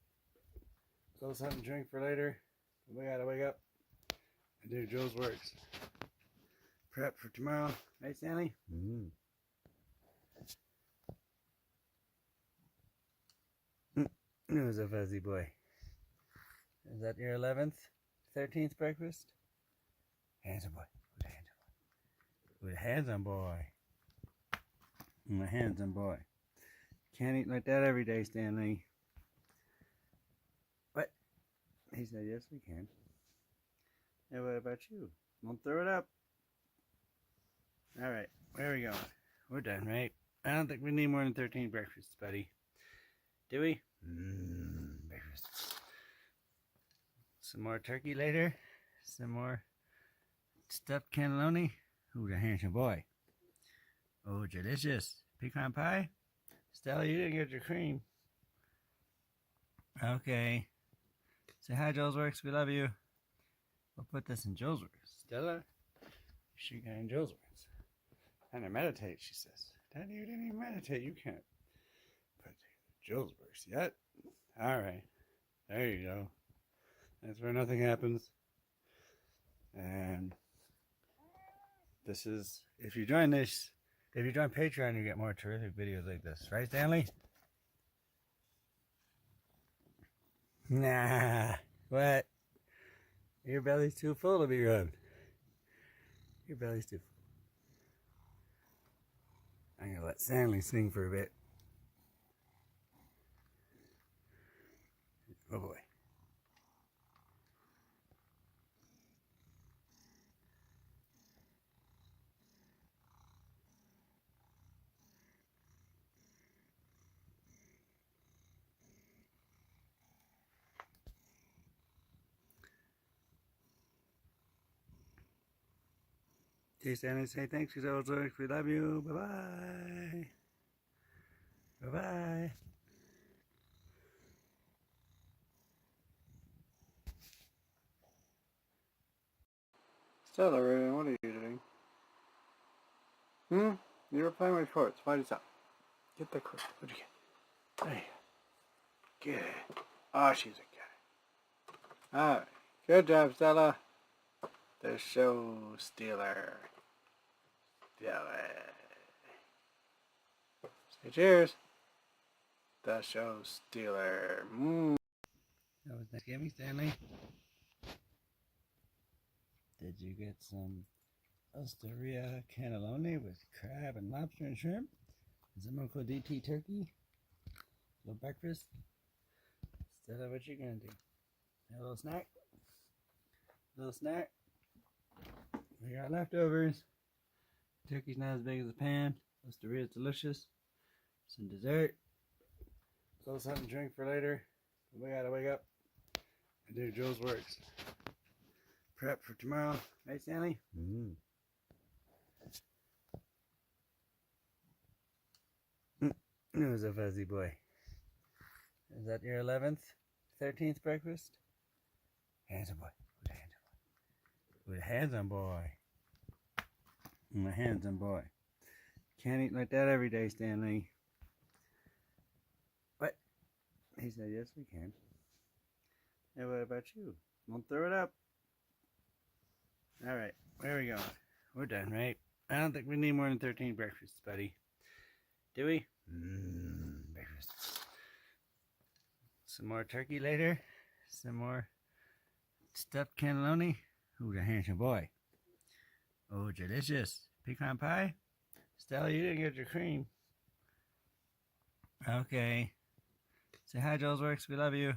A little something to drink for later. We gotta wake up and do Julesworks. Prep for tomorrow. Right, Stanley? Mm. Who's a fuzzy boy? Is that your 11th, 13th breakfast? Handsome boy. With a handsome boy. A handsome boy. Can't eat like that every day, Stanley. What? He said, yes, we can. And what about you? Won't throw it up. All right, where are we going? We're done, right? I don't think we need more than 13 breakfasts, buddy. Do we? Breakfast. Some more turkey later. Some more stuffed cannelloni. Ooh, the handsome boy. Oh, delicious. Pecan pie? Stella, you didn't get your cream. Okay. Say hi, Julesworks. We love you. We'll put this in Julesworks. Stella, she got in Julesworks. And I meditate, she says. Daddy, you didn't even meditate. You can't put Julesworks yet. All right. There you go. That's where nothing happens. And this is, if you join Patreon, you get more terrific videos like this. Right, Stanley? Nah. What? Your belly's too full to be rubbed. Your belly's too full. I'm going to let Stanley sing for a bit. Oh boy. Okay, Stanley, say thanks to Julesworks. We love you. Bye-bye. Bye-bye. Stella, what are you doing? You were playing with chords. Why did that? Get the chord. What'd you get? Hey. Get it. Oh, she's a cat. Alright. Good job, Stella. The show stealer. Say cheers. The show stealer. That was Thanksgiving, Stanley. Did you get some Osteria cannelloni with crab and lobster and shrimp? Some Uncle DT turkey? Little breakfast? Stella, what you gonna do? A little snack? Little snack? We got leftovers. Turkey's not as big as a pan. Osteria's delicious. Some dessert. A little something to drink for later. We gotta wake up and do Julesworks prep for tomorrow. Right, Stanley? Who's a fuzzy boy? Is that your 11th, 13th breakfast? Handsome boy. With a handsome boy. A handsome boy. Can't eat like that every day, Stanley. What? He said, yes, we can. And what about you? Won't throw it up. Alright, where are we going? We're done, right? I don't think we need more than 13 breakfasts, buddy. Do we? Breakfast. Some more turkey later. Some more stuffed cannelloni. Ooh, the handsome boy. Oh, delicious. Pecan pie? Stella, you didn't get your cream. Okay. Say hi, Julesworks. We love you.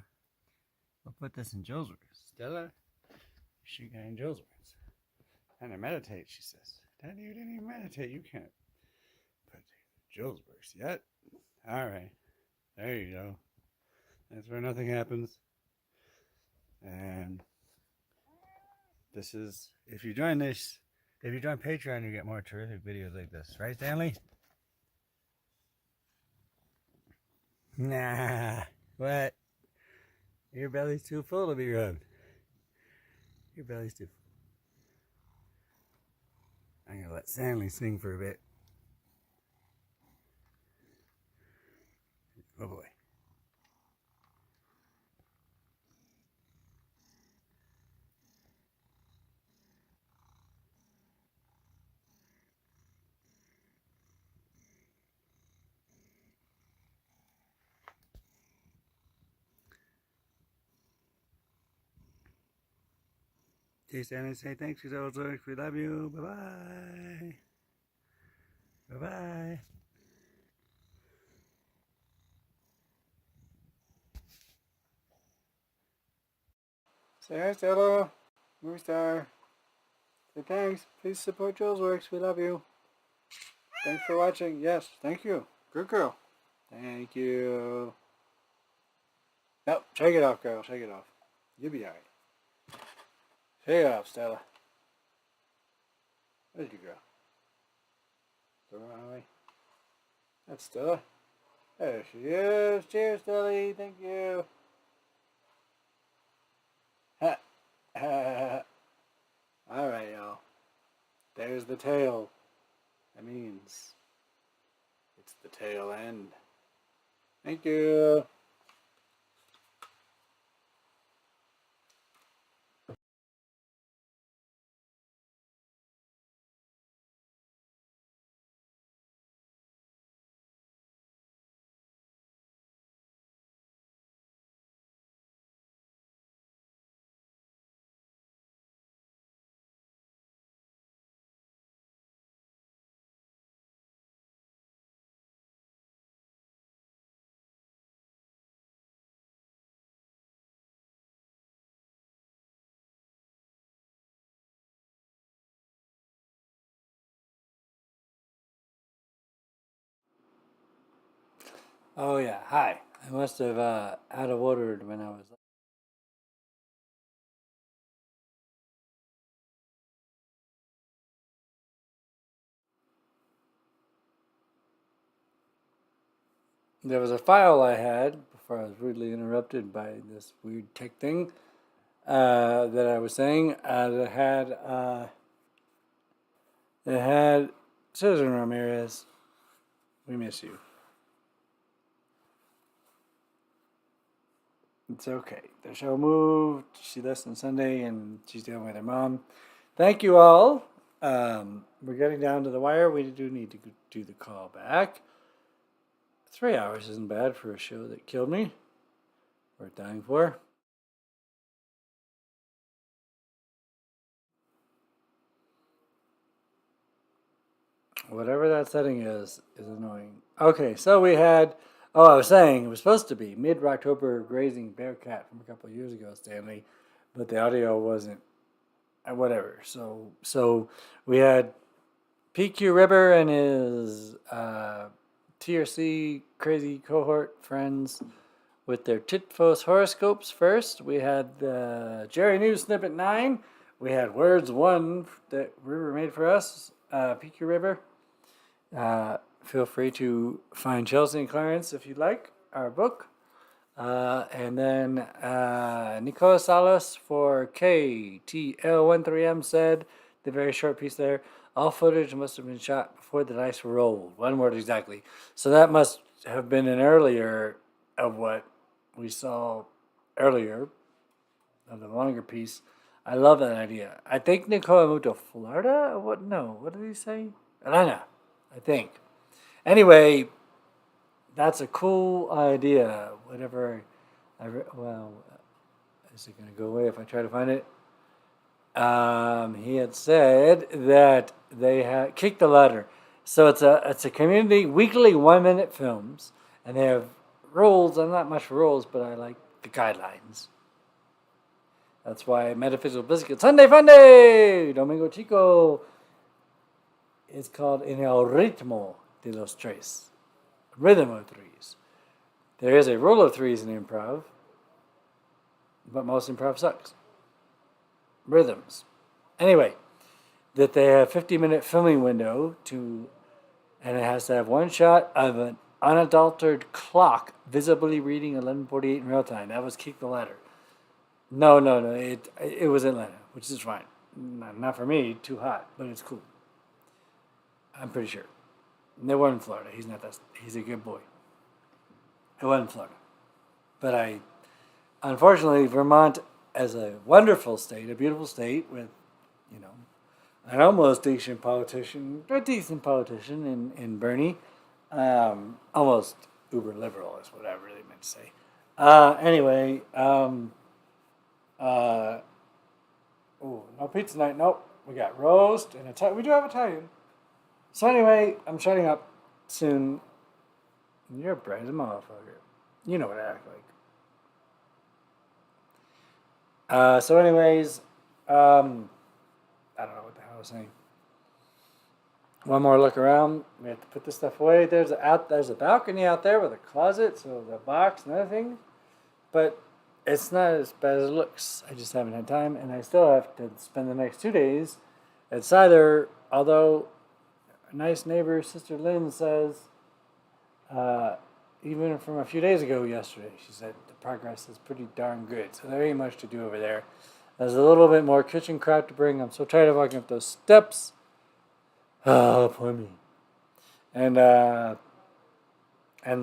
We'll put this in Julesworks. Stella, she got in Julesworks. Trying to meditate, she says. Daddy, you didn't even meditate. You can't put Julesworks yet. Alright. There you go. That's where nothing happens. And this is, if you join Patreon, you get more terrific videos like this. Right, Stanley? Nah. What? Your belly's too full to be rubbed. Your belly's too full. I'm going to let Stanley sing for a bit. Oh boy. Okay, Stanley, say thanks to Julesworks. We love you. Bye-bye. Bye-bye. Say hi, Stella. Movie star. Say thanks. Please support Julesworks. We love you. Thanks for watching. Yes, thank you. Good girl. Thank you. Nope, shake it off, girl. Shake it off. You'll be alright. Shake it off, Stella. Where'd you go? Throw her away. That's Stella. There she is. Cheers, Stella. Thank you. Ha. Ha. Alright, y'all. There's the tail. That means it's the tail end. Thank you. Oh yeah, hi. I must have out of ordered when I was there was a file I had before I was rudely interrupted by this weird tech thing that I was saying that had Susan Ramirez. We miss you. It's okay. The show moved. She listened Sunday, and she's dealing with her mom. Thank you all. We're getting down to the wire. We do need to do the call back. 3 hours isn't bad for a show that killed me. Worth dying for. Whatever that setting is annoying. Okay, so we had, I was saying it was supposed to be mid-October grazing bearcat from a couple of years ago, Stanley, but the audio wasn't, whatever. So we had PQ Ribber and his TRC crazy cohort friends with their Titfos horoscopes first. We had the Jerry News Snippet 9. We had Words 1 that River made for us, PQ River. Feel free to find Chelsea and Clarence if you'd like, our book. And then Nicola Salas for KTL13M said, the very short piece there, all footage must have been shot before the dice were rolled. One word exactly. So that must have been an earlier of what we saw earlier, of the longer piece. I love that idea. I think Nicola moved to Florida? What? No. What did he say? Atlanta, I think. Anyway, that's a cool idea. Whatever. Is it going to go away if I try to find it? He had said that they had kicked the ladder. So it's a community weekly 1-minute films, and they have rules. I'm not much for rules, but I like the guidelines. That's why Metaphysical Biscuit Sunday Funday Domingo Chico is called En el ritmo de los tres, rhythm of threes. There is a rule of threes in improv, but most improv sucks. Rhythms. Anyway, that they have 50-minute filming window and it has to have one shot of an unadulterated clock visibly reading 11:48 in real time. That was Kick the Ladder. No. It was Atlanta, which is fine. Not for me, too hot, but it's cool. I'm pretty sure. They weren't in Florida. He's a good boy. It wasn't Florida. But unfortunately, Vermont as a wonderful state, a beautiful state with, an almost decent politician in Bernie. Almost uber liberal is what I really meant to say. Anyway, no pizza night. Nope. We got roast and Italian. We do have Italian. So anyway, I'm shutting up soon. You're a bright as a motherfucker. You know what I act like. So anyways, I don't know what the hell I was saying. One more look around. We have to put this stuff away. There's a balcony out there with a closet, so the box and other things. But it's not as bad as it looks. I just haven't had time, and I still have to spend the next 2 days at Cider, although a nice neighbor, Sister Lynn, says, even from a few days ago yesterday, she said the progress is pretty darn good. So there ain't much to do over there. There's a little bit more kitchen crap to bring. I'm so tired of walking up those steps. Oh, poor me. And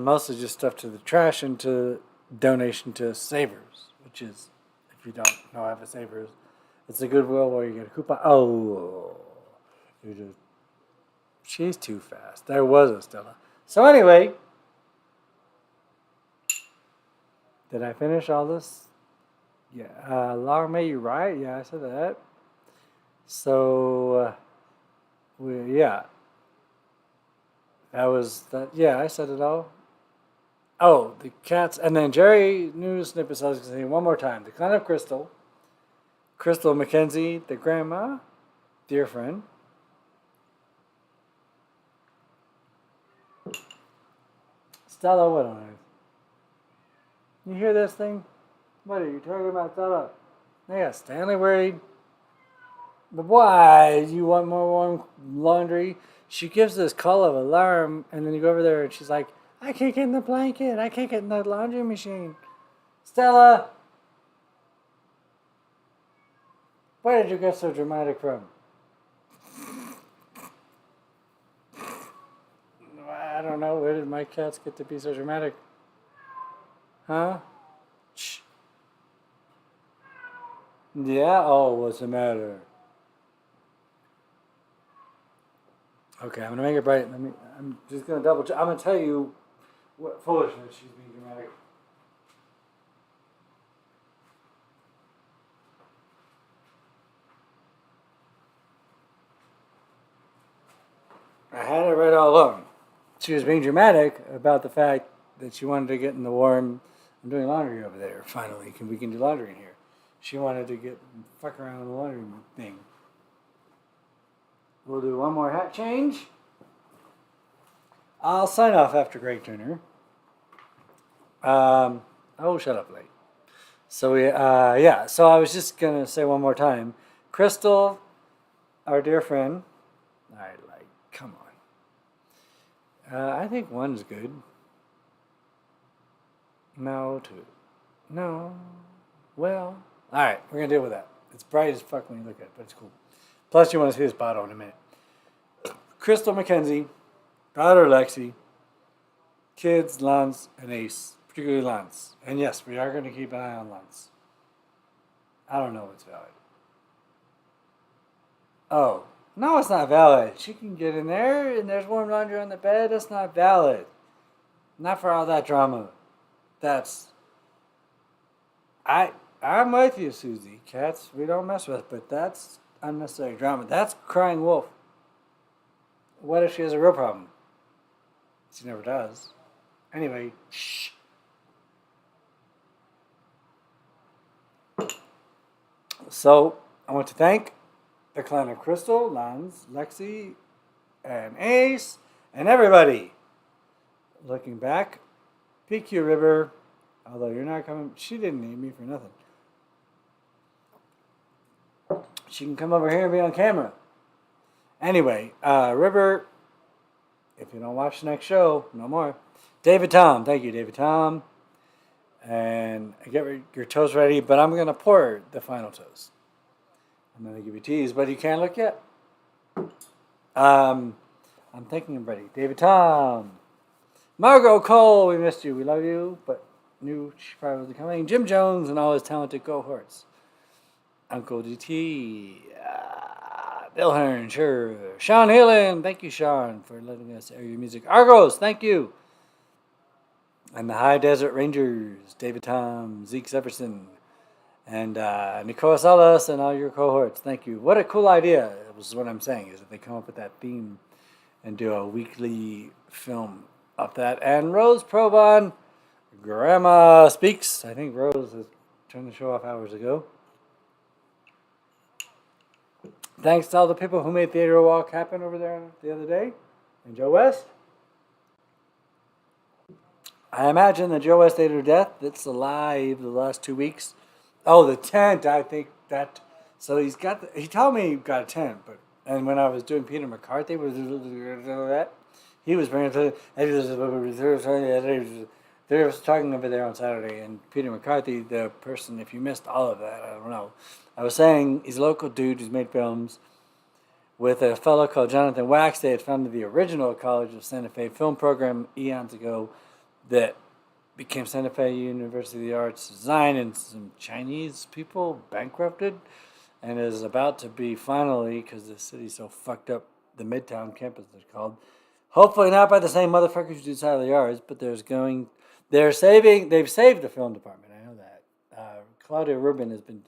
mostly just stuff to the trash and to donation to Savers, which is, if you don't know, I have a Savers. It's a Goodwill where you get a coupon. Oh, she's too fast. There was a Stella. So anyway, did I finish all this? Yeah. Laura May, you right? Yeah, I said that. So, that was that. Yeah, I said it all. Oh, the cats. And then Jerry News Snippets, I was going to say one more time. The Clan of Crystal McKenzie, the grandma, dear friend. Stella, what on earth? You hear this thing? What are you talking about, Stella? Yeah, Stanley worried. But why? You want more warm laundry? She gives this call of alarm, and then you go over there, and she's like, I can't get in the blanket. I can't get in the laundry machine. Stella! Where did you get so dramatic from? I don't know. Where did my cats get to be so dramatic? Huh? Shh. Yeah? Oh, what's the matter? Okay, I'm going to make it bright. I'm just going to double check. I'm going to tell you what foolishness she's being dramatic. I had it right all along. She was being dramatic about the fact that she wanted to get in the warm. I'm doing laundry over there, finally. We can do laundry in here. She wanted to fuck around with the laundry thing. We'll do one more hat change. I'll sign off after Greg Turner. Oh, shut up, late. So so I was just going to say one more time. Crystal, our dear friend. All right, come on. I think one's good. No, two. No. Well, all right, we're going to deal with that. It's bright as fuck when you look at it, but it's cool. Plus, you want to see this bottle in a minute. Crystal McKenzie, daughter Lexi, kids, Lance, and Ace, particularly Lance. And yes, we are going to keep an eye on Lance. I don't know what's valid. Oh, no, it's not valid. She can get in there, and there's warm laundry on the bed. That's not valid. Not for all that drama. I'm with you, Susie. Cats, we don't mess with, but that's unnecessary drama. That's crying wolf. What if she has a real problem? She never does. Anyway, shh. So, I want to thank the clan of Crystal, Lance, Lexi, and Ace, and everybody. Looking back, PQ River, although you're not coming, she didn't need me for nothing. She can come over here and be on camera. Anyway, River, if you don't watch the next show, no more. David Tom, thank you, David Tom. And get your toast ready, but I'm going to pour the final toast. I'm going to give you teas, but you can't look yet. I'm thinking I'm ready. David Tom. Margot Cole, we missed you. We love you, but knew she probably wasn't coming. Jim Jones and all his talented cohorts. Uncle DT. Bill Hearn, sure. Sean Heelan, thank you, Sean, for letting us air your music. Argos, thank you. And the High Desert Rangers, David Tom, Zeke Severson, and Nicole Salas and all your cohorts. Thank you. What a cool idea, was what I'm saying, is that they come up with that theme and do a weekly film of that. And Rose Proban, Grandma Speaks. I think Rose has turned the show off hours ago. Thanks to all the people who made Theater Walk happen over there the other day. And Joe West. I imagine the Joe West Theater Death that's alive the last 2 weeks. Oh, the tent, I think that. So he told me he got a tent, and when I was doing Peter McCarthy, he was bringing it to. They was talking over there on Saturday, and Peter McCarthy, the person, if you missed all of that, I don't know. I was saying he's a local dude who's made films with a fellow called Jonathan Wax. They had founded the original College of Santa Fe film program eons ago that became Santa Fe University of the Arts Design, and some Chinese people bankrupted, and is about to be finally, because the city's so fucked up, the Midtown campus is called. Hopefully not by the same motherfuckers who do Side of the Yards, but they've saved the film department, I know that. Claudia Rubin has been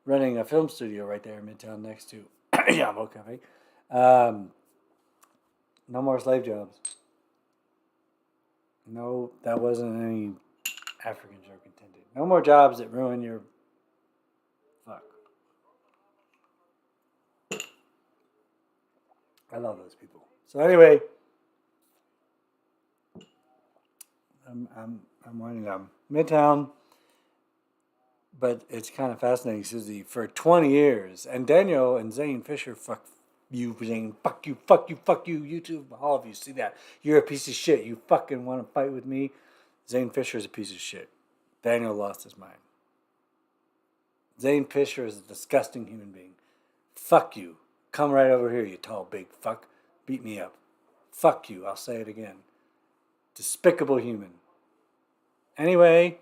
running a film studio right there in Midtown next to Yamo Cafe. No more slave jobs. No, that wasn't any African joke intended. No more jobs that ruin your fuck. I love those people. So anyway, I'm winding down. Midtown, but it's kind of fascinating, Susie. For 20 years, and Daniel and Zane Fisher You Zane, fuck you, fuck you, fuck you, YouTube, all of you, see that. You're a piece of shit. You fucking want to fight with me? Zane Fisher's a piece of shit. Daniel lost his mind. Zane Fisher is a disgusting human being. Fuck you. Come right over here, you tall big fuck. Beat me up. Fuck you, I'll say it again. Despicable human. Anyway,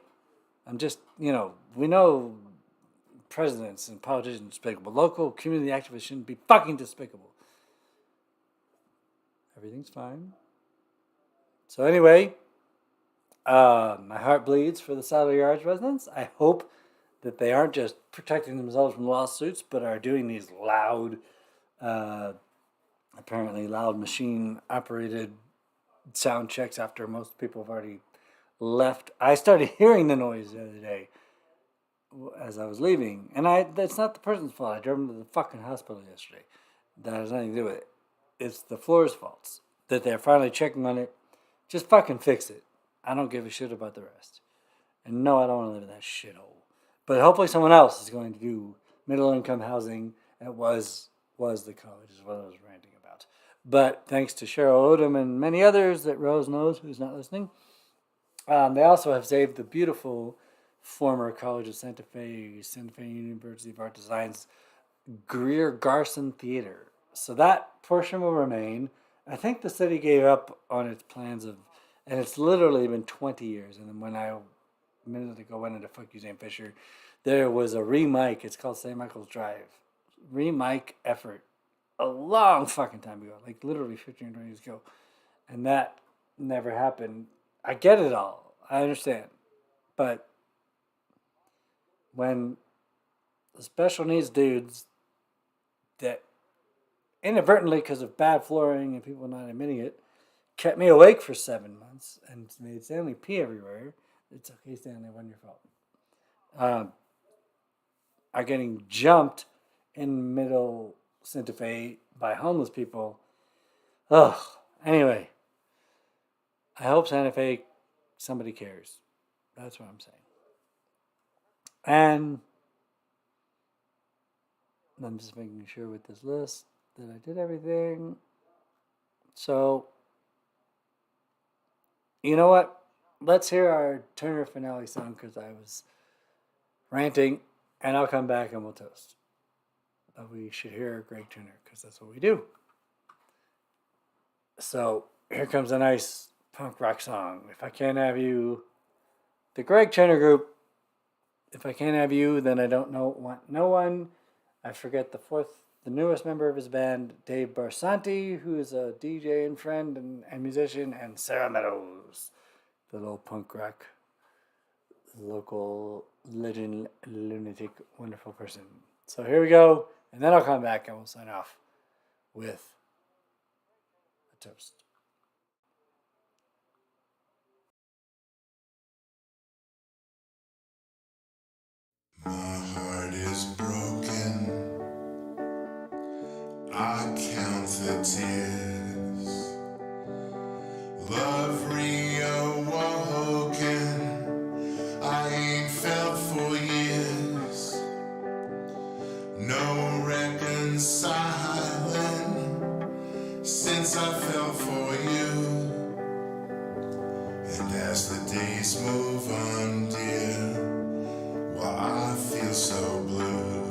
I'm just, we know presidents and politicians are despicable. Local community activists shouldn't be fucking despicable. Everything's fine. So anyway, my heart bleeds for the Saddle Yards residents. I hope that they aren't just protecting themselves from lawsuits, but are doing these loud, apparently loud machine-operated sound checks after most people have already left. I started hearing the noise the other day as I was leaving, and that's not the person's fault. I drove them to the fucking hospital yesterday. That has nothing to do with it. It's the floor's faults that they're finally checking on it. Just fucking fix it. I don't give a shit about the rest. And no, I don't want to live in that shithole. But hopefully someone else is going to do middle-income housing. It was the college, is what I was ranting about. But thanks to Cheryl Odom and many others that Rose knows, who's not listening, they also have saved the beautiful former College of Santa Fe University of Art Design's Greer Garson Theater. So that portion will remain. I think the city gave up on its plans and it's literally been 20 years. And then when I, a minute ago, went into Fuck You, Zane Fisher, there was a remake. It's called St. Michael's Drive. Remake effort a long fucking time ago, like literally 15 or 20 years ago. And that never happened. I get it all. I understand. But when the special needs dudes that inadvertently, because of bad flooring and people not admitting it, kept me awake for 7 months and made Stanley pee everywhere. It's okay, Stanley, it wasn't your fault. Are getting jumped in middle Santa Fe by homeless people. Ugh. Anyway, I hope Santa Fe, somebody cares. That's what I'm saying. And I'm just making sure with this list that I did everything. So, you know what? Let's hear our Turner finale song because I was ranting, and I'll come back and we'll toast. But we should hear Greg Turner because that's what we do. So, here comes a nice punk rock song. If I Can't Have You, the Greg Turner Group. If I Can't Have You, then I don't want no one. I forget the newest member of his band, Dave Barsanti, who is a DJ and friend and musician, and Sarah Meadows, the little punk rock, local legend, lunatic, wonderful person. So here we go, and then I'll come back and we'll sign off with a toast. My heart is broken. I count the tears. Love reawoken. I ain't felt for years. No reconciling since I fell for you. And as the days move on, dear, well, I feel so blue.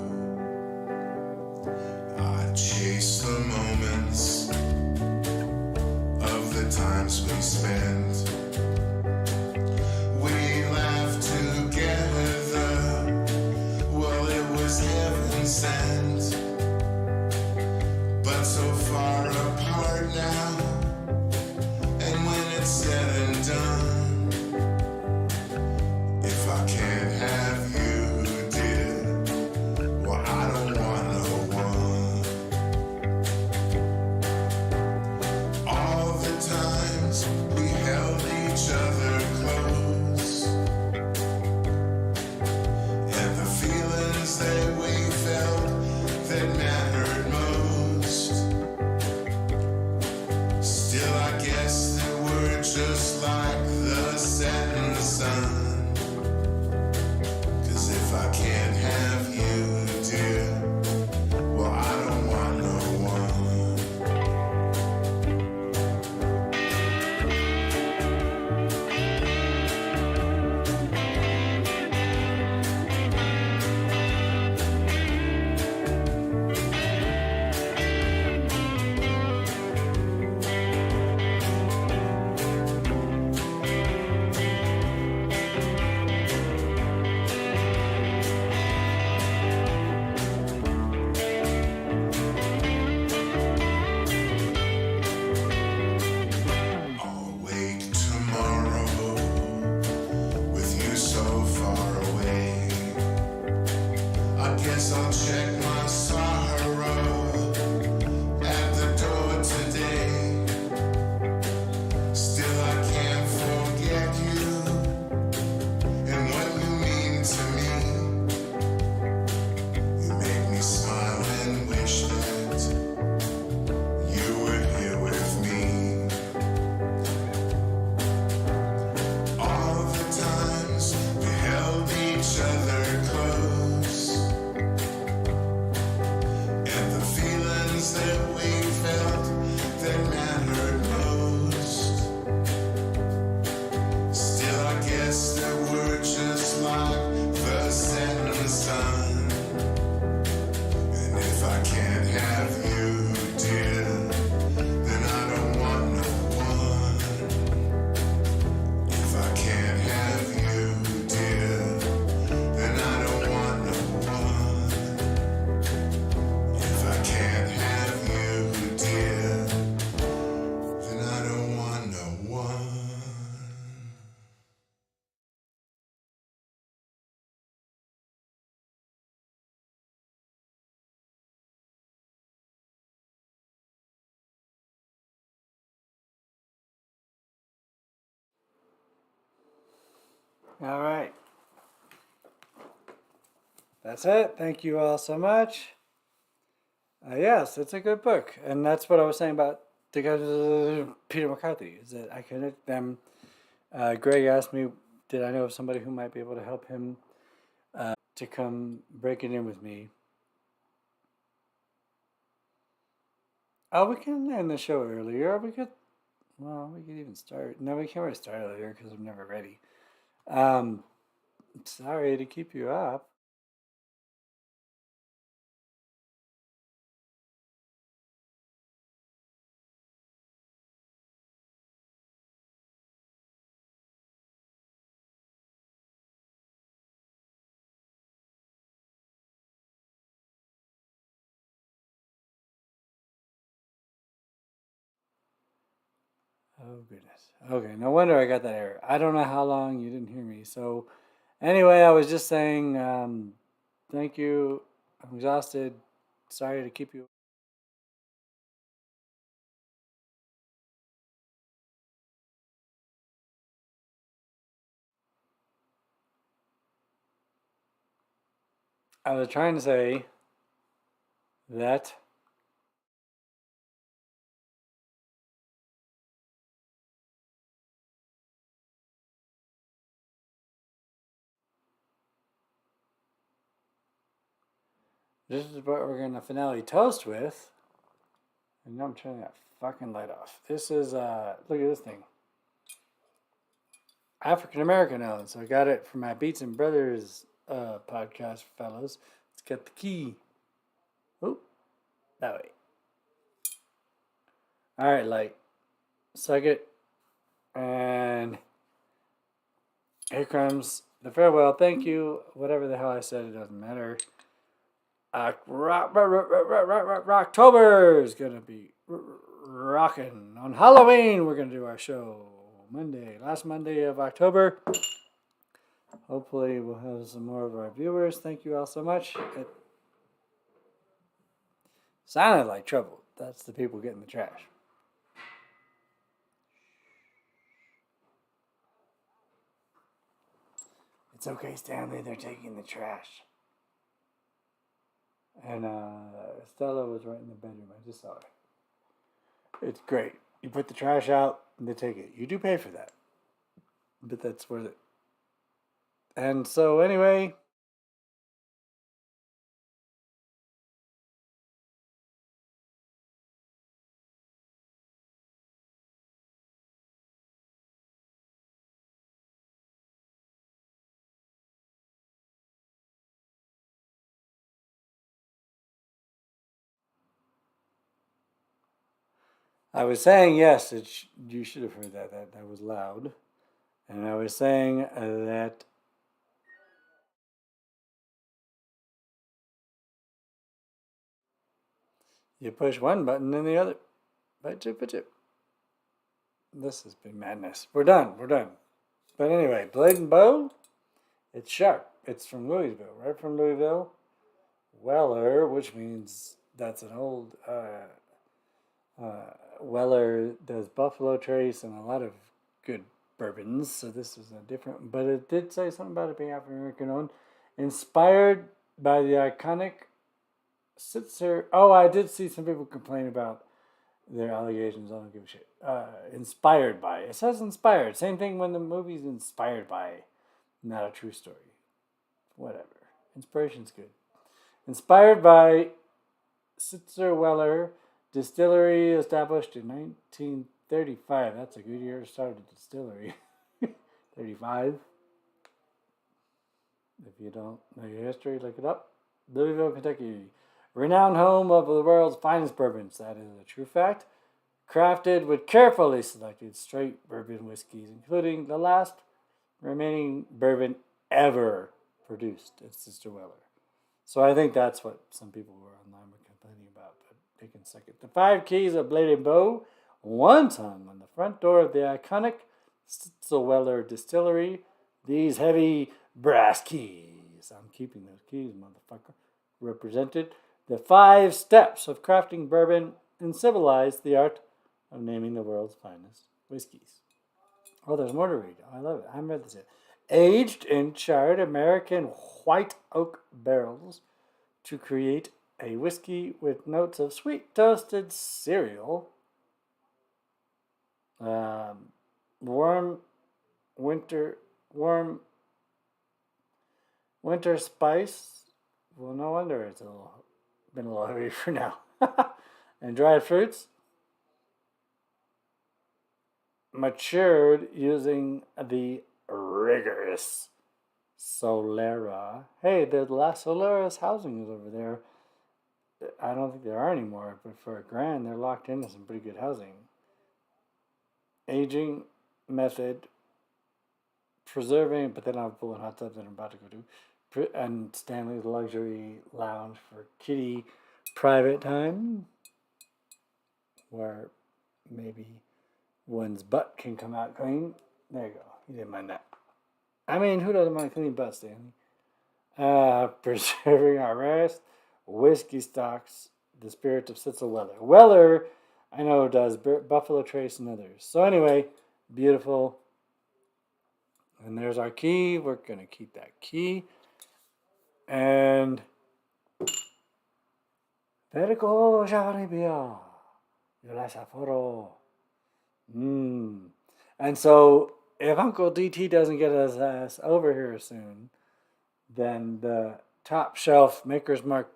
I chase the moments of the times we spent. We laughed together. Well, it was heaven sent. But so far apart now. And when it's said and done, if I can't have you, we held All right. That's it. Thank you all so much. Yes, it's a good book. And that's what I was saying about Peter McCarthy, is that I connect them. Greg asked me, did I know of somebody who might be able to help him to come break it in with me. Oh, we can end the show earlier. We could even start. No, we can't really start earlier because I'm never ready. Sorry to keep you up. Oh, goodness. Okay, no wonder I got that error. I don't know how long you didn't hear me. So, anyway, I was just saying thank you. I'm exhausted. Sorry to keep you. I was trying to say that this is what we're going to finale toast with. And now I'm turning that fucking light off. This is, look at this thing. African American owned. So I got it from my Beats and Brothers podcast, fellows. Let's get the key. Oh, that way. All right, light. Suck it. And here comes the farewell. Thank you. Whatever the hell I said, it doesn't matter. Rocktober is going to be rocking. On Halloween, we're going to do our show Monday, last Monday of October. Hopefully, we'll have some more of our viewers. Thank you all so much. It sounded like trouble. That's the people getting the trash. It's okay, Stanley. They're taking the trash. And Stella was right in the bedroom. I just saw her. It's great. You put the trash out, and they take it. You do pay for that. But that's worth it. And so, anyway... I was saying, yes, you should have heard that. That was loud. And I was saying that you push one button, then the other. Chip. This has been madness. We're done. But anyway, Blade and Bow, it's sharp. It's from Louisville, right from Louisville. Weller, which means that's an old... Weller does Buffalo Trace and a lot of good bourbons, so this is a different, but it did say something about it being African American owned. Inspired by the iconic Sitzer. Oh, I did see some people complain about their allegations. I don't give a shit. Inspired by. It says inspired. Same thing when the movie's inspired by, not a true story. Whatever. Inspiration's good. Inspired by Sitzer Weller Distillery, established in 1935. That's a good year to start a distillery. 35. If you don't know your history, look it up. Louisville, Kentucky. Renowned home of the world's finest bourbons. That is a true fact. Crafted with carefully selected straight bourbon whiskeys, including the last remaining bourbon ever produced at Sister Weller. So I think that's what some people were online were complaining about, but they can suck it. The 5 keys of Blade and Bow, once hung on the front door of the iconic Weller Distillery. These heavy brass keys, I'm keeping those keys, motherfucker, represented the 5 steps of crafting bourbon and civilized the art of naming the world's finest whiskeys. Oh, there's more to read. I love it. I haven't read this yet. aged in charred American white oak barrels to create a whiskey with notes of sweet toasted cereal, warm winter spice. Well, no wonder it's been a little heavy for now. And dried fruits, matured using the rigorous Solera. Hey, the last Solera's housing is over there. I don't think there are anymore, but for $1,000, they're locked into some pretty good housing. Aging method, preserving, but then I'll pull in hot tubs that I'm about to go do. And Stanley's luxury lounge for kitty private time, where maybe one's butt can come out clean. There you go. You didn't mind that. I mean, who doesn't mind clean butt, Stanley? Preserving our rest, whiskey stocks, the spirit of Sitzel Weller. Weller, I know, does Buffalo Trace and others. So anyway, beautiful. And there's our key. We're going to keep that key. And Verico Jaribia. Yolasaforo. And so if Uncle DT doesn't get his ass over here soon, then the top shelf Maker's Mark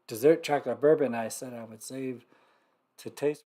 dessert chocolate bourbon I said I would save to taste.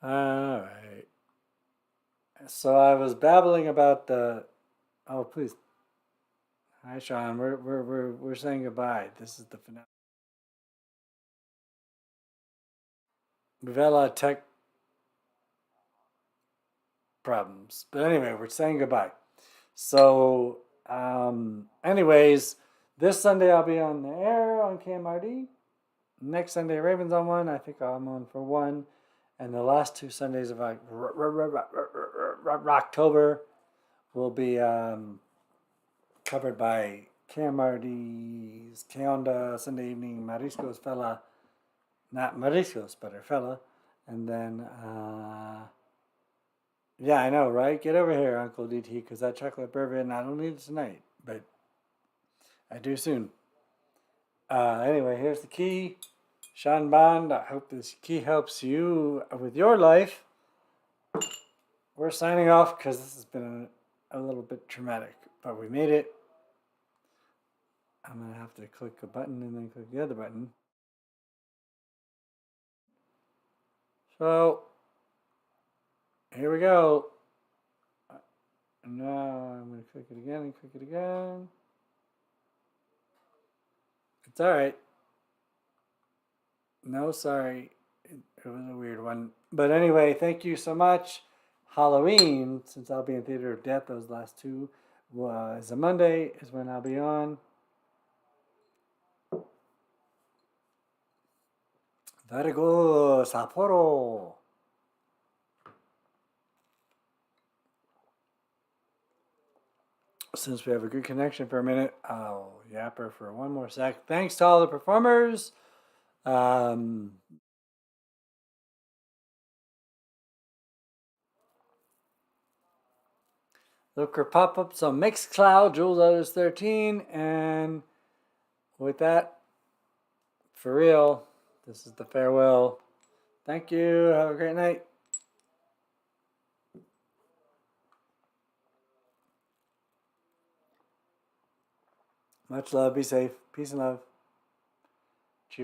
All right. So I was babbling about the. Oh, please. Hi, Sean. We're saying goodbye. This is the finale. We've had a lot of tech problems, but anyway, we're saying goodbye. So, anyways, this Sunday I'll be on the air on KMRD. Next Sunday, Raven's on one. I think I'm on for one. And the last 2 Sundays of October will be covered by KMRD's Keonda Sunday evening Mariscos Fella. Not Mariscos, but her fella. And then, yeah, I know, right? Get over here, Uncle DT, because that chocolate bourbon, I don't need it tonight, but I do soon. Anyway, here's the key. Sean Bond, I hope this key helps you with your life. We're signing off because this has been a little bit traumatic, but we made it. I'm going to have to click a button and then click the other button. So, here we go. Now I'm going to click it again and click it again. It's all right. No, sorry. It was a weird one. But anyway, thank you so much. Halloween, since I'll be in Theater of Death, those last 2 is a Monday, is when I'll be on. Very good, Sapporo. Since we have a good connection for a minute, I'll yap her for one more sec. Thanks to all the performers. Look for pop-ups on Mixcloud, Jules Others 13, and with that, for real, this is the farewell. Thank you. Have a great night. Much love. Be safe. Peace and love.